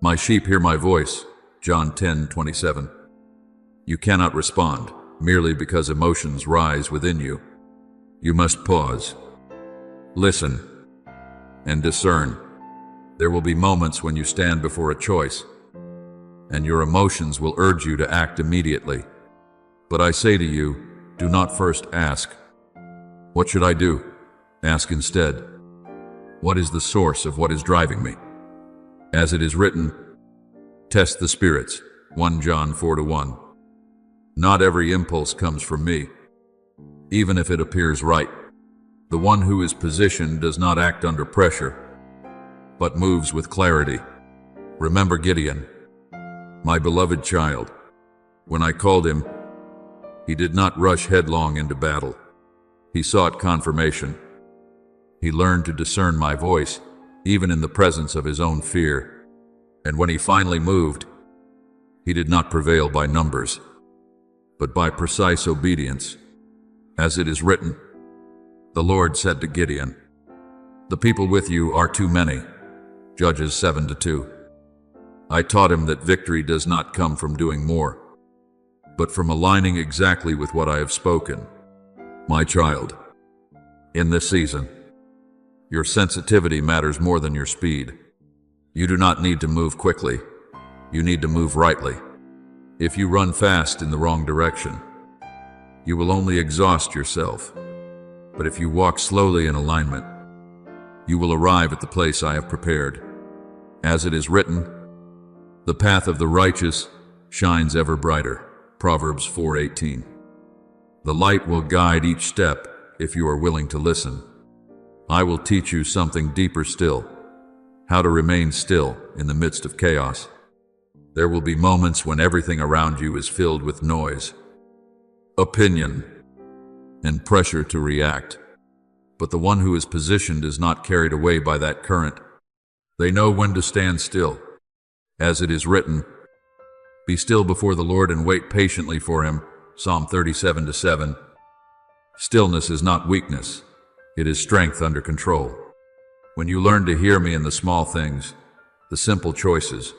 my sheep hear my voice, John 10:27. You cannot respond merely because emotions rise within you. You must pause, listen, and discern. There will be moments when you stand before a choice, and your emotions will urge you to act immediately. But I say to you, do not first ask, what should I do? Ask instead, what is the source of what is driving me? As it is written, test the spirits, 1 John 4:1. Not every impulse comes from me, even if it appears right. The one who is positioned does not act under pressure, but moves with clarity. Remember Gideon, my beloved child. When I called him, he did not rush headlong into battle. He sought confirmation. He learned to discern my voice, even in the presence of his own fear. And when he finally moved, He did not prevail by numbers, but by precise obedience. As it is written, the Lord said to Gideon, "The people with you are too many." Judges 7-2. I taught him that victory does not come from doing more, but from aligning exactly with what I have spoken. My child, in this season, your sensitivity matters more than your speed. You do not need to move quickly. You need to move rightly. If you run fast in the wrong direction, you will only exhaust yourself. But if you walk slowly in alignment, you will arrive at the place I have prepared. As it is written, the path of the righteous shines ever brighter. Proverbs 4:18. The light will guide each step if you are willing to listen. I will teach you something deeper still, how to remain still in the midst of chaos. There will be moments when everything around you is filled with noise, opinion, and pressure to react. But the one who is positioned is not carried away by that current. They know when to stand still. As it is written, be still before the Lord and wait patiently for him. Psalm 37-7. Stillness is not weakness. It is strength under control. When you learn to hear me in the small things, the simple choices,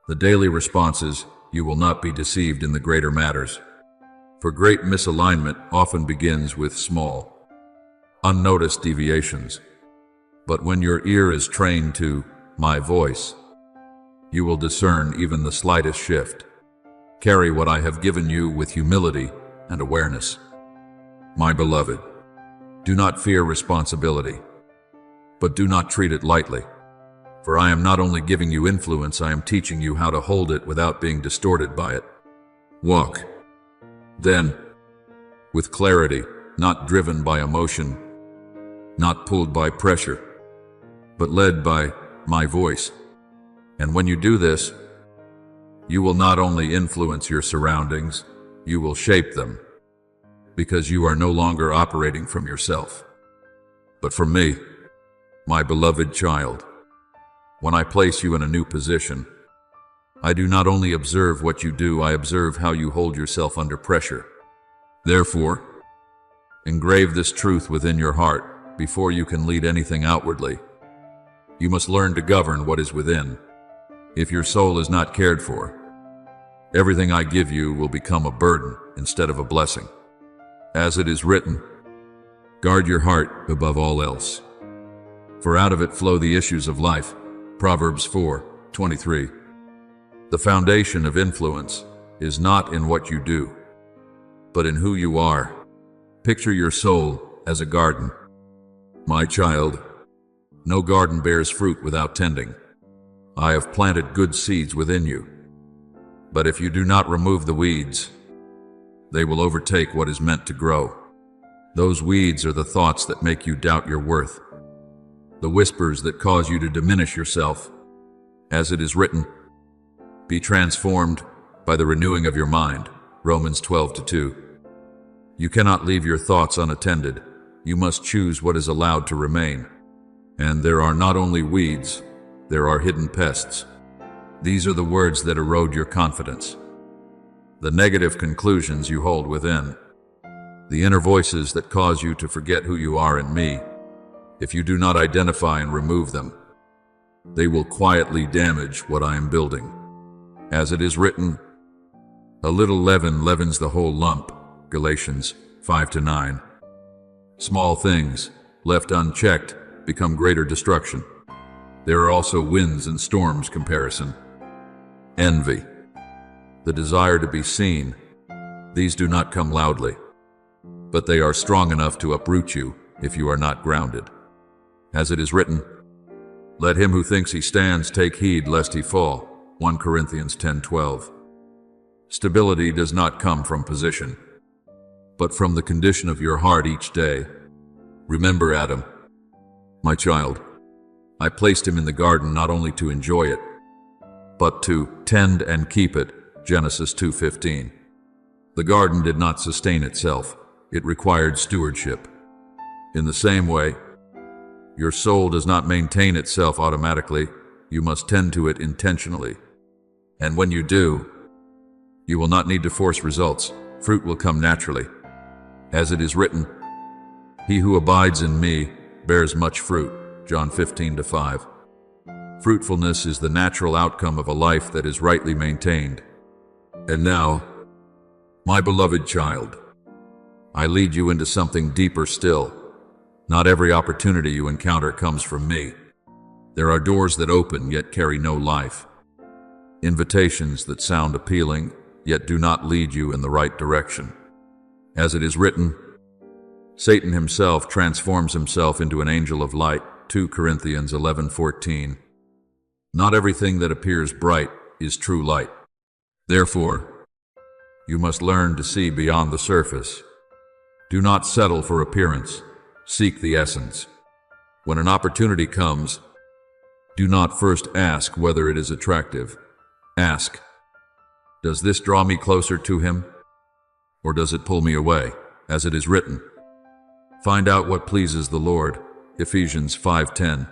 the daily responses, you will not be deceived in the greater matters. For great misalignment often begins with small, unnoticed deviations. But when your ear is trained to my voice, you will discern even the slightest shift. Carry what I have given you with humility and awareness. My beloved, do not fear responsibility, but do not treat it lightly. For I am not only giving you influence, I am teaching you how to hold it without being distorted by it. Walk, then, with clarity, not driven by emotion, not pulled by pressure, but led by my voice. And when you do this, you will not only influence your surroundings, you will shape them, because you are no longer operating from yourself, but from me, my beloved child. When I place you in a new position, I do not only observe what you do, I observe how you hold yourself under pressure. Therefore, engrave this truth within your heart before you can lead anything outwardly. You must learn to govern what is within. If your soul is not cared for, everything I give you will become a burden instead of a blessing. As it is written, guard your heart above all else, for out of it flow the issues of life. Proverbs 4:23. The foundation of influence is not in what you do, but in who you are. Picture your soul as a garden. My child, no garden bears fruit without tending. I have planted good seeds within you, but if you do not remove the weeds, they will overtake what is meant to grow. Those weeds are the thoughts that make you doubt your worth, the whispers that cause you to diminish yourself. As it is written, be transformed by the renewing of your mind. Romans 12:2. You cannot leave your thoughts unattended. You must choose what is allowed to remain. And there are not only weeds, there are hidden pests. These are the words that erode your confidence, the negative conclusions you hold within, the inner voices that cause you to forget who you are in me. If you do not identify and remove them, they will quietly damage what I am building. As it is written, a little leaven leavens the whole lump. Galatians 5-9. Small things, left unchecked, become greater destruction. There are also winds and storms. Comparison, envy, the desire to be seen. These do not come loudly, but they are strong enough to uproot you if you are not grounded. As it is written, let him who thinks he stands take heed lest he fall. 1 Corinthians 10:12. Stability does not come from position, but from the condition of your heart each day. Remember Adam, my child. I placed him in the garden not only to enjoy it, but to tend and keep it. Genesis 2:15. The garden did not sustain itself. It required stewardship. In the same way, your soul does not maintain itself automatically. You must tend to it intentionally. And when you do, you will not need to force results. Fruit will come naturally. As it is written, "He who abides in me bears much fruit." John 15:5. Fruitfulness is the natural outcome of a life that is rightly maintained. And now, my beloved child, I lead you into something deeper still. Not every opportunity you encounter comes from me. There are doors that open yet carry no life. Invitations that sound appealing yet do not lead you in the right direction. As it is written, Satan himself transforms himself into an angel of light. 2 Corinthians 11:14. Not everything that appears bright is true light. Therefore, you must learn to see beyond the surface. Do not settle for appearance. Seek the essence. When an opportunity comes, do not first ask whether it is attractive. Ask, does this draw me closer to him, or does it pull me away? As it is written, find out what pleases the Lord. Ephesians 5:10.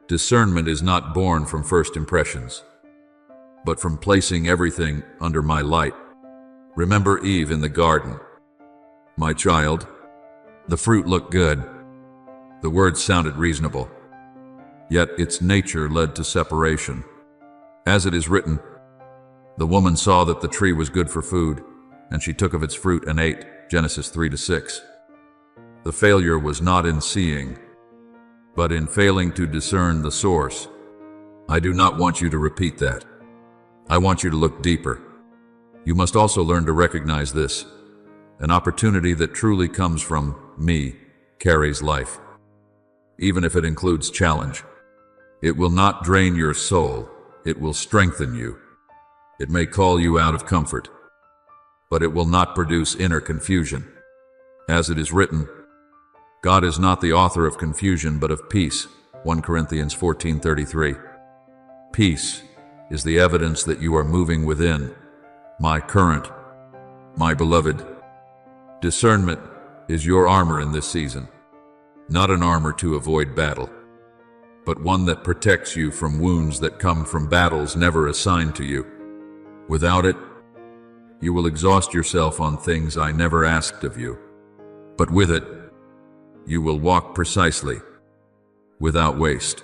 Discernment is not born from first impressions, but from placing everything under my light. Remember Eve in the garden. My child, the fruit looked good. The words sounded reasonable. Yet its nature led to separation. As it is written, the woman saw that the tree was good for food, and she took of its fruit and ate. Genesis 3-6. The failure was not in seeing, but in failing to discern the source. I do not want you to repeat that. I want you to look deeper. You must also learn to recognize this. An opportunity that truly comes from me carries life, even if it includes challenge. It will not drain your soul. It will strengthen you. It may call you out of comfort, but it will not produce inner confusion. As it is written, God is not the author of confusion, but of peace. 1 Corinthians 14:33. Peace is the evidence that you are moving within. My beloved, discernment is your armor in this season. Not an armor to avoid battle, but one that protects you from wounds that come from battles never assigned to you. Without it, you will exhaust yourself on things I never asked of you. But with it, you will walk precisely, without waste,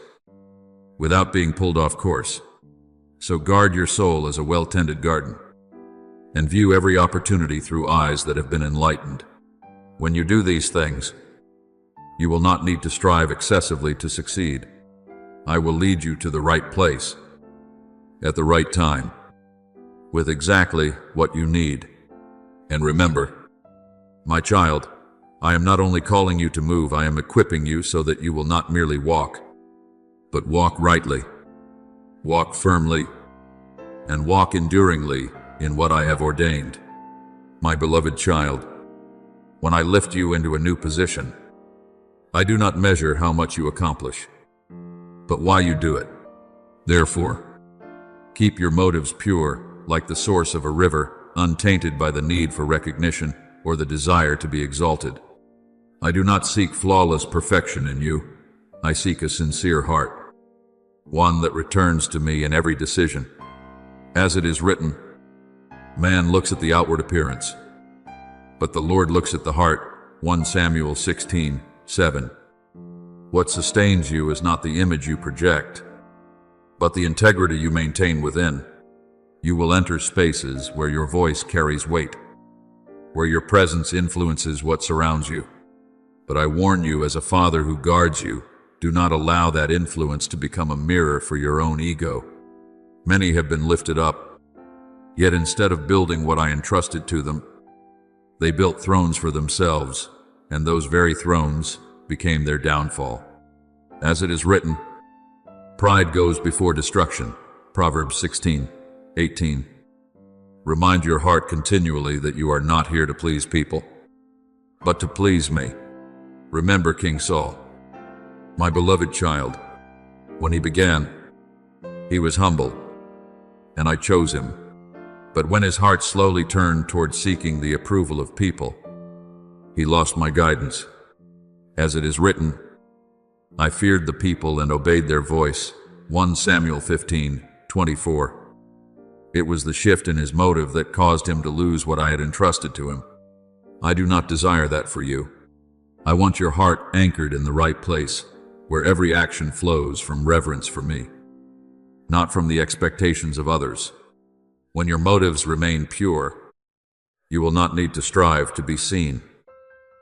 without being pulled off course. So guard your soul as a well-tended garden, and view every opportunity through eyes that have been enlightened. When you do these things, you will not need to strive excessively to succeed. I will lead you to the right place, at the right time, with exactly what you need. And remember, my child, I am not only calling you to move, I am equipping you so that you will not merely walk, but walk rightly, walk firmly, and walk enduringly in what I have ordained. My beloved child, when I lift you into a new position, I do not measure how much you accomplish, but why you do it. Therefore, keep your motives pure, like the source of a river, untainted by the need for recognition or the desire to be exalted. I do not seek flawless perfection in you. I seek a sincere heart, one that returns to me in every decision. As it is written, man looks at the outward appearance, but the Lord looks at the heart. 1 Samuel 16:7. What sustains you is not the image you project, but the integrity you maintain within. You will enter spaces where your voice carries weight, where your presence influences what surrounds you. But I warn you, as a father who guards you, do not allow that influence to become a mirror for your own ego. Many have been lifted up, yet instead of building what I entrusted to them, they built thrones for themselves, and those very thrones became their downfall. As it is written, pride goes before destruction. Proverbs 16:18. Remind your heart continually that you are not here to please people, but to please me. Remember King Saul, my beloved child. When he began, he was humble, and I chose him. But when his heart slowly turned toward seeking the approval of people, he lost my guidance. As it is written, I feared the people and obeyed their voice. 1 Samuel 15:24. It was the shift in his motive that caused him to lose what I had entrusted to him. I do not desire that for you. I want your heart anchored in the right place, where every action flows from reverence for me, not from the expectations of others. When your motives remain pure, you will not need to strive to be seen.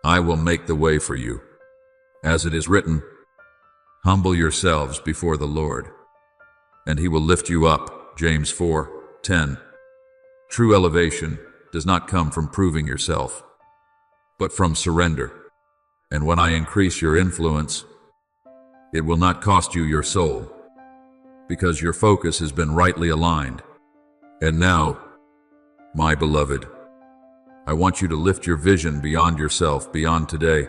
I will make the way for you. As it is written, humble yourselves before the Lord, and he will lift you up. James 4:10. True elevation does not come from proving yourself, but from surrender. And when I increase your influence, it will not cost you your soul, because your focus has been rightly aligned. And now, my beloved, I want you to lift your vision beyond yourself, beyond today,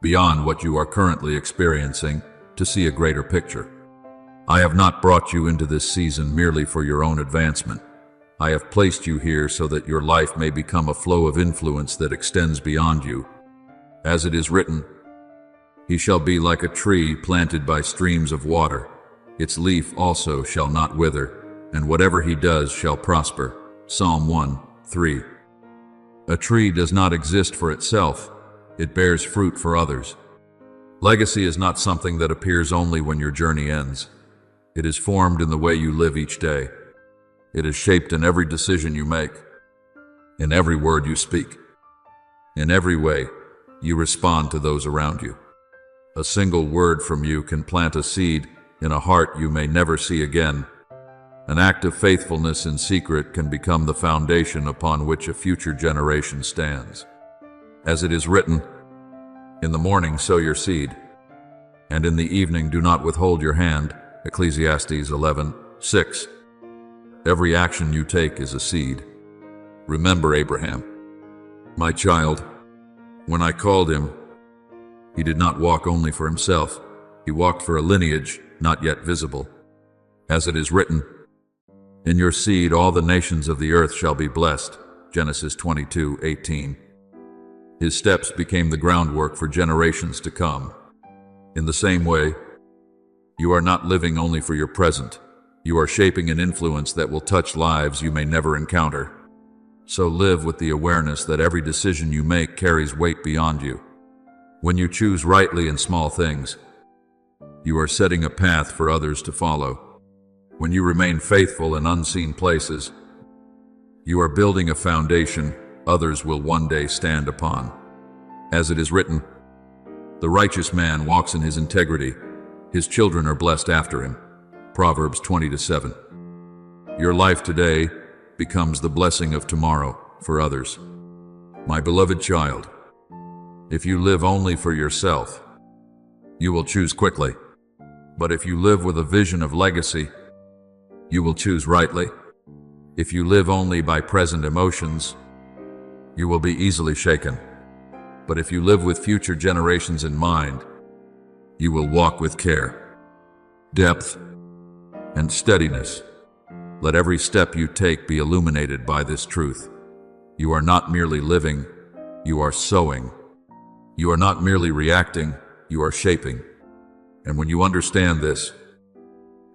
beyond what you are currently experiencing, to see a greater picture. I have not brought you into this season merely for your own advancement. I have placed you here so that your life may become a flow of influence that extends beyond you. As it is written, he shall be like a tree planted by streams of water. Its leaf also shall not wither, and whatever he does shall prosper. Psalm 1:3. A tree does not exist for itself. It bears fruit for others. Legacy is not something that appears only when your journey ends. It is formed in the way you live each day. It is shaped in every decision you make, in every word you speak, in every way you respond to those around you. A single word from you can plant a seed in a heart you may never see again. An act of faithfulness in secret can become the foundation upon which a future generation stands. As it is written, in the morning sow your seed, and in the evening do not withhold your hand. Ecclesiastes 11:6. Every action you take is a seed. Remember Abraham. My child, when I called him, he did not walk only for himself. He walked for a lineage not yet visible. As it is written, in your seed all the nations of the earth shall be blessed. Genesis 22:18. His steps became the groundwork for generations to come. In the same way, you are not living only for your present. You are shaping an influence that will touch lives you may never encounter. So live with the awareness that every decision you make carries weight beyond you. When you choose rightly in small things, you are setting a path for others to follow. When you remain faithful in unseen places, you are building a foundation others will one day stand upon. As it is written, the righteous man walks in his integrity. His children are blessed after him. Proverbs 20:7. Your life today becomes the blessing of tomorrow for others. My beloved child, if you live only for yourself, you will choose quickly. But if you live with a vision of legacy, you will choose rightly. If you live only by present emotions, you will be easily shaken. But if you live with future generations in mind, you will walk with care, depth, and steadiness. Let every step you take be illuminated by this truth. You are not merely living, you are sowing. You are not merely reacting, you are shaping. And when you understand this,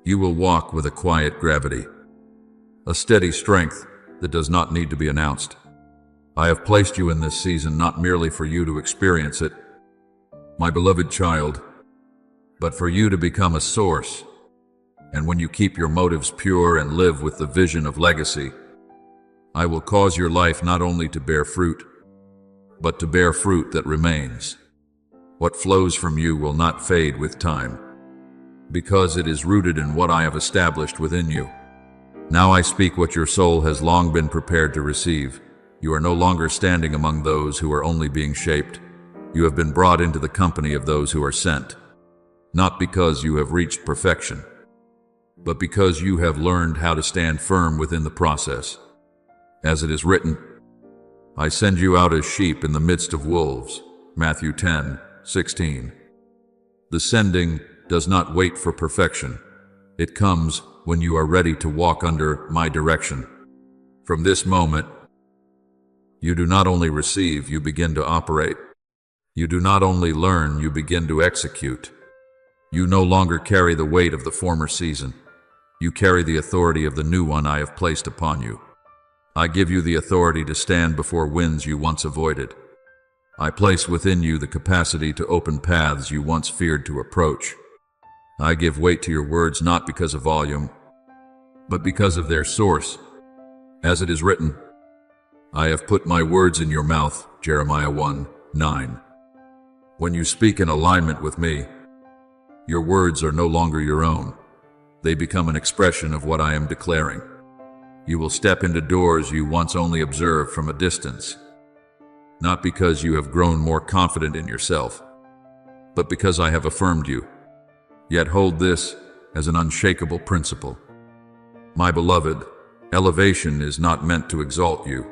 you will walk with a quiet gravity, a steady strength that does not need to be announced. I have placed you in this season not merely for you to experience it, my beloved child, but for you to become a source. And when you keep your motives pure and live with the vision of legacy, I will cause your life not only to bear fruit, but to bear fruit that remains. What flows from you will not fade with time, because it is rooted in what I have established within you. Now I speak what your soul has long been prepared to receive. You are no longer standing among those who are only being shaped. You have been brought into the company of those who are sent, not because you have reached perfection, but because you have learned how to stand firm within the process. As it is written, I send you out as sheep in the midst of wolves. Matthew 10:16. The sending does not wait for perfection. It comes when you are ready to walk under my direction. From this moment, you do not only receive, you begin to operate. You do not only learn, you begin to execute. You no longer carry the weight of the former season. You carry the authority of the new one I have placed upon you. I give you the authority to stand before winds you once avoided. I place within you the capacity to open paths you once feared to approach. I give weight to your words not because of volume, but because of their source. As it is written, I have put my words in your mouth, Jeremiah 1:9. When you speak in alignment with me, your words are no longer your own. They become an expression of what I am declaring. You will step into doors you once only observed from a distance, not because you have grown more confident in yourself, but because I have affirmed you. Yet hold this as an unshakable principle. My beloved, elevation is not meant to exalt you,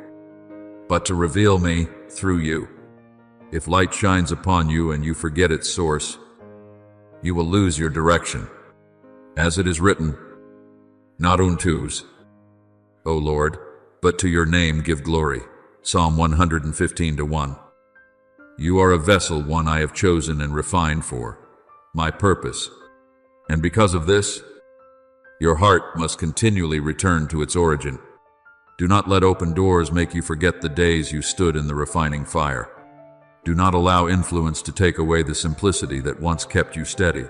but to reveal me through you. If light shines upon you and you forget its source, you will lose your direction. As it is written, not unto's, O Lord, but to your name give glory. Psalm 115:1. You are a vessel, one I have chosen and refined for my purpose. And because of this, your heart must continually return to its origin. Do not let open doors make you forget the days you stood in the refining fire. Do not allow influence to take away the simplicity that once kept you steady.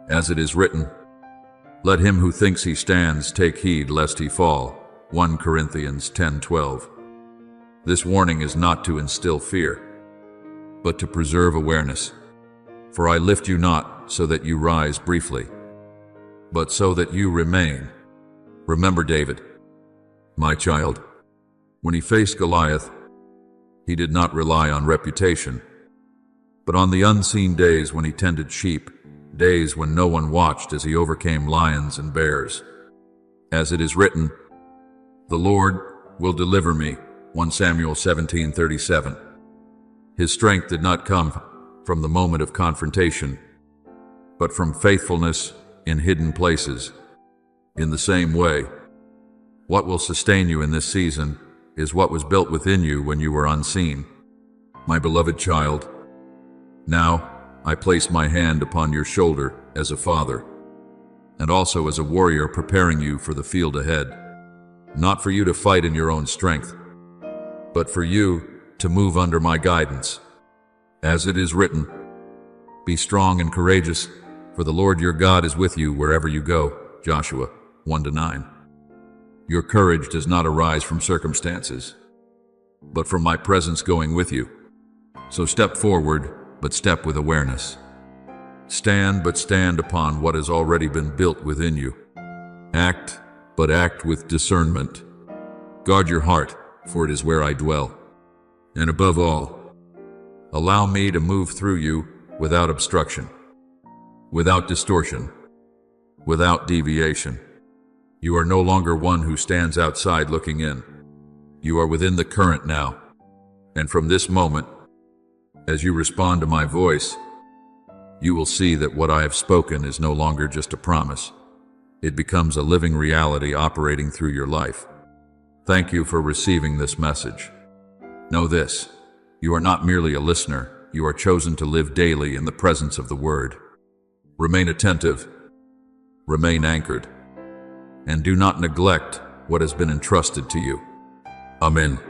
As it is written, let him who thinks he stands take heed lest he fall. 1 Corinthians 10:12. This warning is not to instill fear, but to preserve awareness. For I lift you not so that you rise briefly, but so that you remain. Remember David, my child. When he faced Goliath, he did not rely on reputation, but on the unseen days when he tended sheep, days when no one watched as he overcame lions and bears. As it is written, the Lord will deliver me. 1 Samuel 17:37. His strength did not come from the moment of confrontation, but from faithfulness in hidden places. In the same way, what will sustain you in this season is what was built within you when you were unseen. My beloved child, now I place my hand upon your shoulder as a father, and also as a warrior preparing you for the field ahead. Not for you to fight in your own strength, but for you to move under my guidance. As it is written, be strong and courageous, for the Lord your God is with you wherever you go. Joshua 1-9. Your courage does not arise from circumstances, but from my presence going with you. So step forward, but step with awareness. Stand, but stand upon what has already been built within you. Act, but act with discernment. Guard your heart, for it is where I dwell. And above all, allow me to move through you without obstruction, without distortion, without deviation. You are no longer one who stands outside looking in. You are within the current now. And from this moment, as you respond to my voice, you will see that what I have spoken is no longer just a promise. It becomes a living reality operating through your life. Thank you for receiving this message. Know this, you are not merely a listener, you are chosen to live daily in the presence of the Word. Remain attentive, remain anchored, and do not neglect what has been entrusted to you. Amen.